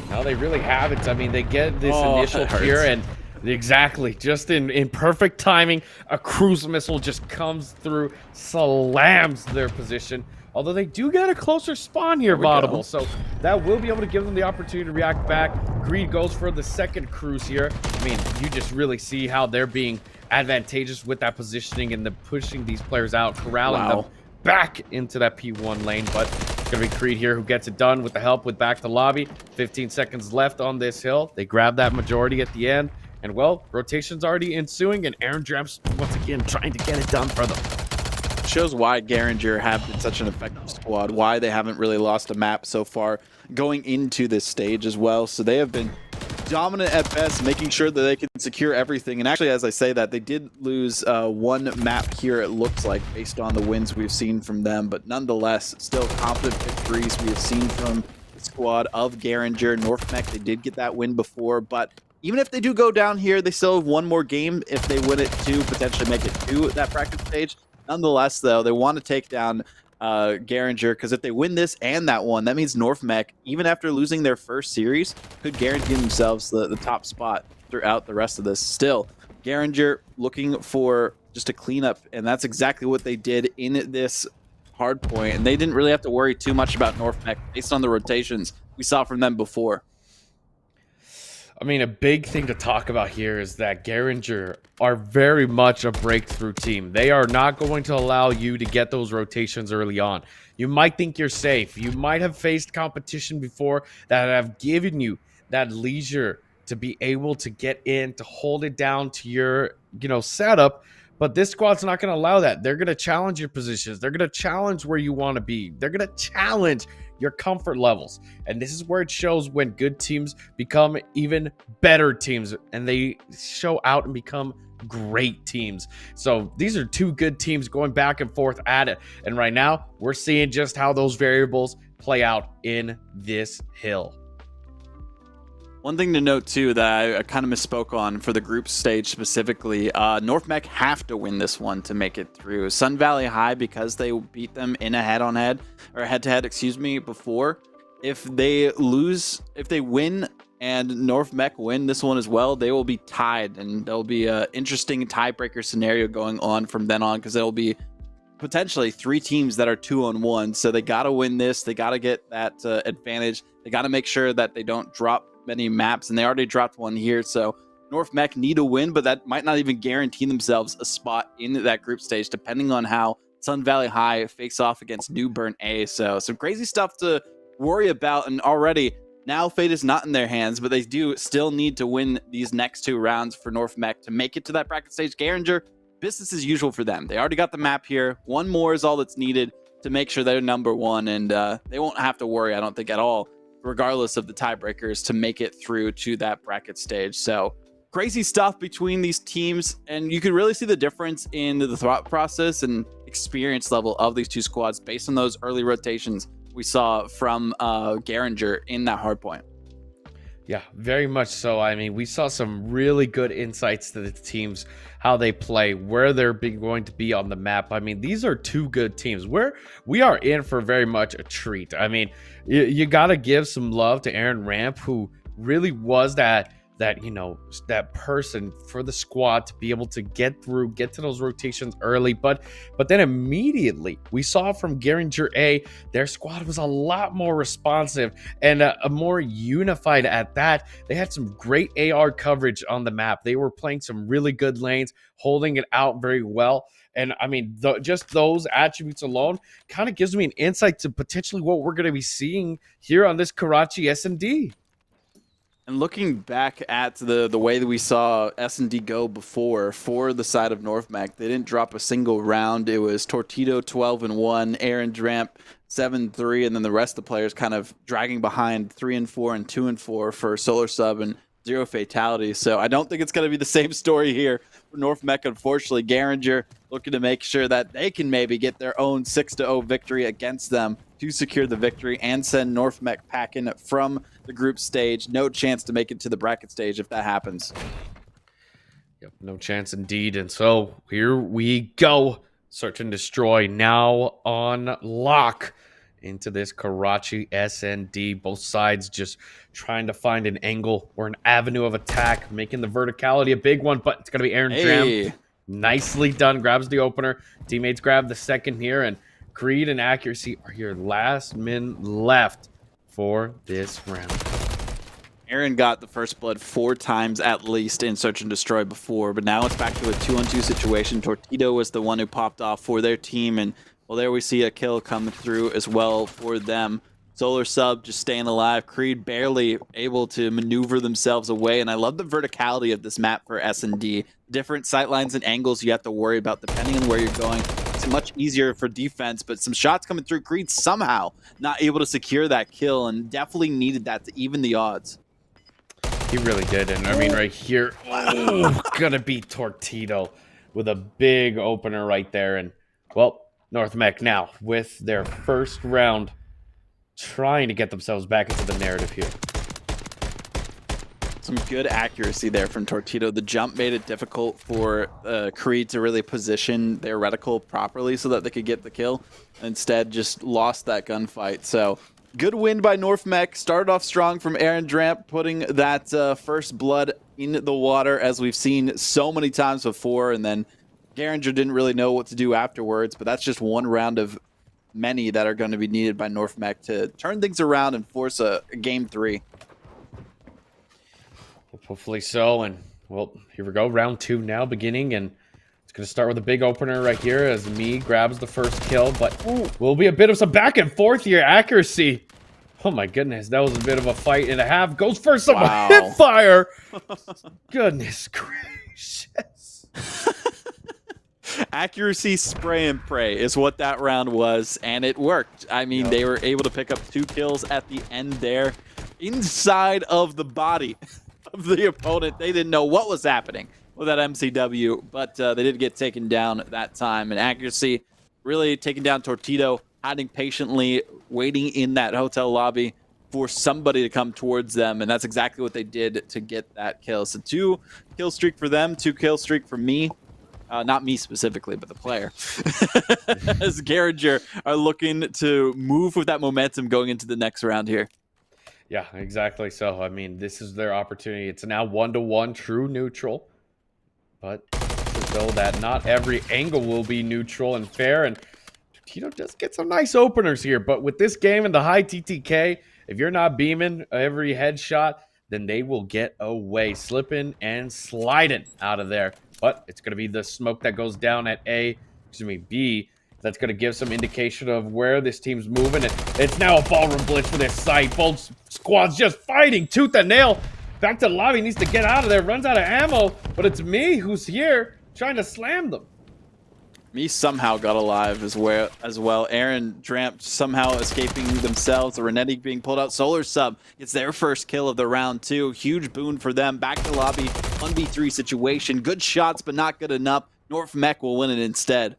No, they really haven't. I mean, they get this initial cure, and exactly, just in perfect timing, a cruise missile just comes through, slams their position. Although they do get a closer spawn here, Vaudable, so that will be able to give them the opportunity to react back. Creed goes for the second cruise here. I mean, you just really see how they're being advantageous with that positioning and the pushing these players out, corralling them back into that P1 lane. But it's going to be Creed here who gets it done with the help with back to lobby. 15 seconds left on this hill. They grab that majority at the end. And, well, rotation's already ensuing, and Aaron Dramp's once again trying to get it done for them. Shows why Garinger have been such an effective squad, why they haven't really lost a map so far going into this stage as well. So they have been dominant at best, making sure that they can secure everything. And actually, as I say that, they did lose one map here, it looks like, based on the wins we've seen from them. But nonetheless, still confident victories we have seen from the squad of Garinger. North Mech, they did get that win before, but even if they do go down here, they still have one more game if they win it to potentially make it to that bracket stage. Nonetheless, though, they want to take down Garinger, because if they win this and that one, that means North Mech, even after losing their first series, could guarantee themselves the top spot throughout the rest of this. Still, Garinger looking for just a cleanup, and that's exactly what they did in this hard point. And they didn't really have to worry too much about North Mech based on the rotations we saw from them before. I mean, a big thing to talk about here is that Garinger are very much a breakthrough team. They are not going to allow you to get those rotations early on. You might think you're safe. You might have faced competition before that have given you that leisure to be able to get in, to hold it down to your, setup. But this squad's not going to allow that. They're going to challenge your positions. They're going to challenge where you want to be. They're going to challenge your comfort levels. And this is where it shows when good teams become even better teams and they show out and become great teams. So these are two good teams going back and forth at it. And right now, we're seeing just how those variables play out in this hill. One thing to note, too, that I kind of misspoke on for the group stage specifically, North Mech have to win this one to make it through. Sun Valley High, because they beat them in a head-on-head, or head-to-head, excuse me, before. If they win and North Mech win this one as well, they will be tied, and there'll be an interesting tiebreaker scenario going on from then on, because there'll be potentially 3 teams that are 2-on-1. So they got to win this. They got to get that advantage. They got to make sure that they don't drop many maps, and they already dropped one here. So North Mech need a win, but that might not even guarantee themselves a spot in that group stage, depending on how Sun Valley High face off against New Bern A. So some crazy stuff to worry about, and already now fate is not in their hands, but they do still need to win these next 2 rounds for North Mech to make it to that bracket stage. Garinger, business as usual for them. They already got the map here. One more is all that's needed to make sure they're number 1, and they won't have to worry, I don't think, at all, regardless of the tiebreakers, to make it through to that bracket stage. So crazy stuff between these teams, and you can really see the difference in the thought process and experience level of these 2 squads based on those early rotations we saw from Garinger in that hardpoint. Yeah, very much so. I mean, we saw some really good insights to the teams, how they play, where they're going to be on the map. I mean, these are 2 good teams. We are in for very much a treat. I mean, you got to give some love to Aaron Ramp, who really was that person for the squad to be able to get to those rotations early. But then immediately we saw from Garinger A, their squad was a lot more responsive and a more unified at that. They had some great AR coverage on the map. They were playing some really good lanes, holding it out very well. And I mean, just those attributes alone kind of gives me an insight to potentially what we're going to be seeing here on this Karachi S&D. And looking back at the way that we saw S&D go before for the side of North Mech, they didn't drop a single round. It was Tortito 12-1, Aaron Dramp 7-3, and then the rest of the players kind of dragging behind 3-4 and 2-4 for Solar Sub and 0 fatalities. So I don't think it's going to be the same story here for North Mech. Unfortunately, Garinger looking to make sure that they can maybe get their own 6-0 victory against them to secure the victory and send North Mech packing from the group stage. No chance to make it to the bracket stage if that happens. Yep, no chance indeed. And so here we go. Search and destroy now on lock into this Karachi S&D. Both sides just trying to find an angle or an avenue of attack, making the verticality a big one, but it's going to be Aaron Dram. Nicely done. Grabs the opener. Teammates grab the second here, and Creed and Accuracy are your last men left for this round. Aaron got the first blood 4 times at least in Search and Destroy before, but now it's back to a 2-on-2 situation. Tortito was the one who popped off for their team, and well, there we see a kill come through as well for them. Solar Sub just staying alive. Creed barely able to maneuver themselves away, and I love the verticality of this map for S&D. Different sightlines and angles you have to worry about depending on where you're going. It's much easier for defense, but some shots coming through. Creed somehow not able to secure that kill, and definitely needed that to even the odds. He really did, and I mean right here, gonna be Tortito with a big opener right there. And well, North Mech now with their first round trying to get themselves back into the narrative here. Some good accuracy there from Tortito. The jump made it difficult for Creed to really position their reticle properly so that they could get the kill. Instead, just lost that gunfight. So good win by North Mech. Started off strong from Aaron Dramp, putting that first blood in the water, as we've seen so many times before. And then Garinger didn't really know what to do afterwards, but that's just one round of many that are going to be needed by North Mech to turn things around and force a game 3. Hopefully so. And well, here we go. Round 2 now beginning, and it's going to start with a big opener right here as Me grabs the first kill, but will be a bit of some back and forth here. Accuracy. Oh my goodness, that was a bit of a fight and a half. Goes for some hip fire. Goodness gracious. Accuracy, spray and pray is what that round was, and it worked. I mean, they were able to pick up 2 kills at the end there inside of the body of the opponent. They didn't know what was happening with that MCW, but they did get taken down that time. And Accuracy really taking down Tortito, hiding patiently, waiting in that hotel lobby for somebody to come towards them, and that's exactly what they did to get that kill. So 2 kill streak for them, 2 kill streak for me. Not me specifically, but the player. As Garinger are looking to move with that momentum going into the next round here. Yeah, exactly. So, I mean, this is their opportunity. It's now 1-1 true neutral. But to know that not every angle will be neutral and fair. And Tito does get some nice openers here. But with this game and the high TTK, if you're not beaming every headshot, then they will get away, slipping and sliding out of there. But it's going to be the smoke that goes down at B. That's going to give some indication of where this team's moving. It's now a ballroom blitz with his sight. Both squads just fighting tooth and nail. Back to the lobby, needs to get out of there. Runs out of ammo, but it's me who's here trying to slam them. Me somehow got alive as well. Aaron Dramp somehow escaping themselves. The Renetti being pulled out. Solar Sub gets their first kill of the round too. Huge boon for them. Back to lobby. 1v3 situation. Good shots, but not good enough. North Mech will win it instead.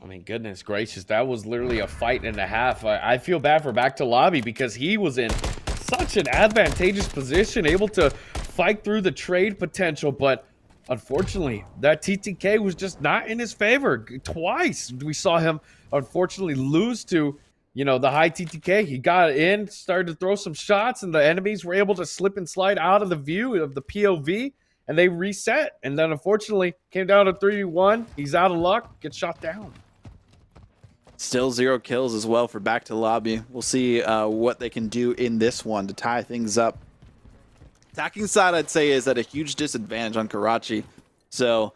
I mean, goodness gracious. That was literally a fight and a half. I feel bad for Back to Lobby because he was in such an advantageous position, able to fight through the trade potential, but unfortunately, that TTK was just not in his favor. Twice we saw him, unfortunately, lose to, you know, the high TTK. He got in, started to throw some shots, and the enemies were able to slip and slide out of the view of the POV, and they reset. And then, unfortunately, came down to 3v1. He's out of luck, gets shot down. Still 0 kills as well for Back to Lobby. We'll see what they can do in this one to tie things up. Attacking side, I'd say, is at a huge disadvantage on Karachi. So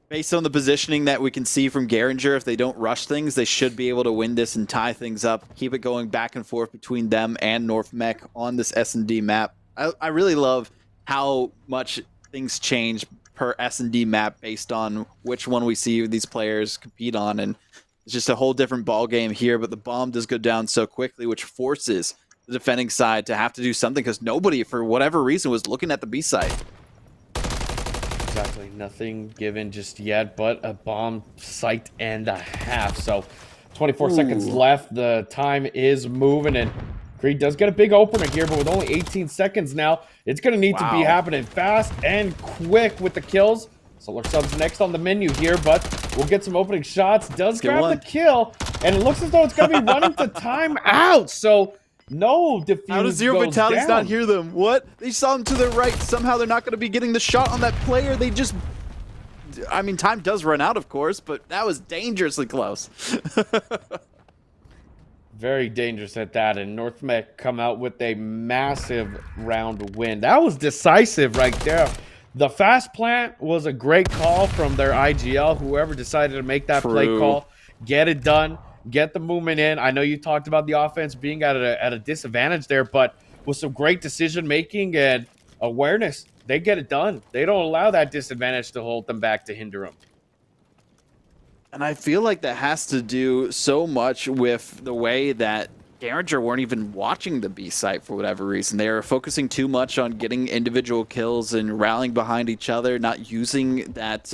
based on the positioning that we can see from Garinger, if they don't rush things, they should be able to win this and tie things up. Keep it going back and forth between them and North Mech on this S&D map. I really love how much things change per S&D map based on which one we see these players compete on. And it's just a whole different ball game here, but the bomb does go down so quickly, which forces the defending side to have to do something because nobody, for whatever reason, was looking at the B site. Exactly. Nothing given just yet, but a bomb site and a half. So 24 seconds left. The time is moving, and Creed does get a big opener here, but with only 18 seconds now, it's going to need to be happening fast and quick with the kills. Solar Sub's next on the menu here, but we'll get some opening shots. Does grab the kill, and it looks as though it's going to be running to timeout. So no defuse. How does Zero Vitalities not hear them? What? They saw them to their right. Somehow they're not going to be getting the shot on that player. They just... I mean, time does run out, of course, but that was dangerously close. Very dangerous at that, and North Mech come out with a massive round win. That was decisive right there. The fast plant was a great call from their IGL, whoever decided to make that play call. Get it done. Get the movement in. I know you talked about the offense being at a disadvantage there, but with some great decision-making and awareness, they get it done. They don't allow that disadvantage to hold them back, to hinder them. And I feel like that has to do so much with the way that Garinger weren't even watching the B site for whatever reason. They were focusing too much on getting individual kills and rallying behind each other, not using that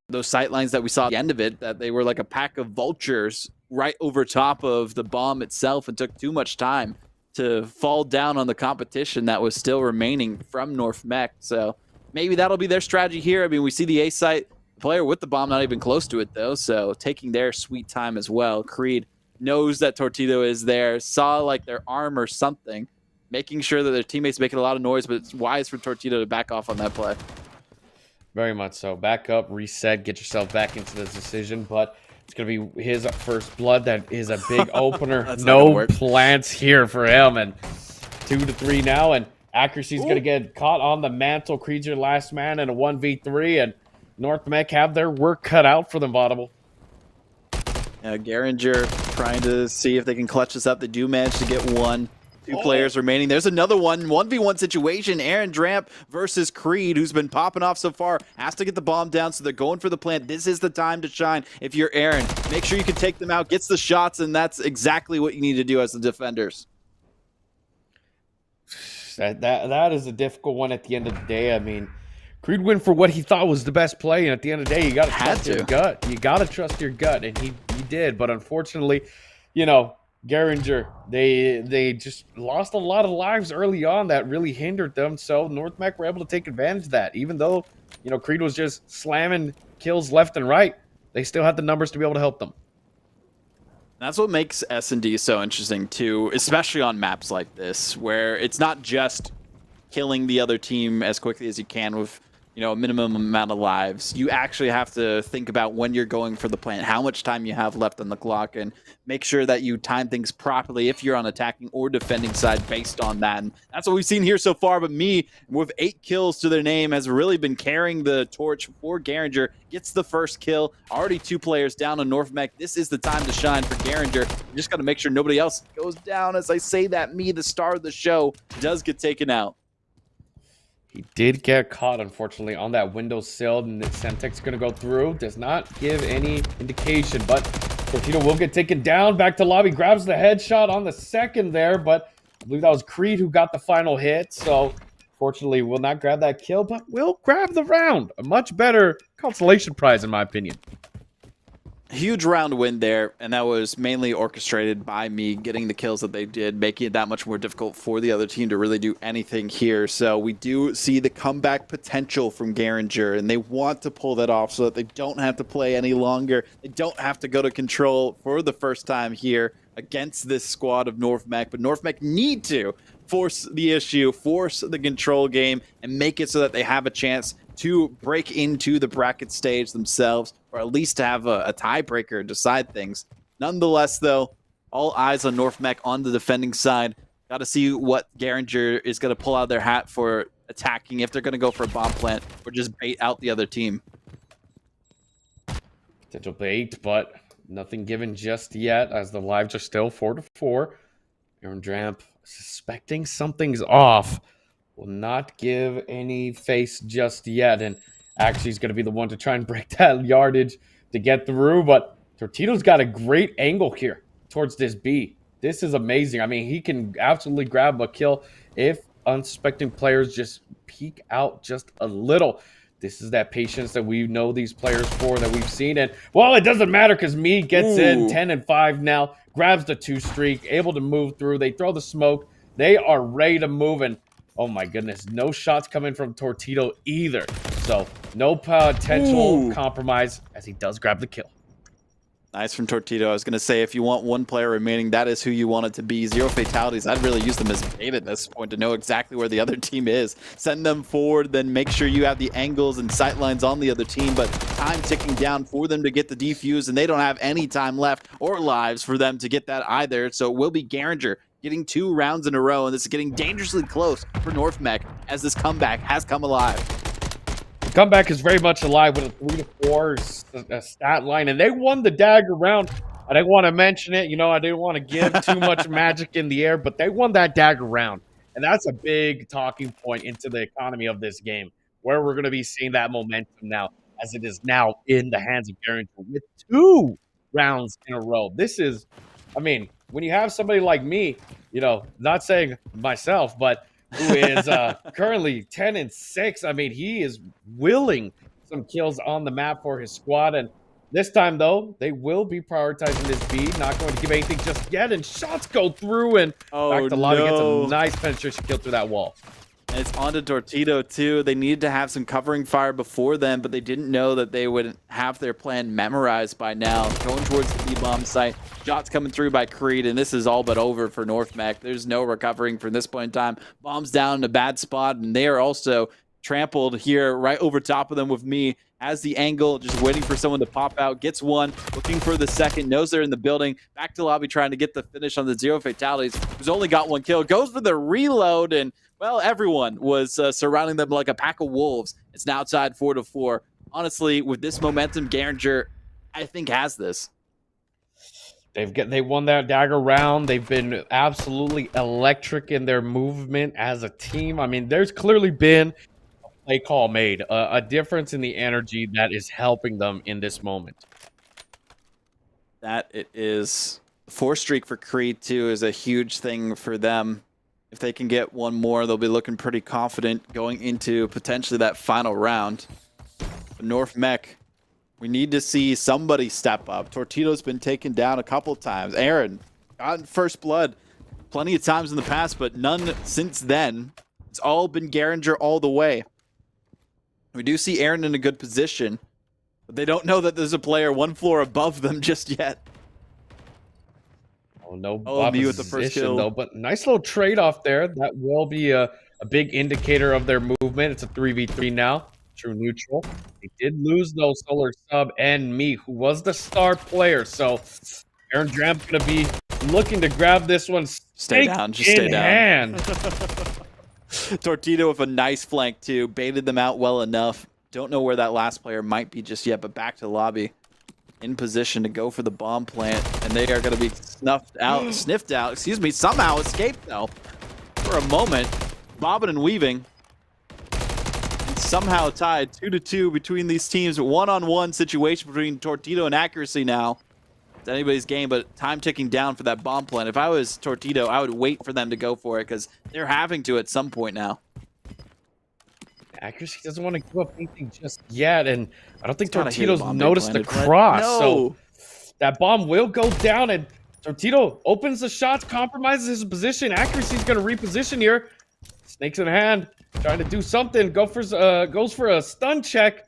those sight lines that we saw at the end of it, that they were like a pack of vultures right over top of the bomb itself and took too much time to fall down on the competition that was still remaining from North Mech. So maybe that'll be their strategy here. I mean, we see the A site, the player with the bomb not even close to it though, so taking their sweet time as well. Creed knows that Tortito is there, saw like their arm or something, making sure that their teammates making a lot of noise, but it's wise for Tortito to back off on that play. Very much so. Back up, reset, get yourself back into the decision, but it's going to be his first blood. That is a big opener. No plants here for him, and 2-3 now, and Accuracy's going to get caught on the mantle. Creed's your last man in a 1v3, and North Mech have their work cut out for them, Audible. Garinger trying to see if they can clutch this up. They do manage to get one. Two players remaining. There's another one. 1v1 situation. Aaron Dramp versus Creed, who's been popping off so far. Has to get the bomb down, so they're going for the plant. This is the time to shine. If you're Aaron, make sure you can take them out, gets the shots, and that's exactly what you need to do as the defenders. That is a difficult one at the end of the day. I mean, Creed went for what he thought was the best play, and at the end of the day, you got to trust your gut. You got to trust your gut, and he did. But unfortunately, you know, Garinger, they just lost a lot of lives early on that really hindered them. So North Mech were able to take advantage of that. Even though, you know, Creed was just slamming kills left and right, they still had the numbers to be able to help them. That's what makes S&D so interesting too, especially on maps like this, where it's not just killing the other team as quickly as you can with, you know, a minimum amount of lives. You actually have to think about when you're going for the plant, how much time you have left on the clock, and make sure that you time things properly if you're on attacking or defending side based on that. And that's what we've seen here so far. But me, with 8 kills to their name, has really been carrying the torch for Garinger. Gets the first kill. Already 2 players down on North Mech. This is the time to shine for Garinger. You just got to make sure nobody else goes down. As I say that, me, the star of the show, does get taken out. He did get caught, unfortunately, on that windowsill, and Semtech's going to go through. Does not give any indication, but Torpedo will get taken down. Back to lobby, grabs the headshot on the second there, but I believe that was Creed who got the final hit. So, fortunately, will not grab that kill, but will grab the round. A much better consolation prize, in my opinion. Huge round win there, and that was mainly orchestrated by me getting the kills that they did, making it that much more difficult for the other team to really do anything here. So we do see the comeback potential from Garinger, and they want to pull that off so that they don't have to play any longer. They don't have to go to control for the first time here against this squad of North Mech, but North Mech need to force the issue, force the control game, and make it so that they have a chance to break into the bracket stage themselves, or at least to have a tiebreaker decide things. Nonetheless, though, all eyes on North Mech on the defending side. Got to see what Garinger is going to pull out of their hat for attacking, if they're going to go for a bomb plant or just bait out the other team. Potential bait, but nothing given just yet, as the lives are still 4-4. Aaron Dramp, suspecting something's off, will not give any face just yet, and actually is going to be the one to try and break that yardage to get through. But Torpedo's got a great angle here towards this B. This is amazing. I mean, he can absolutely grab a kill if unsuspecting players just peek out just a little. This is that patience that we know these players for, that we've seen. And, well, it doesn't matter because me gets in 10-5 now, grabs the 2 streak, able to move through. They throw the smoke. They are ready to move, and oh my goodness, no shots coming from Torpedo either. So no potential compromise, as he does grab the kill. Nice from Torpedo. I was going to say, if you want one player remaining, that is who you want it to be. 0 fatalities. I'd really use them as bait at this point to know exactly where the other team is. Send them forward, then make sure you have the angles and sight lines on the other team, but time ticking down for them to get the defuse, and they don't have any time left or lives for them to get that either. So it will be Garinger getting 2 rounds in a row, and this is getting dangerously close for North Mech as this comeback has come alive. The comeback is very much alive with a 3-4 stat line, and they won the dagger round. I didn't want to mention it. You know, I didn't want to give too much magic in the air, but they won that dagger round. And that's a big talking point into the economy of this game, where we're going to be seeing that momentum now, as it is now in the hands of Garinger with 2 rounds in a row. This is, I mean, when you have somebody like me, you know, not saying myself, but who is currently 10-6, I mean, he is willing some kills on the map for his squad. And this time, though, they will be prioritizing this B, not going to give anything just yet. And shots go through, and back to lobby gets a nice penetration kill through that wall. And it's onto Torpedo, too. They needed to have some covering fire before then, but they didn't know that they would have their plan memorized by now. Going towards the B-bomb site. Shots coming through by Creed, and this is all but over for North Mech. There's no recovering from this point in time. Bombs down in a bad spot, and they are also trampled here right over top of them with me. Has the angle, just waiting for someone to pop out. Gets one, looking for the second. Knows they're in the building. Back to lobby, trying to get the finish on the 0 fatalities. Who's only got 1 kill. Goes for the reload, and well, everyone was surrounding them like a pack of wolves. It's now tied 4-4. Honestly, with this momentum, Garinger, I think, has this. They won that dagger round. They've been absolutely electric in their movement as a team. I mean, there's clearly been a play call made, a difference in the energy that is helping them in this moment. That it is. 4 streak for Creed too is a huge thing for them. If they can get one more, they'll be looking pretty confident going into potentially that final round. But North Mech, we need to see somebody step up. Torpedo's been taken down a couple times. Aaron gotten first blood plenty of times in the past, but none since then. It's all been Garinger all the way. We do see Aaron in a good position, but they don't know that there's a player 1 floor above them just yet. Oh, no me with the first kill. Though, but nice little trade-off there. That will be a big indicator of their movement. It's a 3v3 now. True neutral. They did lose though, Solar Sub and me, who was the star player. So Aaron Dramp's gonna be looking to grab this one. Stay down, just stay down. Hand. Torpedo with a nice flank too. Baited them out well enough. Don't know where that last player might be just yet, but back to the lobby. In position to go for the bomb plant, and they are going to be sniffed out, somehow escaped though. For a moment, bobbing and weaving. And somehow tied 2-2 between these teams. One-on-one situation between Torpedo and Accuracy now. It's anybody's game, but time ticking down for that bomb plant. If I was Torpedo, I would wait for them to go for it because they're having to at some point now. Accuracy doesn't want to give up anything just yet, and I don't think Torpedo's noticed the cross. No. So that bomb will go down, and Torpedo opens the shots, compromises his position. Accuracy's going to reposition here. Snakes in hand, trying to do something. Goes for a stun check,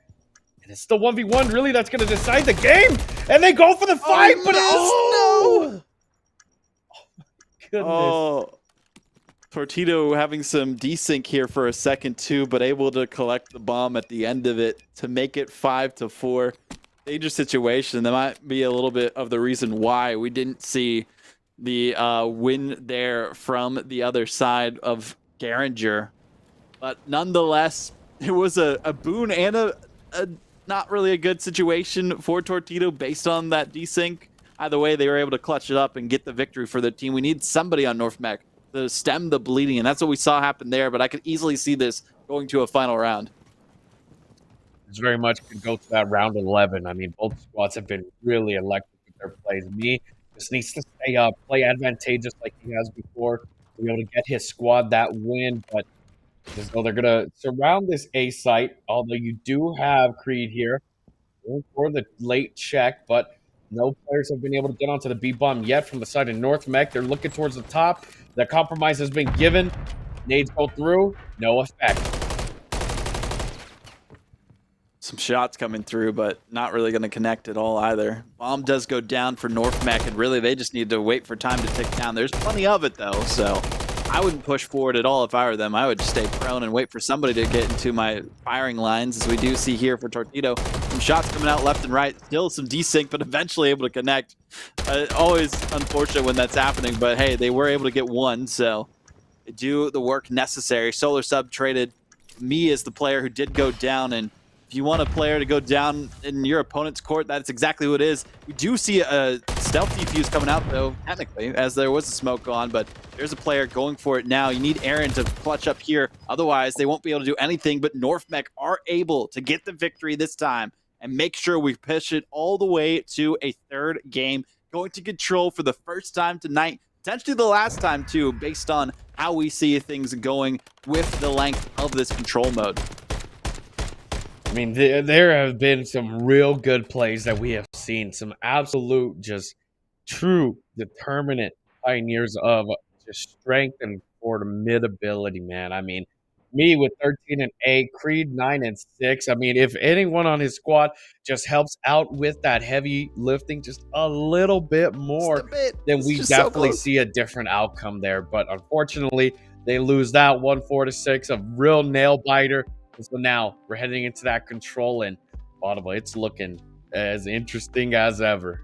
and it's still 1v1. Really, that's going to decide the game. And they go for the fight, but no! Oh my goodness. Oh. Torpedo having some desync here for a second too, but able to collect the bomb at the end of it to make it 5-4. Dangerous situation. That might be a little bit of the reason why we didn't see the win there from the other side of Garinger. But nonetheless, it was a boon and a not really a good situation for Torpedo based on that desync. Either way, they were able to clutch it up and get the victory for their team. We need somebody on North Mech to stem the bleeding, and that's what we saw happen there, but I could easily see this going to a final round. It's very much could go to that round 11. I mean, both squads have been really electric with their plays. Me just needs to stay up, play advantageous like he has before, to be able to get his squad that win, but as though they're going to surround this A site, although you do have Creed here going for the late check, but no players have been able to get onto the B bomb yet from the side of North Mech. They're looking towards the top. The compromise has been given. Nades go through. No effect. Some shots coming through, but not really going to connect at all either. Bomb does go down for North Mech, and really they just need to wait for time to tick down. There's plenty of it though, so I wouldn't push forward at all if I were them. I would just stay prone and wait for somebody to get into my firing lines, as we do see here for Torpedo. Some shots coming out left and right. Still some desync, but eventually able to connect. Always unfortunate when that's happening, but hey, they were able to get one, so they do the work necessary. Solar Sub traded me as the player who did go down, and if you want a player to go down in your opponent's court, that's exactly what it is. We do see a stealth defuse coming out, though, technically, as there was a smoke on, but there's a player going for it now. You need Aaron to clutch up here. Otherwise, they won't be able to do anything, but North Mech are able to get the victory this time and make sure we push it all the way to a third game. Going to control for the first time tonight, potentially the last time, too, based on how we see things going with the length of this control mode. I mean, there have been some real good plays that we have seen. Some absolute, just true, determinate pioneers of just strength and formidability, man. I mean, me with 13 and 8, Creed 9 and 6. I mean, if anyone on his squad just helps out with that heavy lifting just a little bit more, then we definitely see a different outcome there. But unfortunately, they lose that 1-4-6, a real nail biter. So now we're heading into that control, and Audible, it's looking as interesting as ever.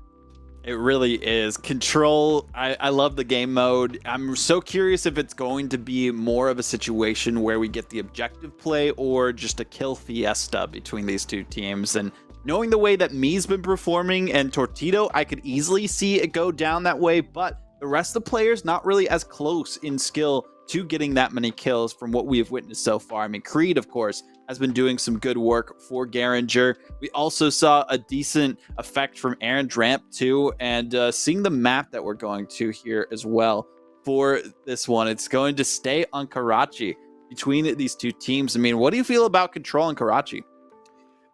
It really is. Control, I love the game mode. I'm so curious if it's going to be more of a situation where we get the objective play or just a kill fiesta between these two teams. And knowing the way that Me's been performing and Tortito, I could easily see it go down that way, but the rest of the players not really as close in skill to getting that many kills from what we have witnessed so far. I mean, Creed, of course, has been doing some good work for Garinger. We also saw a decent effect from Aaron Dramp too, and seeing the map that we're going to here as well for this one, it's going to stay on Karachi between these two teams. I mean, what do you feel about Control and Karachi?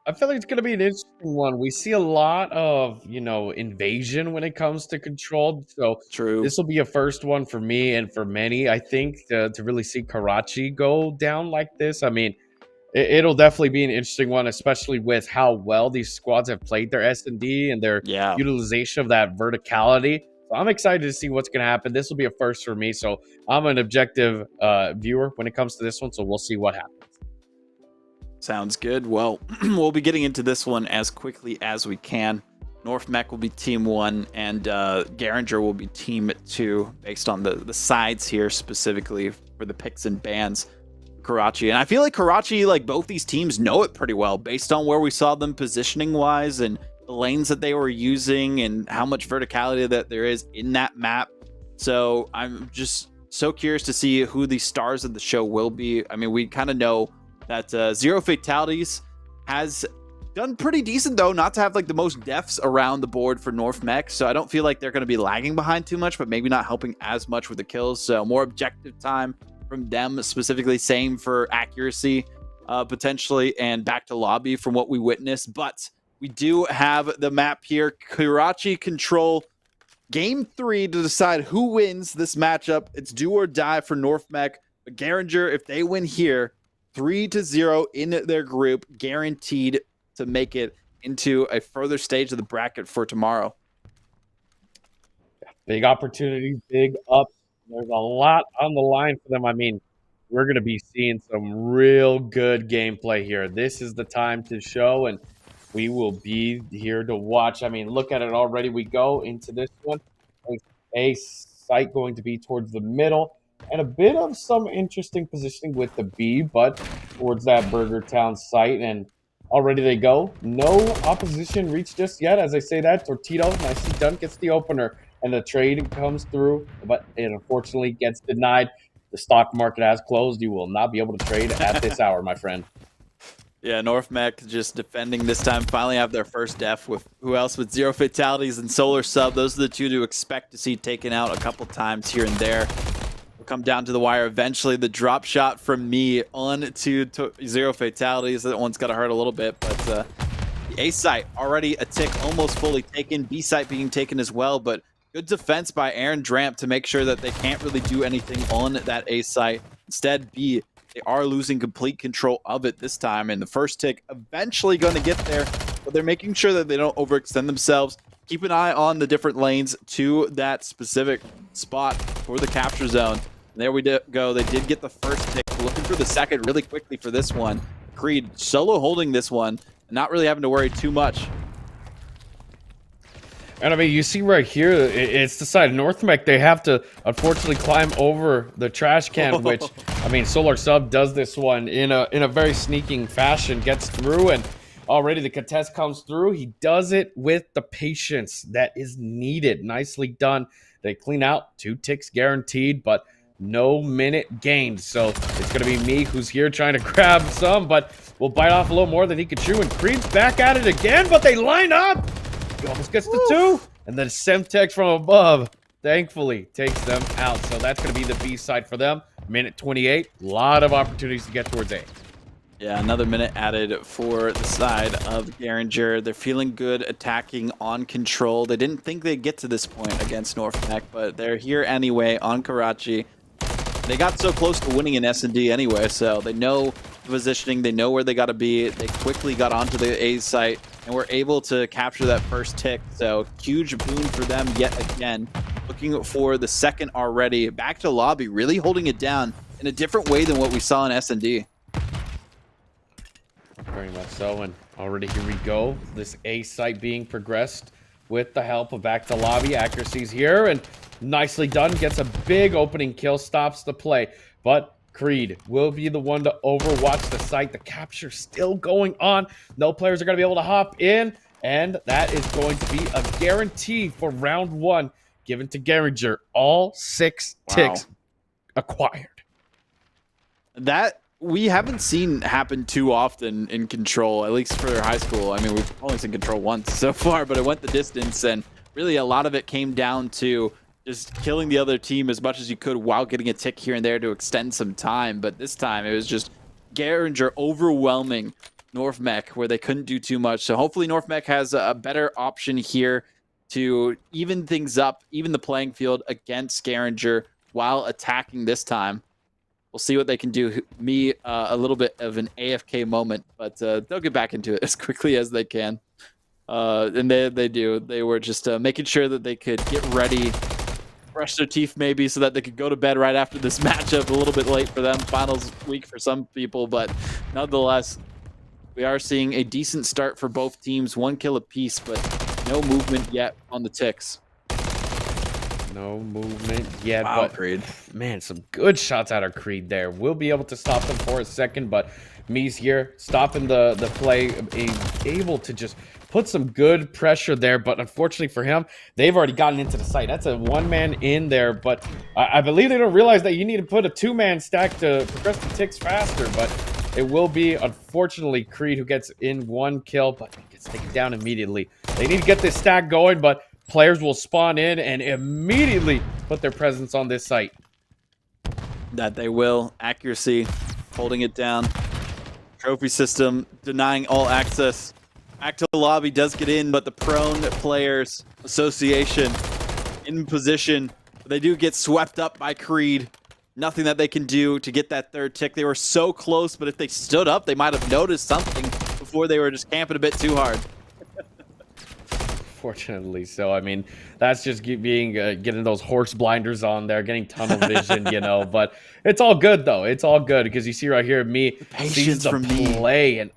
I feel like it's going to be an interesting one. We see a lot of, invasion when it comes to Controlled. So True. this will be a first one for me and for many, I think, to really see Karachi go down like this. I mean, it'll definitely be an interesting one, especially with how well these squads have played their S&D and their utilization of that verticality. So I'm excited to see what's going to happen. This will be a first for me. So I'm an objective viewer when it comes to this one. So we'll see what happens. Sounds good. Well, we'll be getting into this one as quickly as we can. North Mech will be team 1 and Garinger will be team 2 based on the sides here specifically for the picks and bans. Karachi. And I feel like Karachi, like both these teams know it pretty well based on where we saw them positioning wise and the lanes that they were using and how much verticality that there is in that map. So I'm just so curious to see who the stars of the show will be. I mean, we kind of know that Zero Fatalities has done pretty decent, though, not to have like the most deaths around the board for North Mech. So I don't feel like they're going to be lagging behind too much, but maybe not helping as much with the kills. So more objective time from them specifically. Same for accuracy, potentially, and back to lobby from what we witnessed. But we do have the map here. Karachi Control. Game 3 to decide who wins this matchup. It's do or die for North Mech. But Garinger, if they win here, 3-0 in their group, guaranteed to make it into a further stage of the bracket for tomorrow. Big opportunity, big ups. There's a lot on the line for them. I mean, we're going to be seeing some real good gameplay here. This is the time to show, and we will be here to watch. I mean, look at it already. We go into this one. A site going to be towards the middle. And a bit of some interesting positioning with the B, but towards that Burger Town site. And already they go. No opposition reached just yet. As I say that, Tortito, nicely done, gets the opener. And the trade comes through, but it unfortunately gets denied. The stock market has closed. You will not be able to trade at this hour, my friend. Yeah, North Mech just defending this time. Finally have their first death with who else? With Zero Fatalities and Solar Sub. Those are the two to expect to see taken out a couple times here and there. Come down to the wire eventually. The drop shot from me on to Zero Fatalities. That one's got to hurt a little bit, but the A site already a tick almost fully taken. B site being taken as well, but good defense by Aaron Dramp to make sure that they can't really do anything on that A site. Instead, B, they are losing complete control of it this time, and the first tick eventually going to get there, but they're making sure that they don't overextend themselves. Keep an eye on the different lanes to that specific spot for the capture zone. There we go. They did get the first tick. Looking for the second really quickly for this one. Creed solo holding this one, not really having to worry too much. And I mean, you see right here, it's the side North Mech. They have to unfortunately climb over the trash can, which, I mean, Solar Sub does this one in a very sneaking fashion, gets through, and already the contest comes through. He does it with the patience that is needed. Nicely done. They clean out 2 ticks guaranteed, but no minute gained. So it's going to be me who's here trying to grab some, but we'll bite off a little more than he could chew. And Creed's back at it again, but they line up. He almost gets the 2. And then Semtex from above, thankfully, takes them out. So that's going to be the B side for them. Minute 28. A lot of opportunities to get towards A. Yeah, another minute added for the side of Garinger. They're feeling good attacking on control. They didn't think they'd get to this point against North Mech, but they're here anyway on Karachi. They got so close to winning an S&D anyway, so they know the positioning. They know where they got to be. They quickly got onto the A site and were able to capture that first tick. So huge boon for them yet again. Looking for the second already. Back to lobby, really holding it down in a different way than what we saw in S&D. Very much so, and already here we go. This A site being progressed with the help of back to lobby. Accuracy's here, and nicely done. Gets a big opening kill, stops the play. But Creed will be the one to overwatch the site. The capture still going on. No players are going to be able to hop in. And that is going to be a guarantee for round 1 given to Garinger. All 6 ticks acquired. That we haven't seen happen too often in Control, at least for high school. I mean, we've only seen Control once so far, but it went the distance, and really a lot of it came down to just killing the other team as much as you could while getting a tick here and there to extend some time. But this time it was just Garinger overwhelming North Mech, where they couldn't do too much. So hopefully North Mech has a better option here to even things up, even the playing field against Garinger while attacking this time. We'll see what they can do. Me, a little bit of an AFK moment, but they'll get back into it as quickly as they can. And they do. They were just making sure that they could get ready, brush their teeth maybe, so that they could go to bed right after this matchup. A little bit late for them, finals week for some people, but nonetheless, we are seeing a decent start for both teams. 1 kill apiece, but no movement yet on the ticks. No movement yet. Wow, but Creed. Man, some good shots out of Creed there. We'll be able to stop them for a second, but Me's here, stopping the play, able to just put some good pressure there. But unfortunately for him, they've already gotten into the site. That's a 1-man in there, but I believe they don't realize that you need to put a 2-man stack to progress the ticks faster. But it will be, unfortunately, Creed who gets in 1 kill, but gets taken down immediately. They need to get this stack going, but players will spawn in and immediately put their presence on this site. That they will. Accuracy, holding it down. Trophy system, denying all access. Back to the lobby does get in, but the Prone Players Association in position. They do get swept up by Creed. Nothing that they can do to get that 3rd tick. They were so close, but if they stood up, they might have noticed something before they were just camping a bit too hard. Fortunately so. I mean, that's just getting those horse blinders on there, getting tunnel vision, you know. But it's all good, though. It's all good because you see right here, me sees the play, and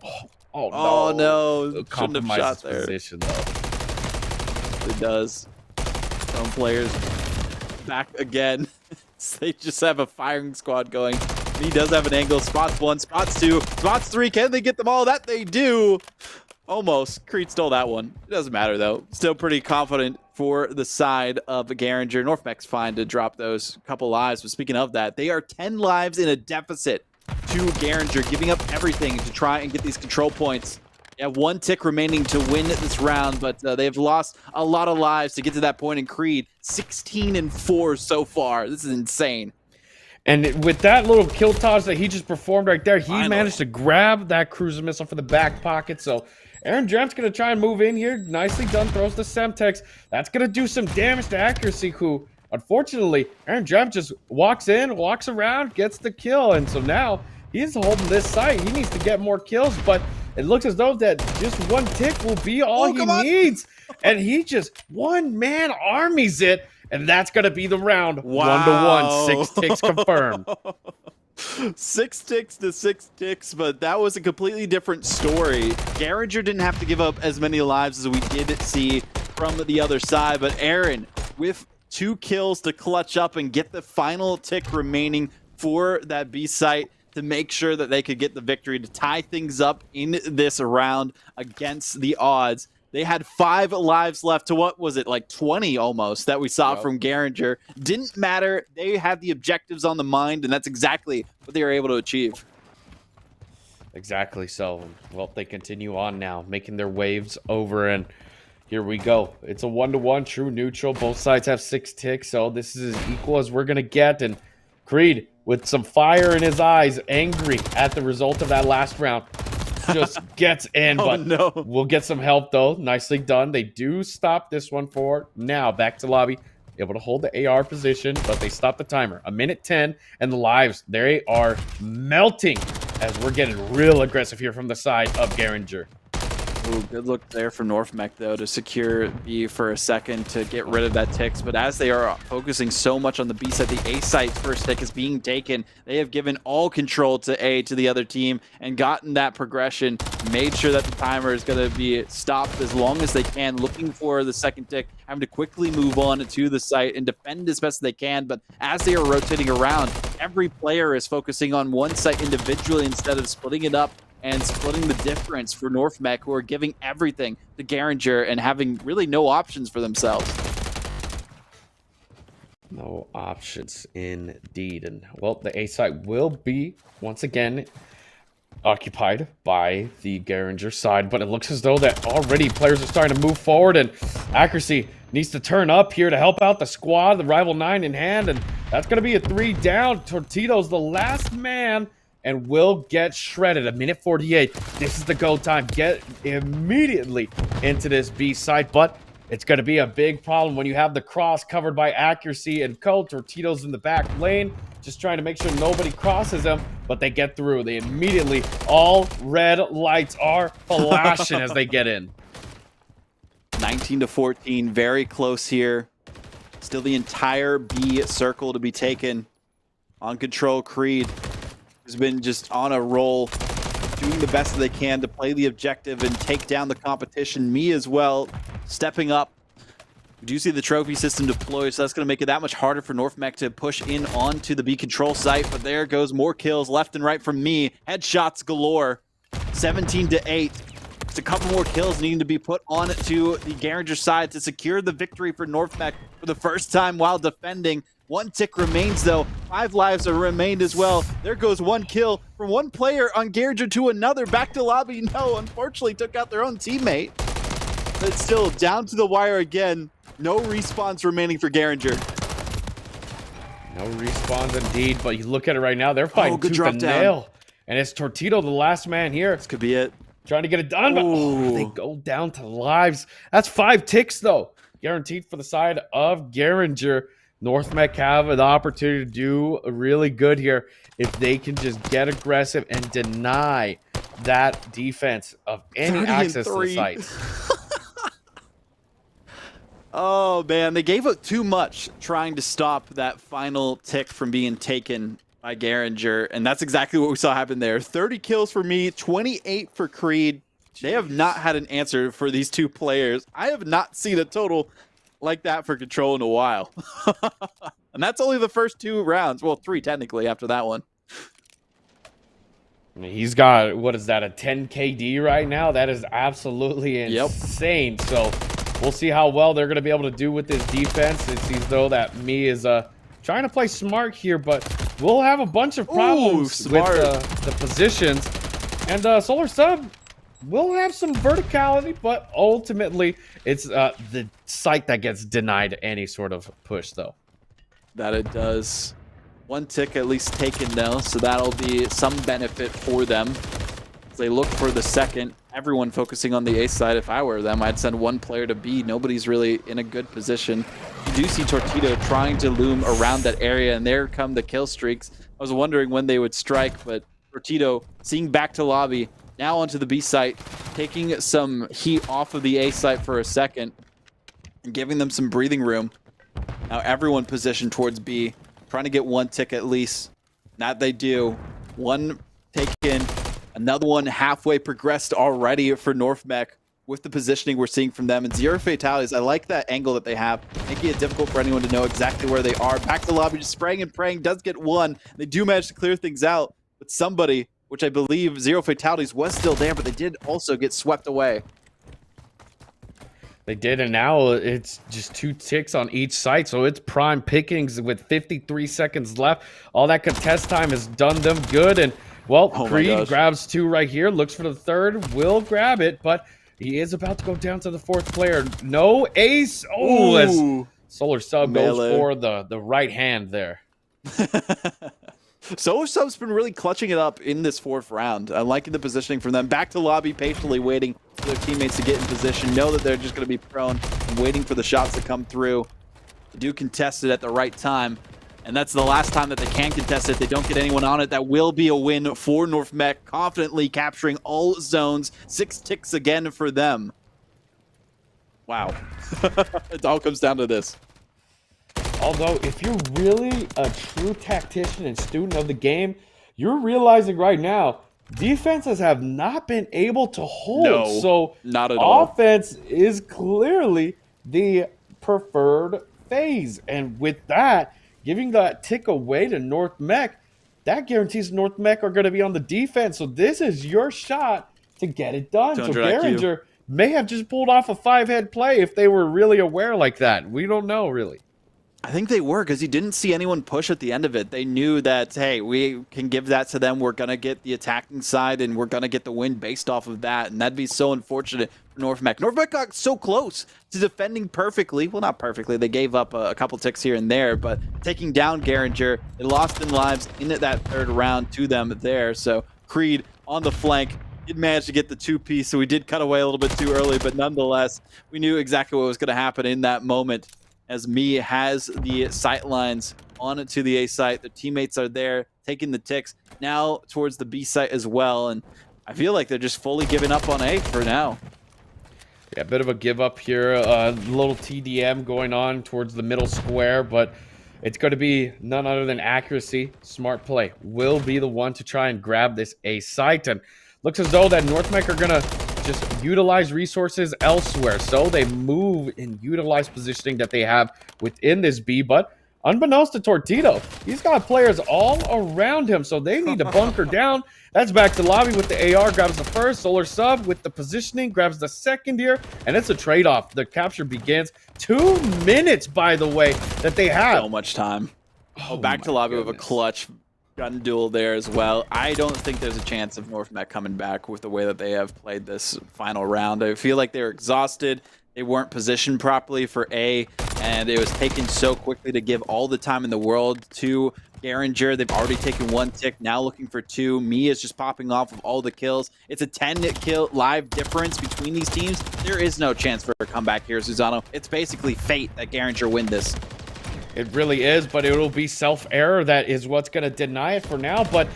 oh no, compromises position though. It does. Some players back again. They just have a firing squad going. He does have an angle. Spots 1, spots 2, spots 3. Can they get them all? That they do. Almost. Creed stole that one. It doesn't matter, though. Still pretty confident for the side of Garinger. North Mech's fine to drop those couple lives. But speaking of that, they are 10 lives in a deficit to Garinger, giving up everything to try and get these control points. They have 1 tick remaining to win this round, but they've lost a lot of lives to get to that point in Creed. 16-4 so far. This is insane. And with that little kill toss that he just performed right there, he managed to grab that cruiser missile for the back pocket. So Aaron Jam's going to try and move in here. Nicely done. Throws the Semtex. That's going to do some damage to Accuracy, who, unfortunately, Aaron Jam just walks in, walks around, gets the kill. And so now he's holding this site. He needs to get more kills, but it looks as though that just 1 tick will be all he needs. And he just 1-man armies it. And that's going to be the round. Wow. 1-1. 6 ticks confirmed. 6 ticks to 6 ticks, but that was a completely different story. Garinger didn't have to give up as many lives as we did see from the other side, but Aaron with 2 kills to clutch up and get the final tick remaining for that B site to make sure that they could get the victory to tie things up in this round against the odds. They had 5 lives left to, what was it, like 20 almost that we saw from Garinger. Didn't matter. They had the objectives on the mind, and that's exactly what they were able to achieve. Exactly so. Well, they continue on now, making their waves over, and here we go. It's a 1-1, true neutral. Both sides have 6 ticks, so this is as equal as we're going to get. And Creed, with some fire in his eyes, angry at the result of that last round, just gets in, but no. We'll get some help, though. Nicely done. They do stop this one for now. Back to lobby. Able to hold the AR position, but they stop the timer. 1:10, and the lives, they are melting as we're getting real aggressive here from the side of Garinger. Ooh, good look there from Northmech, though, to secure B for a second to get rid of that ticks. But as they are focusing so much on the B side, the A site first tick is being taken. They have given all control to A to the other team and gotten that progression, made sure that the timer is going to be stopped as long as they can, looking for the second tick, having to quickly move on to the site and defend as best as they can. But as they are rotating around, every player is focusing on one site individually instead of splitting it up and splitting the difference for Northmech, who are giving everything to Garinger and having really no options for themselves. No options indeed. And well, the A site will be once again occupied by the Garinger side, but it looks as though that already players are starting to move forward, and accuracy needs to turn up here to help out the squad, the rival 9 in hand, and that's going to be a 3 down. Tortito's the last man and will get shredded. A minute 48. This is the go time. Get immediately into this B site, but it's going to be a big problem when you have the cross covered by accuracy and co. Tortito's in the back lane, just trying to make sure nobody crosses them, but they get through. They immediately, all red lights are flashing as they get in. 19-14, very close here. Still the entire B circle to be taken. On control, Creed has been just on a roll, doing the best that they can to play the objective and take down the competition. Me as well, stepping up. We do see the trophy system deployed, so that's going to make it that much harder for Northmech to push in onto the B control site. But there goes more kills left and right from me. Headshots galore. 17-8. Just a couple more kills needing to be put on to the Garinger side to secure the victory for Northmech for the first time while defending. 1 tick remains, though. 5 lives are remained as well. There goes 1 kill from one player on Garinger to another. Back to lobby. No, unfortunately took out their own teammate. But still down to the wire again. No respawns remaining for Garinger. No respawns indeed, but you look at it right now, they're fighting tooth and nail. And it's Tortito, the last man here. This could be it. Trying to get it done, but they go down to lives. That's 5 ticks, though. Guaranteed for the side of Garinger. Northmech have an opportunity to do really good here if they can just get aggressive and deny that defense of any access to the site. Oh, man, they gave up too much trying to stop that final tick from being taken by Garinger, and that's exactly what we saw happen there. 30 kills for me, 28 for Creed. They have not had an answer for these two players. I have not seen a total like that for Control in a while. And that's only the first 2 rounds. Well, 3 technically after that one. I mean, he's got, what is that, a 10 KD right now? That is absolutely insane. Yep. So we'll see how well they're going to be able to do with this defense. It seems though that me is trying to play smart here, but we'll have a bunch of problems with the positions. And Solar Sub will have some verticality, but ultimately it's the site that gets denied any sort of push, though. That it does. 1 tick at least taken now, so that'll be some benefit for them. As they look for the second, everyone focusing on the A side. If I were them, I'd send 1 player to B. Nobody's really in a good position. You do see Tortito trying to loom around that area, and there come the kill streaks. I was wondering when they would strike, but Tortito seeing back to lobby, now onto the B site, taking some heat off of the A site for a second and giving them some breathing room. Now everyone positioned towards B, trying to get 1 tick at least. That they do. 1 taken, another one halfway progressed already for Northmech with the positioning we're seeing from them. And 0 fatalities, I like that angle that they have, making it difficult for anyone to know exactly where they are. Back to lobby, just spraying and praying, does get 1. They do manage to clear things out, but somebody, which I believe 0 fatalities was still there, but they did also get swept away. They did, and now it's just 2 ticks on each site, so it's prime pickings with 53 seconds left. All that contest time has done them good, and, well, Creed grabs 2 right here, looks for the 3rd, will grab it, but he is about to go down to the 4th player. No ace! Oh, as Solar Sub goes for the right hand there. Solar Sub's been really clutching it up in this 4th round. I'm liking the positioning from them. Back to lobby, patiently waiting for their teammates to get in position. Know that they're just going to be prone and waiting for the shots to come through. They do contest it at the right time. And that's the last time that they can contest it. They don't get anyone on it. That will be a win for North Mech, confidently capturing all zones. 6 ticks again for them. Wow. It all comes down to this. Although, if you're really a true tactician and student of the game, you're realizing right now, defenses have not been able to hold. No, so not at all. Offense is clearly the preferred phase. And with that, giving that tick away to North Mech, that guarantees North Mech are going to be on the defense. So this is your shot to get it done. So Garinger may have just pulled off a 5-head play if they were really aware like that. We don't know, really. I think they were, because you didn't see anyone push at the end of it. They knew that, hey, we can give that to them. We're going to get the attacking side, and we're going to get the win based off of that. And that'd be so unfortunate for North Mech. North Mech got so close to defending perfectly. Well, not perfectly. They gave up a couple ticks here and there, but taking down Garinger, they lost in lives in that third round to them there. So Creed on the flank did manage to get the 2-piece, so we did cut away a little bit too early, but nonetheless, we knew exactly what was going to happen in that moment. As Me has the sight lines on to the A site. Their teammates are there taking the ticks now towards the B site as well. And I feel like they're just fully giving up on A for now. Yeah, a bit of a give up here. A little TDM going on towards the middle square, but it's going to be none other than accuracy. Smart play will be the one to try and grab this A site. And looks as though that North Mech are going to just utilize resources elsewhere. So they move and utilize positioning that they have within this B. But unbeknownst to Tortito, he's got players all around him. So they need to bunker down. That's back to lobby with the AR. Grabs the first. Solar Sub with the positioning. Grabs the second here. And it's a trade-off. The capture begins. 2 minutes, by the way, that they have. So much time. Oh, back to lobby with a clutch gun duel there as well. I don't think there's a chance of North Mech coming back with the way that they have played this final round. I feel like they're exhausted. They weren't positioned properly for A, and it was taken so quickly to give all the time in the world to Garinger. They've already taken 1 tick, now looking for 2. Me is just popping off of all the kills. It's a 10-kill live difference between these teams. There is no chance for a comeback here, Susano. It's basically fate that Garinger win this. It really is, but it will be self-error that is what's going to deny it for now. But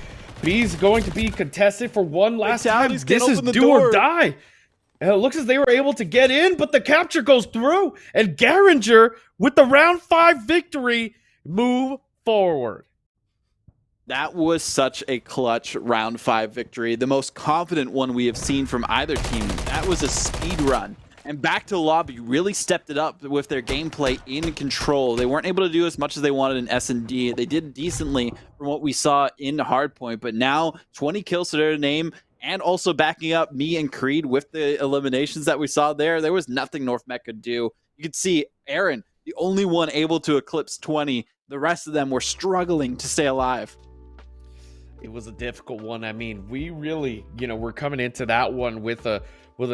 B's going to be contested for one last time. This is do or die. And it looks as they were able to get in, but the capture goes through. And Garinger, with the round 5 victory, move forward. That was such a clutch round 5 victory. The most confident one we have seen from either team. That was a speed run. And back to the lobby really stepped it up with their gameplay in control. They weren't able to do as much as they wanted in S&D. They did decently from what we saw in Hardpoint, but now 20 kills to their name, and also backing up Me and Creed with the eliminations that we saw there. There was nothing North Mech could do. You could see Aaron, the only one able to eclipse 20. The rest of them were struggling to stay alive. It was a difficult one. I mean, we really, we're coming into that one with a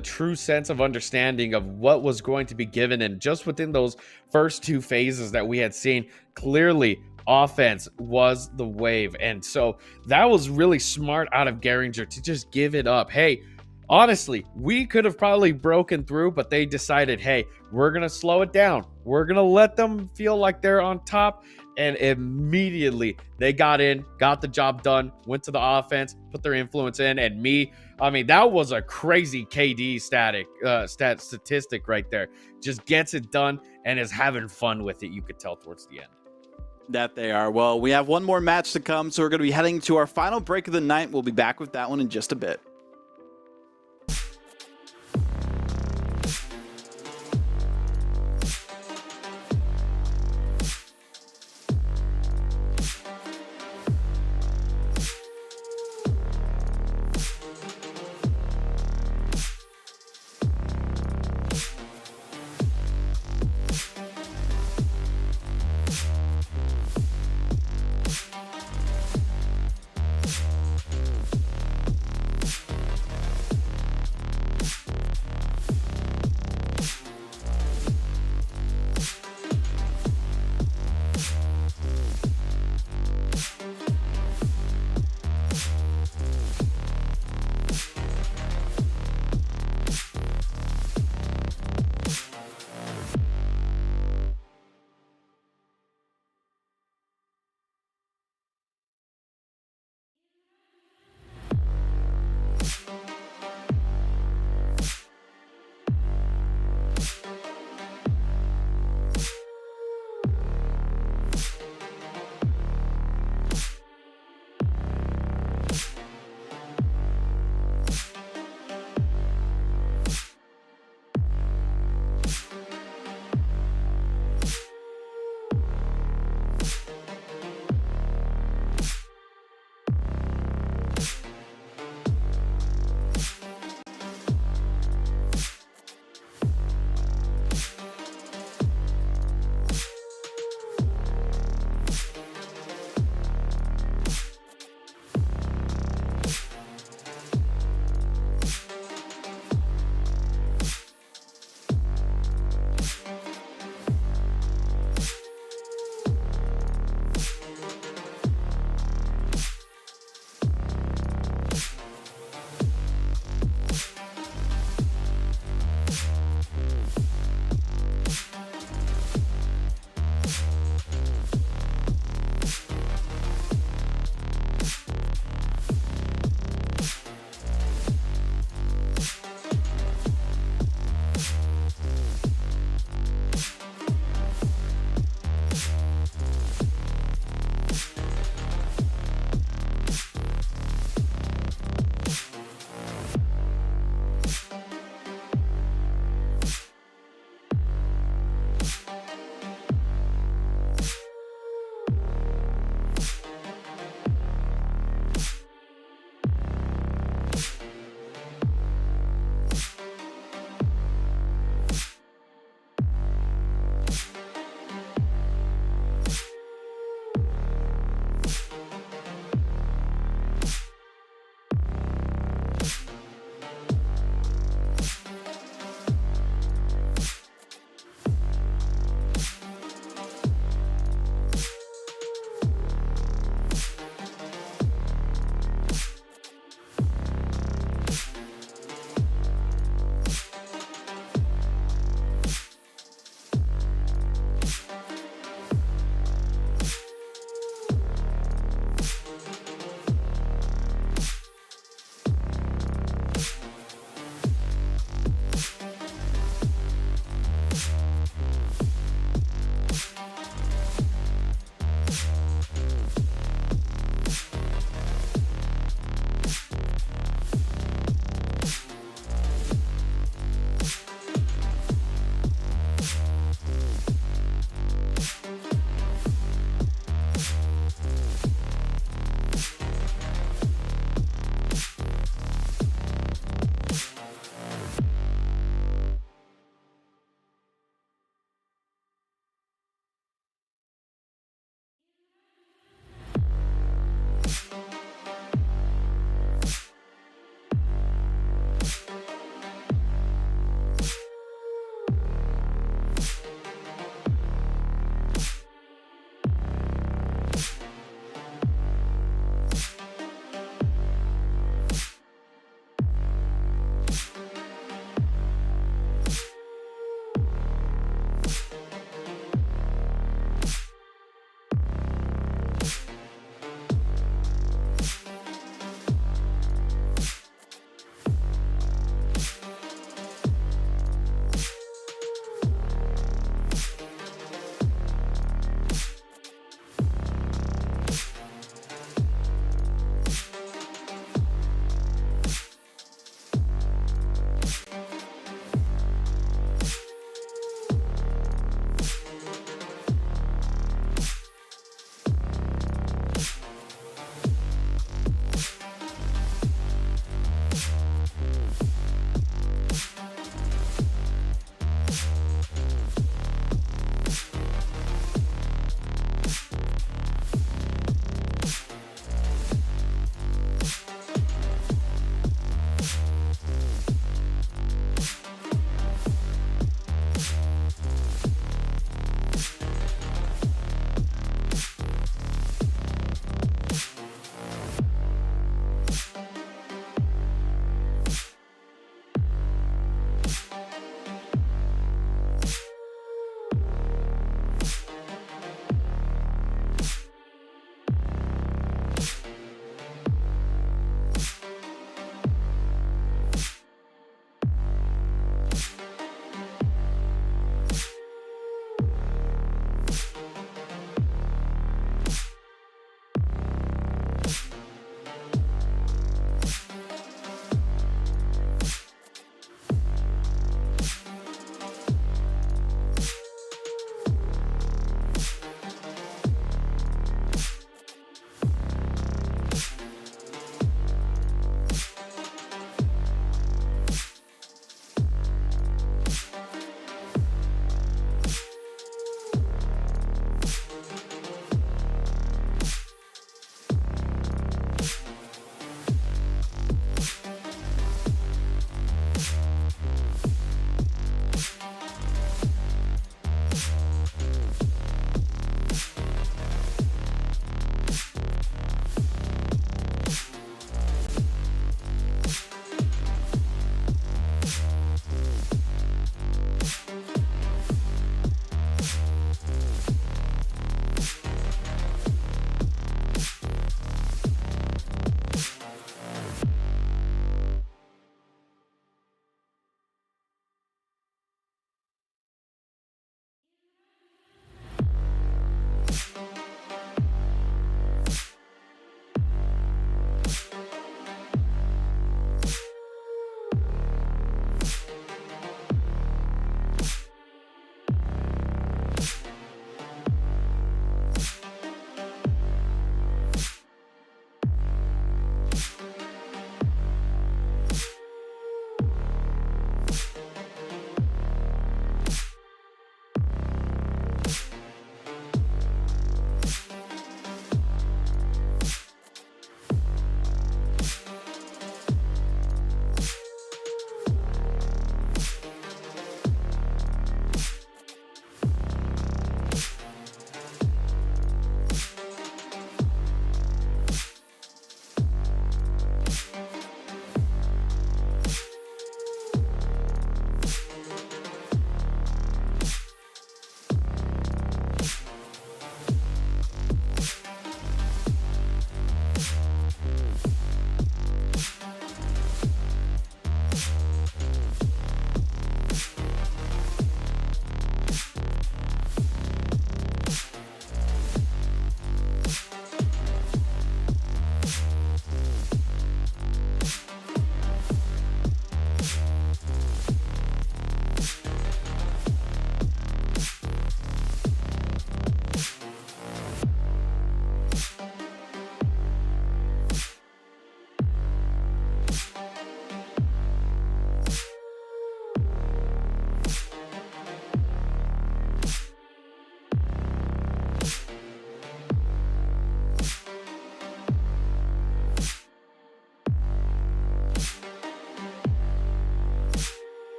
true sense of understanding of what was going to be given. And just within those first 2 phases that we had seen, clearly offense was the wave. And so that was really smart out of Garinger to just give it up. Hey, honestly, we could have probably broken through, but they decided, hey, we're going to slow it down. We're going to let them feel like they're on top. And immediately they got in, got the job done, went to the offense, put their influence in. And that was a crazy KD statistic right there. Just gets it done and is having fun with it, you could tell towards the end. That they are. Well, we have one more match to come, so we're going to be heading to our final break of the night. We'll be back with that one in just a bit.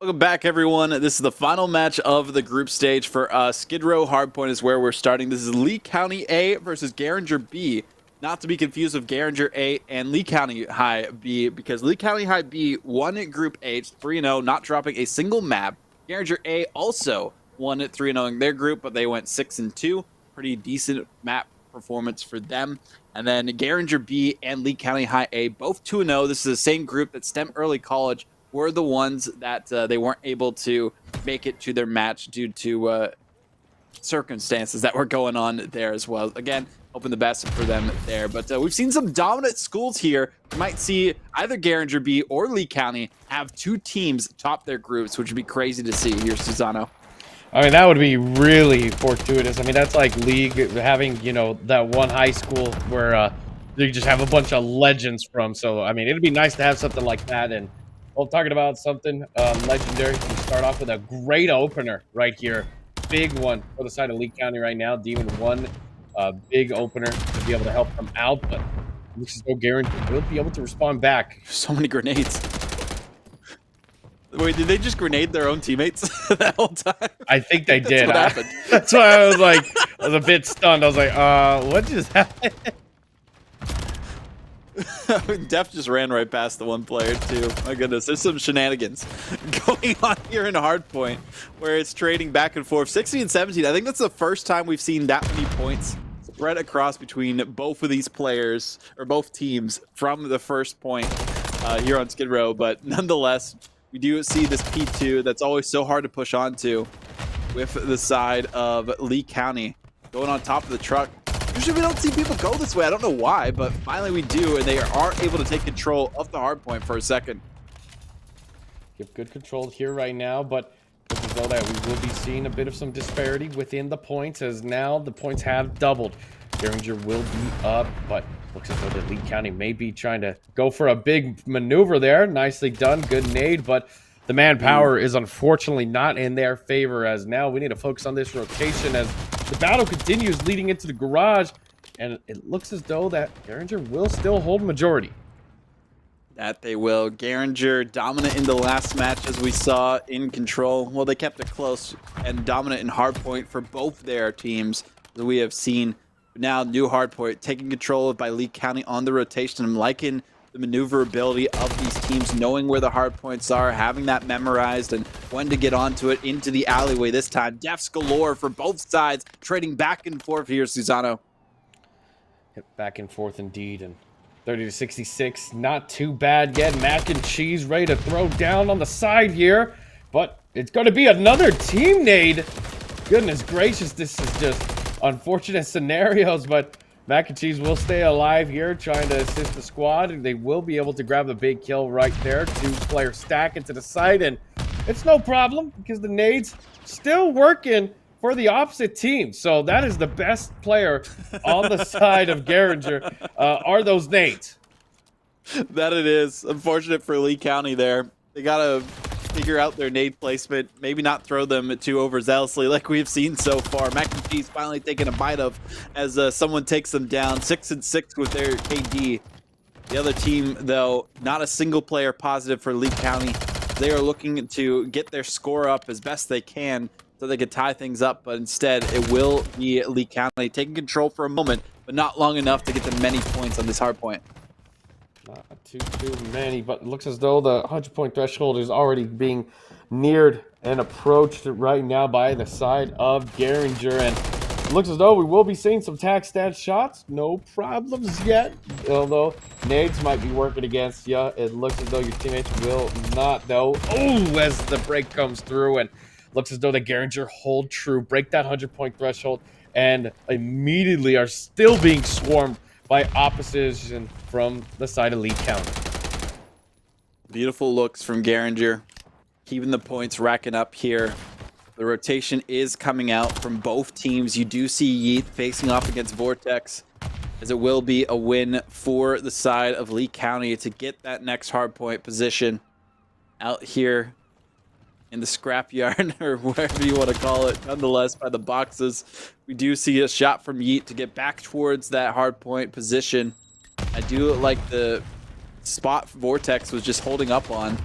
Welcome back, everyone. This is the final match of the group stage for us. Skid Row Hardpoint is where we're starting. This is Lee County A versus Garinger B. Not to be confused with Garinger A and Lee County High B, because Lee County High B won at Group H 3-0, not dropping a single map. Garinger A also won at 3-0 in their group, but they went 6-2. Pretty decent map performance for them. And then Garinger B and Lee County High A, both 2-0. This is the same group that STEM Early College were the ones that they weren't able to make it to their match due to circumstances that were going on there as well. Again, hoping the best for them there. But we've seen some dominant schools here. We might see either Garinger B or Lee County have two teams top their groups, which would be crazy to see here, Susano. I mean, that would be really fortuitous. I mean, that's like League having, you know, that one high school where you just have a bunch of legends from. So, I mean, it'd be nice to have something like that. And well, talking about something legendary, we start off with a great opener right here. Big one for the side of Lee County right now. Demon one big opener to be able to help them out, but looks as though Garinger will be able to respond back. So many grenades. Wait, did they just grenade their own teammates that whole time? I think they did. What happened? That's why I was like, I was a bit stunned. I was like, what just happened? Def just ran right past the one player too. My goodness, there's some shenanigans going on here in Hardpoint where it's trading back and forth. 16 and 17. I think that's the first time we've seen that many points spread across between both of these players, or both teams, from the first point here on Skid Row. But nonetheless, we do see this P2 that's always so hard to push onto with the side of Lee County going on top of the truck. Usually we don't see people go this way. I don't know why, but finally we do, and they are able to take control of the hard point for a second. Give good control here right now, but looks as though that we will be seeing a bit of some disparity within the points, as now the points have doubled. Garinger will be up, but looks as though that Lee County may be trying to go for a big maneuver there. Nicely done, good nade, but the manpower is unfortunately not in their favor, as now we need to focus on this rotation as the battle continues leading into the garage, and it looks as though that Garinger will still hold majority. That they will. Garinger dominant in the last match, as we saw, in control. Well, they kept it close and dominant in hardpoint for both their teams, as we have seen. Now, new hardpoint taking control of by Lee County on the rotation. I'm liking the maneuverability of these teams, knowing where the hard points are, having that memorized, and when to get onto it into the alleyway this time. Deaths galore for both sides, trading back and forth here, Susano. Back and forth indeed, and 30-66, not too bad yet. Mac and Cheese ready to throw down on the side here, but it's going to be another team nade. Goodness gracious, this is just unfortunate scenarios, but Mac and Cheese will stay alive here, trying to assist the squad, and they will be able to grab a big kill right there. Two-player stack into the side, and it's no problem because the nades still working for the opposite team. So that is the best player on the side of Garinger, are those nades. That it is. Unfortunate for Lee County there. They got to figure out their nade placement, maybe not throw them too overzealously like we've seen so far. Mac and Cheese finally taking a bite of as someone takes them down 6-6 with their KD. The other team, though, not a single player positive for Lee County. They are looking to get their score up as best they can so they could tie things up, but instead it will be Lee County taking control for a moment, but not long enough to get them many points on this hard point. Not too many, but it looks as though the 100-point threshold is already being neared and approached right now by the side of Garinger, and it looks as though we will be seeing some tac stat shots. No problems yet, although nades might be working against you. It looks as though your teammates will not, though. Oh, as the break comes through, and looks as though the Garinger hold true, break that 100-point threshold, and immediately are still being swarmed by opposition from the side of Lee County. Beautiful looks from Garinger, keeping the points racking up here. The rotation is coming out from both teams. You do see Yeet facing off against Vortex, as it will be a win for the side of Lee County to get that next hardpoint position out here in the scrapyard, or whatever you want to call it. Nonetheless, by the boxes, we do see a shot from Yeet to get back towards that hardpoint position. I do like the spot Vortex was just holding up on,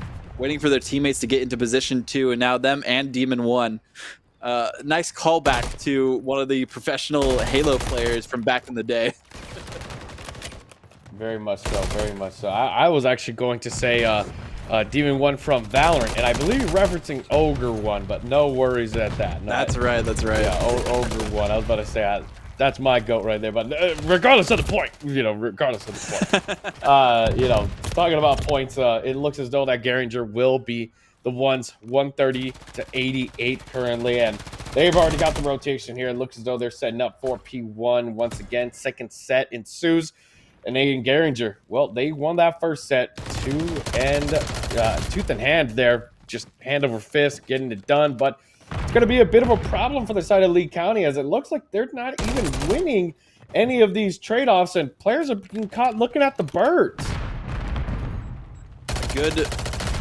waiting for their teammates to get into position 2, and now them and Demon 1. Nice callback to one of the professional Halo players from back in the day. Very much so, very much so. I was actually going to say Demon 1 from Valorant, and I believe referencing Ogre 1, but no worries at that. No, That's right, that's right. Yeah, Ogre 1. I was about to say that's my goat right there, but regardless of the point, regardless of the point, talking about points, it looks as though that Garinger will be the ones 130 to 88 currently, and they've already got the rotation here. It looks as though they're setting up for P1 once again. Second set ensues. And Garinger, well, they won that first set tooth and hand there, just hand over fist, getting it done. But it's going to be a bit of a problem for the side of Lee County, as it looks like they're not even winning any of these trade-offs, and players are being caught looking at the birds. A good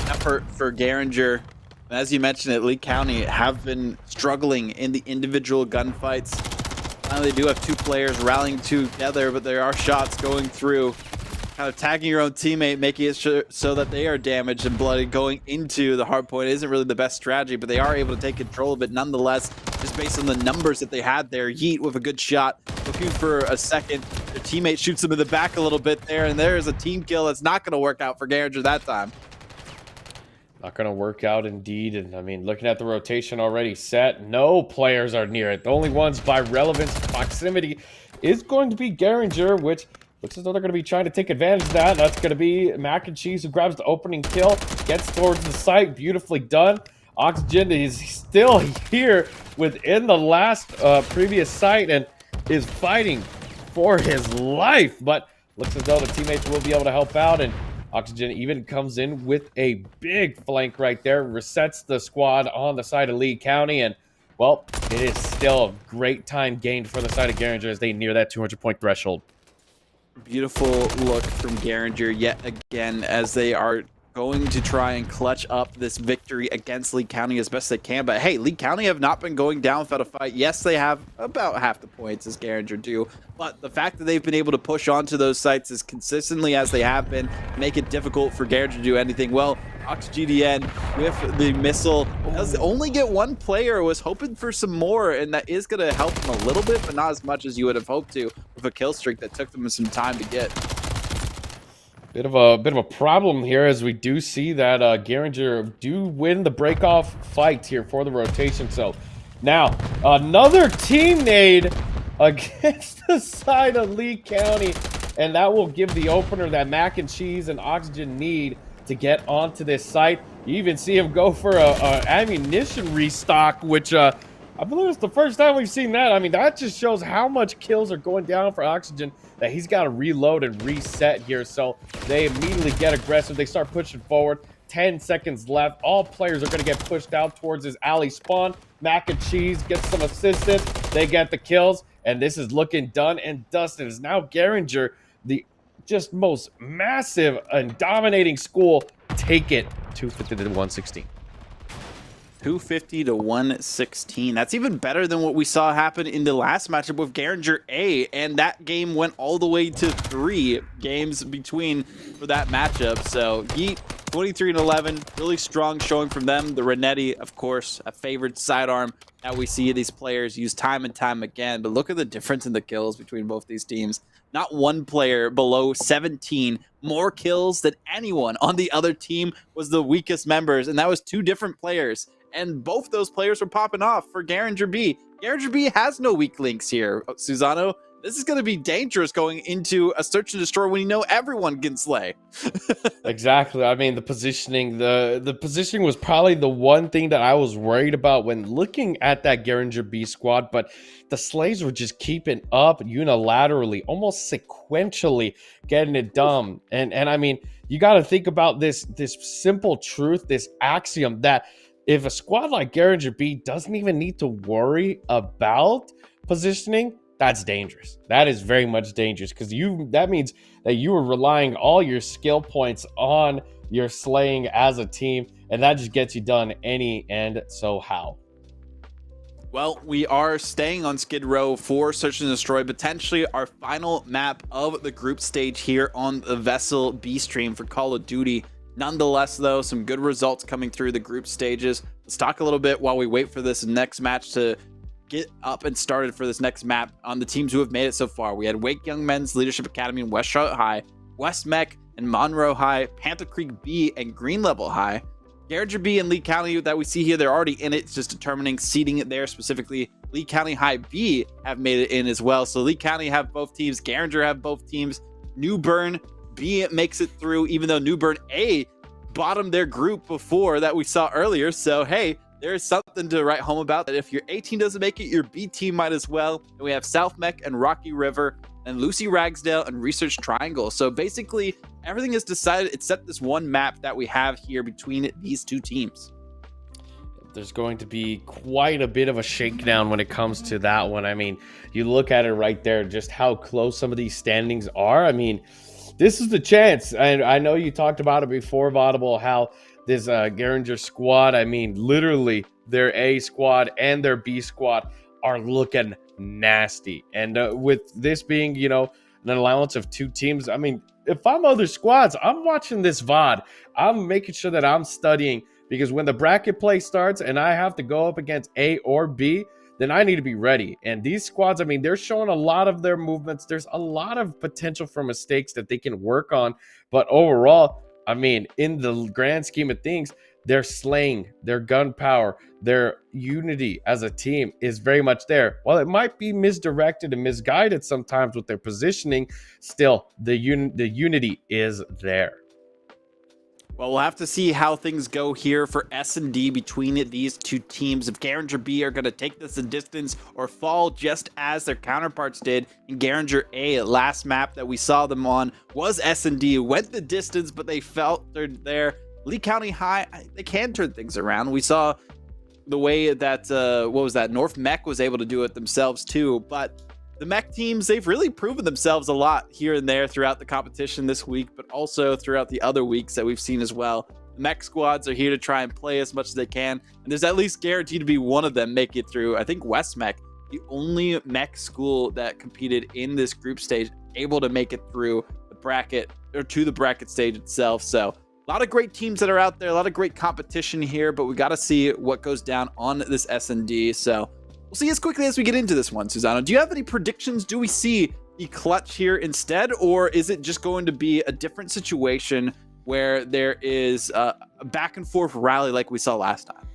effort for Garinger. As you mentioned it, Lee County have been struggling in the individual gunfights. They do have 2 players rallying together, but there are shots going through, kind of tagging your own teammate, making it so that they are damaged and bloody. Going into the hard point isn't really the best strategy, but they are able to take control of it nonetheless, just based on the numbers that they had there. Yeet with a good shot, looking for a second. Their teammate shoots them in the back a little bit there, and there is a team kill that's not going to work out for Garinger that time. Not going to work out indeed. And I mean, looking at the rotation already set, no players are near it. The only ones by relevance proximity is going to be Garinger, which looks as though they're going to be trying to take advantage of that. That's going to be Mac and Cheese, who grabs the opening kill, gets towards the site. Beautifully done. Oxygen is still here within the last previous site and is fighting for his life. But looks as though the teammates will be able to help out, and Oxygen even comes in with a big flank right there, resets the squad on the side of Lee County, and, well, it is still a great time gained for the side of Garinger as they near that 200-point threshold. Beautiful look from Garinger yet again, as they are going to try and clutch up this victory against Lee County as best they can. But hey, Lee County have not been going down without a fight. Yes, they have about half the points as Garinger do, but the fact that they've been able to push onto those sites as consistently as they have been make it difficult for Garinger to do anything. Well, OxGDN with the missile does only get 1 player. Was hoping for some more, and that is going to help them a little bit, but not as much as you would have hoped to, with a kill streak that took them some time to get. Bit of a problem here, as we do see that Garinger do win the breakoff fight here for the rotation. So now another team nade against the side of Lee County, and that will give the opener that Mac and Cheese and Oxygen need to get onto this site. You even see him go for a ammunition restock, which I believe it's the first time we've seen that. I mean, that just shows how much kills are going down for Oxygen, that he's got to reload and reset here. So they immediately get aggressive. They start pushing forward. 10 seconds left. All players are going to get pushed out towards his alley spawn. Mac and Cheese gets some assistance. They get the kills, and this is looking done and dusted. It's now Garinger, the just most massive and dominating school, take it 250 to 116. 250 to 116. That's even better than what we saw happen in the last matchup with Garinger A, and that game went all the way to 3 games between for that matchup. So Yeet, 23-11, really strong showing from them. The Renetti, of course, a favored sidearm that we see these players use time and time again. But look at the difference in the kills between both these teams. Not one player below 17. More kills than anyone on the other team was the weakest members, and that was 2 different players. And both those players were popping off for Garinger B. Garinger B has no weak links here, Susano. This is going to be dangerous going into a search and destroy when you know everyone can slay. Exactly. I mean, the positioning was probably the one thing that I was worried about when looking at that Garinger B squad, but the slays were just keeping up unilaterally, almost sequentially getting it done. And I mean, you got to think about this simple truth, this axiom that if a squad like Garinger B doesn't even need to worry about positioning, that's dangerous. That is very much dangerous, because that means that you are relying all your skill points on your slaying as a team, and that just gets you done any and so how. Well, we are staying on Skid Row for Search and Destroy, potentially our final map of the group stage here on the VESL B stream for Call of Duty Nonetheless, though, some good results coming through the group stages. Let's talk a little bit while we wait for this next match to get up and started for this next map on the teams who have made it so far. We had Wake Young Men's Leadership Academy and West Charlotte High, West Mech and Monroe High, Panther Creek B and Green Level High. Garinger B and Lee County that we see here, they're already in it. It's just determining seeding it there. Specifically, Lee County High B have made it in as well. So Lee County have both teams. Garinger have both teams. New Bern B makes it through, even though New Bern A bottomed their group before that we saw earlier. So, hey, there's something to write home about, that if your A team doesn't make it, your B team might as well. And we have South Mech and Rocky River and Lucy Ragsdale and Research Triangle. So basically, everything is decided except this one map that we have here between these two teams. There's going to be quite a bit of a shakedown when it comes to that one. I mean, you look at it right there, just how close some of these standings are. I mean, this is the chance. And I know you talked about it before, Vaudable, how this Garinger squad, I mean, literally their A squad and their B squad are looking nasty. And with this being, you know, an allowance of 2 teams, I mean, if I'm other squads, I'm watching this VOD. I'm making sure that I'm studying, because when the bracket play starts and I have to go up against A or B, then I need to be ready. And these squads, I mean, they're showing a lot of their movements. There's a lot of potential for mistakes that they can work on. But overall, I mean, in the grand scheme of things, their slaying, their gunpowder, their unity as a team is very much there. While it might be misdirected and misguided sometimes with their positioning, still the unity is there. Well, we'll have to see how things go here for S&D between these two teams. If Garinger B are going to take this a distance or fall just as their counterparts did in Garinger A. Last map that we saw them on was S&D. Went the distance, but they faltered there. Lee County High, they can turn things around. We saw the way that, North Mech was able to do it themselves too. But the Mech teams, they've really proven themselves a lot here and there throughout the competition this week, but also throughout the other weeks that we've seen as well. The Mech squads are here to try and play as much as they can, and there's at least guaranteed to be one of them make it through. I think West Mech, the only Mech school that competed in this group stage, able to make it through the bracket, or to the bracket stage itself. So a lot of great teams that are out there, a lot of great competition here, but we got to see what goes down on this S&D. So we'll see as quickly as we get into this one. Susano, do you have any predictions? Do we see the clutch here instead, or is it just going to be a different situation where there is a back and forth rally like we saw last time?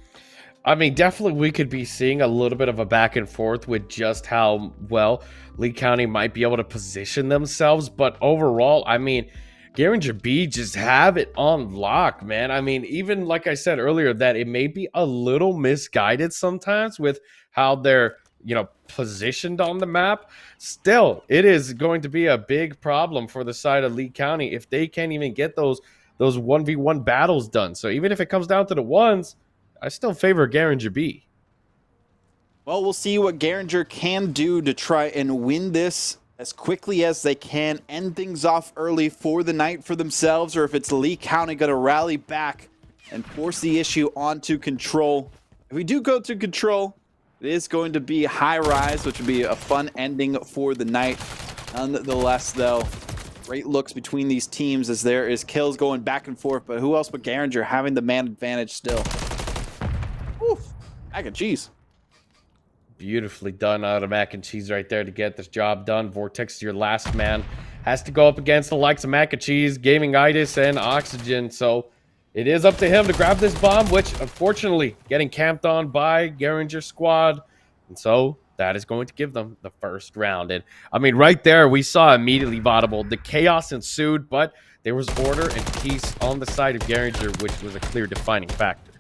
I mean, definitely we could be seeing a little bit of a back and forth with just how well Lee County might be able to position themselves. But overall, I mean, Garinger B just have it on lock, man. I mean, even like I said earlier, that it may be a little misguided sometimes with how they're, you know, positioned on the map. Still, it is going to be a big problem for the side of Lee County if they can't even get those 1v1 battles done. So even if it comes down to the ones, I still favor Garinger B. Well, we'll see what Garinger can do to try and win this as quickly as they can, end things off early for the night for themselves, or if it's Lee County going to rally back and force the issue onto Control. If we do go to Control, it is going to be High Rise, which would be a fun ending for the night. Nonetheless, though, great looks between these teams as there is kills going back and forth, but who else but Garinger having the man advantage still. Oof, mac and cheese. Beautifully done out of mac and cheese right there to get this job done. Vortex, your last man, has to go up against the likes of mac and cheese, Gaming-itis, and Oxygen. So it is up to him to grab this bomb, which unfortunately getting camped on by Garinger squad. And so that is going to give them the first round. And I mean, right there, we saw immediately Vaudable. The chaos ensued, but there was order and peace on the side of Garinger, which was a clear defining factor.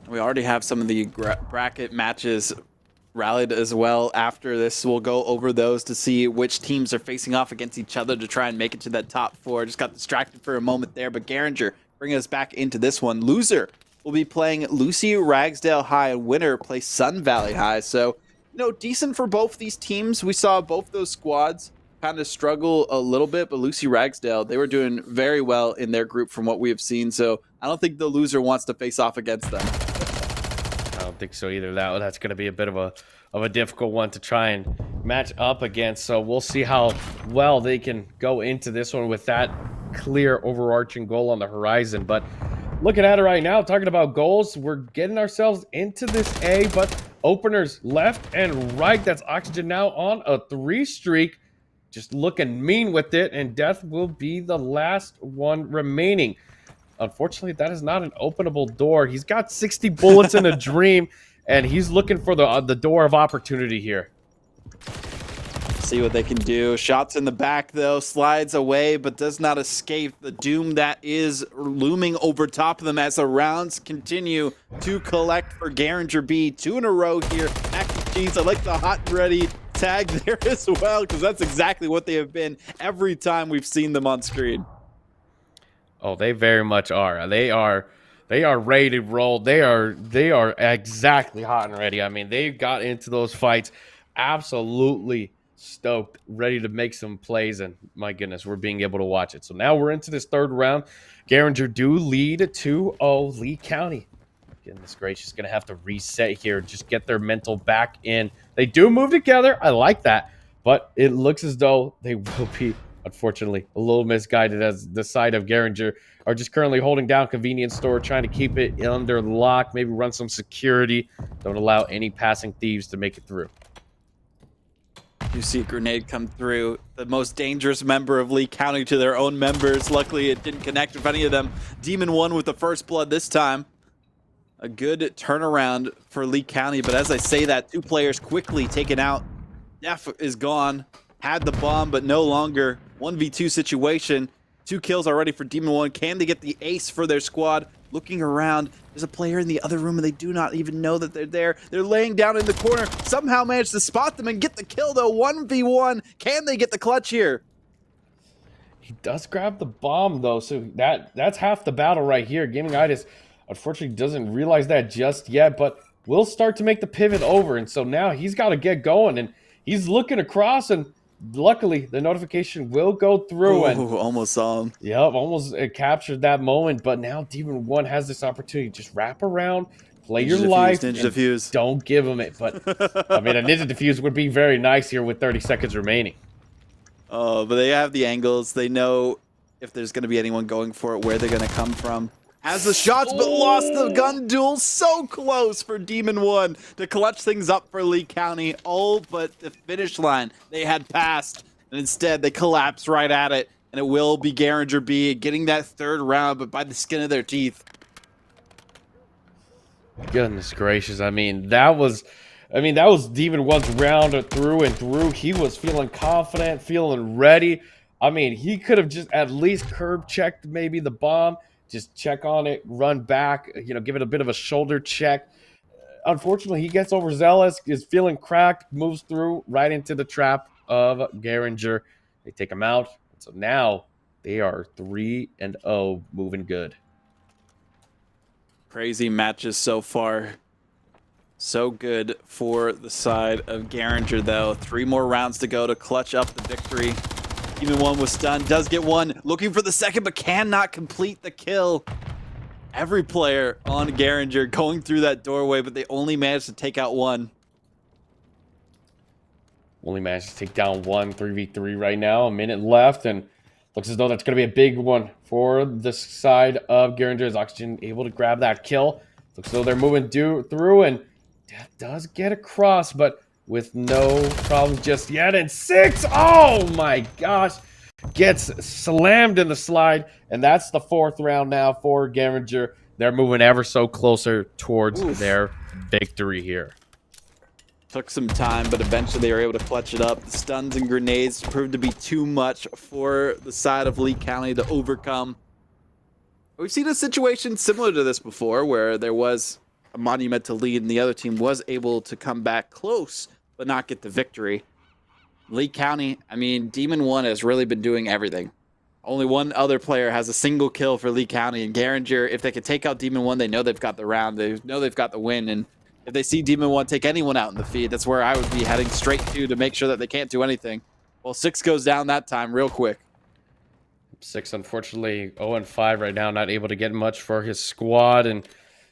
We already have some of the bracket matches rallied as well. After this, we'll go over those to see which teams are facing off against each other to try and make it to that top 4. Just got distracted for a moment there, but Garinger bringing us back into this one. Loser will be playing Lucy Ragsdale High, and winner plays Sun Valley High. So, you know, decent for both these teams. We saw both those squads kind of struggle a little bit, but Lucy Ragsdale, they were doing very well in their group from what we have seen. So I don't think the loser wants to face off against them. I don't think so either. That's going to be a bit of a difficult one to try and match up against. So we'll see how well they can go into this one with that clear overarching goal on the horizon. But looking at it right now, talking about goals, we're getting ourselves into this A, but openers left and right. That's Oxygen now on a 3 streak, just looking mean with it, and Death will be the last one remaining. Unfortunately, that is not an openable door. He's got 60 bullets in a dream, and he's looking for the door of opportunity here. See what they can do. Shots in the back, though. Slides away, but does not escape the doom that is looming over top of them as the rounds continue to collect for Garinger B. 2 in a row here. Mac and cheese. I like the hot and ready tag there as well, because that's exactly what they have been every time we've seen them on screen. Oh, they very much are. They are ready to roll. They are exactly hot and ready. I mean, they got into those fights absolutely stoked, ready to make some plays, and my goodness, we're being able to watch it. So now we're into this third round. Garinger do lead 2-0 Lee County. Goodness gracious, gonna have to reset here, just get their mental back in. They do move together. I like that, but it looks as though they will be, unfortunately, a little misguided, as the side of Garinger are just currently holding down convenience store, trying to keep it under lock, maybe run some security. Don't allow any passing thieves to make it through. You see a grenade come through. The most dangerous member of Lee County to their own members. Luckily, it didn't connect with any of them. Demon won with the first blood this time. A good turnaround for Lee County, but as I say that, 2 players quickly taken out. Def is gone. Had the bomb, but no longer. 1v2 situation. 2 kills already for Demon 1. Can they get the ace for their squad? Looking around, there's a player in the other room and they do not even know that they're there. They're laying down in the corner. Somehow managed to spot them and get the kill though. 1v1. Can they get the clutch here? He does grab the bomb though, so that's half the battle right here. Gamingitis unfortunately doesn't realize that just yet, but will start to make the pivot over, and so now he's got to get going, and he's looking across, and luckily the notification will go through. And almost saw him. Yep, almost captured that moment, but now Demon 1 has this opportunity. Just wrap around, play your life, Ninja defuse. Don't give him it. But I mean, a Ninja defuse would be very nice here with 30 seconds remaining. Oh, but they have the angles. They know if there's going to be anyone going for it, where they're going to come from. Has the shots, but lost the gun duel. So close for Demon 1 to clutch things up for Lee County. Oh, but the finish line they had passed, and instead they collapse right at it. And it will be Garinger B getting that third round, but by the skin of their teeth. Goodness gracious. I mean, that was Demon 1's round through and through. He was feeling confident, feeling ready. I mean, he could have just at least curb checked maybe the bomb. Just check on it, run back, give it a bit of a shoulder check. Unfortunately, he gets overzealous, is feeling cracked, moves through right into the trap of Garinger. They take him out. So now they are 3-0, moving good. Crazy matches so far. So good for the side of Garinger, though. 3 more rounds to go to clutch up the victory. Even 1 was stunned, does get 1, looking for the second, but cannot complete the kill. Every player on Garinger going through that doorway, but they only managed to take out 1. Only managed to take down 1, 3v3 right now. A minute left, and looks as though that's going to be a big one for the side of Garinger. Is Oxygen able to grab that kill? Looks as though they're moving through, and Death does get across, but with no problems just yet. And 6, oh my gosh, gets slammed in the slide, and that's the 4th round now for Garinger. They're moving ever so closer towards their victory here. Took some time, but eventually they were able to clutch it up. The stuns and grenades proved to be too much for the side of Lee County to overcome. We've seen a situation similar to this before, where there was a monumental lead and the other team was able to come back close but not get the victory. Lee County, I mean, Demon 1 has really been doing everything. Only 1 other player has a single kill for Lee County, and Garinger, if they can take out Demon 1, they know they've got the round. They know they've got the win, and if they see Demon 1 take anyone out in the feed, that's where I would be heading straight to make sure that they can't do anything. Well, 6 goes down that time real quick. 6, unfortunately, 0-5 right now, not able to get much for his squad, and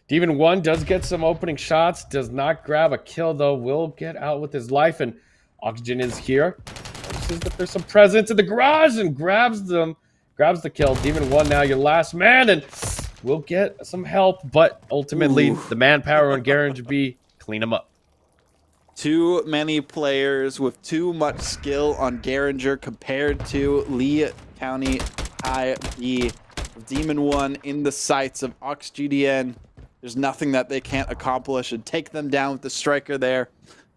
Demon 1 does get some opening shots, does not grab a kill, though, will get out with his life, and Oxygen is here. Notices that there's some presence in the garage and grabs the kill. Demon 1 now your last man, and we'll get some help, but ultimately the manpower on Garinger B clean him up. Too many players with too much skill on Garinger compared to Lee County High B. Demon 1 in the sights of OxGDN. There's nothing that they can't accomplish and take them down with the striker there.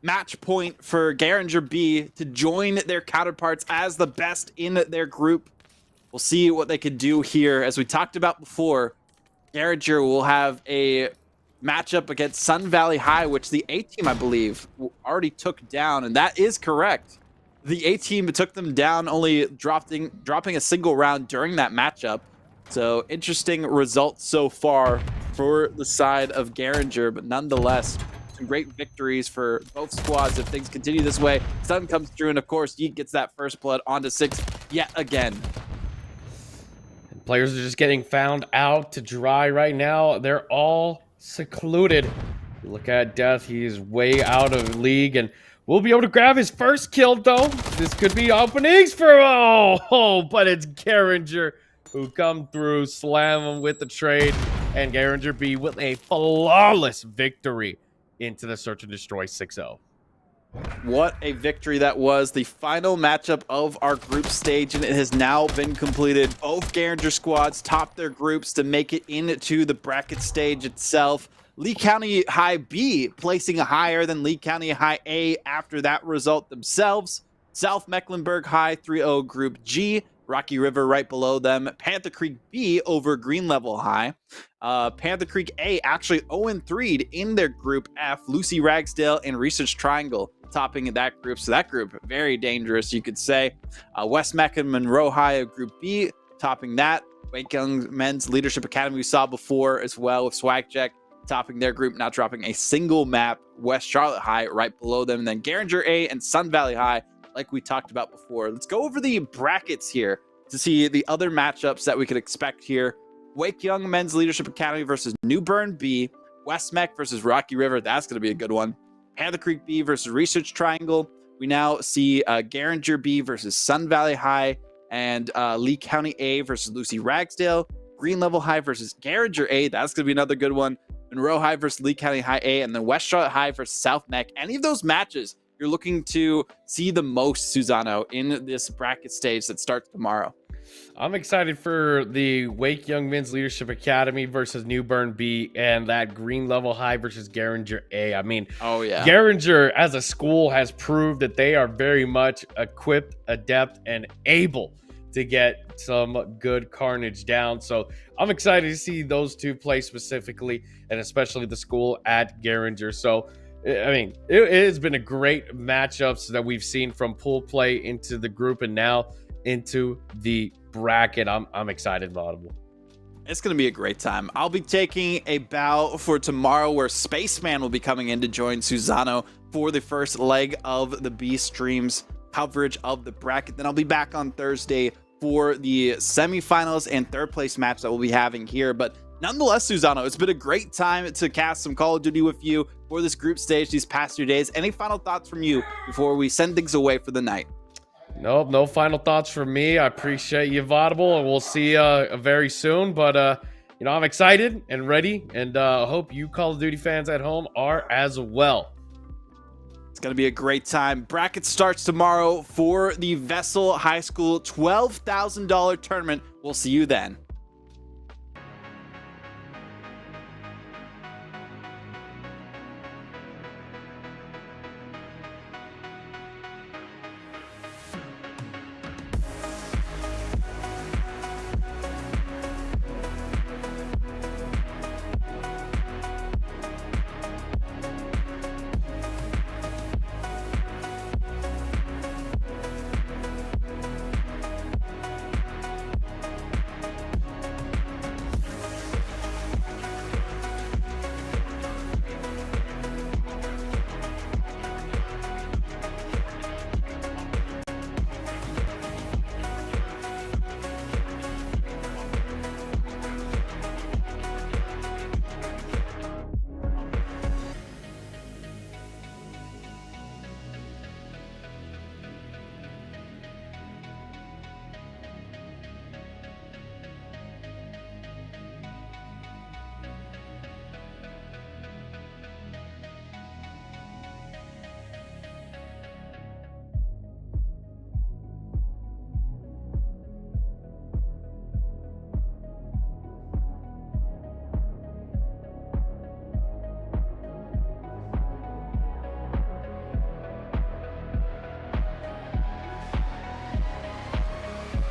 Match point for Garinger B to join their counterparts as the best in their group. We'll see what they could do here. As we talked about before, Garinger will have a matchup against Sun Valley High, which the A team, I believe, already took down, and that is correct. The A team took them down, only dropping a single round during that matchup. So interesting results so far for the side of Garinger, but nonetheless, some great victories for both squads if things continue this way. Sun comes through, and of course, Yeet gets that first blood onto 6 yet again. And players are just getting found out to dry right now. They're all secluded. Look at Death, he's way out of league, and we'll be able to grab his first kill, though. This could be openings for, but it's Garinger who come through, slam him with the trade, and Garinger B with a flawless victory into the Search and Destroy 6-0. What a victory that was. The final matchup of our group stage, and it has now been completed. Both Garinger squads topped their groups to make it into the bracket stage itself. Lee County High B placing higher than Lee County High A after that result themselves. South Mecklenburg High 3-0 Group G. Rocky River right below them. Panther Creek B over Green Level High. Panther Creek A actually 0-3'd in their Group F. Lucy Ragsdale and Research Triangle topping that group. So that group, very dangerous, you could say. West Meck and Monroe High of Group B topping that. Wake Young Men's Leadership Academy we saw before as well with Swagjack topping their group, not dropping a single map. West Charlotte High right below them. And then Garinger A and Sun Valley High, like we talked about before. Let's go over the brackets here to see the other matchups that we could expect here. Wake Young Men's Leadership Academy versus New Bern B. West Meck versus Rocky River. That's going to be a good one. Panther Creek B versus Research Triangle. We now see Garinger B versus Sun Valley High, and Lee County A versus Lucy Ragsdale. Green Level High versus Garinger A. That's going to be another good one. Monroe High versus Lee County High A, and then West Charlotte High versus South Meck. Any of those matches you're looking to see the most, Susano, in this bracket stage that starts tomorrow? I'm excited for the Wake Young Men's Leadership Academy versus New Bern B, and that Green Level High versus Garinger A. I mean, oh yeah, Garinger as a school has proved that they are very much equipped, adept, and able to get some good carnage down. So I'm excited to see those two play specifically, and especially the school at Garinger. So I mean, it has been a great matchups that we've seen from pool play into the group and now into the bracket. I'm excited, Audible. It's going to be a great time. I'll be taking a bow for tomorrow where Spaceman will be coming in to join Susano for the first leg of the B Streams coverage of the bracket. Then I'll be back on Thursday for the semifinals and third place match that we'll be having here. But nonetheless, Susano, it's been a great time to cast some Call of Duty with you for this group stage these past 2 days. Any final thoughts from you before we send things away for the night? Nope, no final thoughts from me. I appreciate you, Audible, and we'll see you very soon. But, you know, I'm excited and ready, and hope you Call of Duty fans at home are as well. It's going to be a great time. Bracket starts tomorrow for the VESL High School $12,000 tournament. We'll see you then.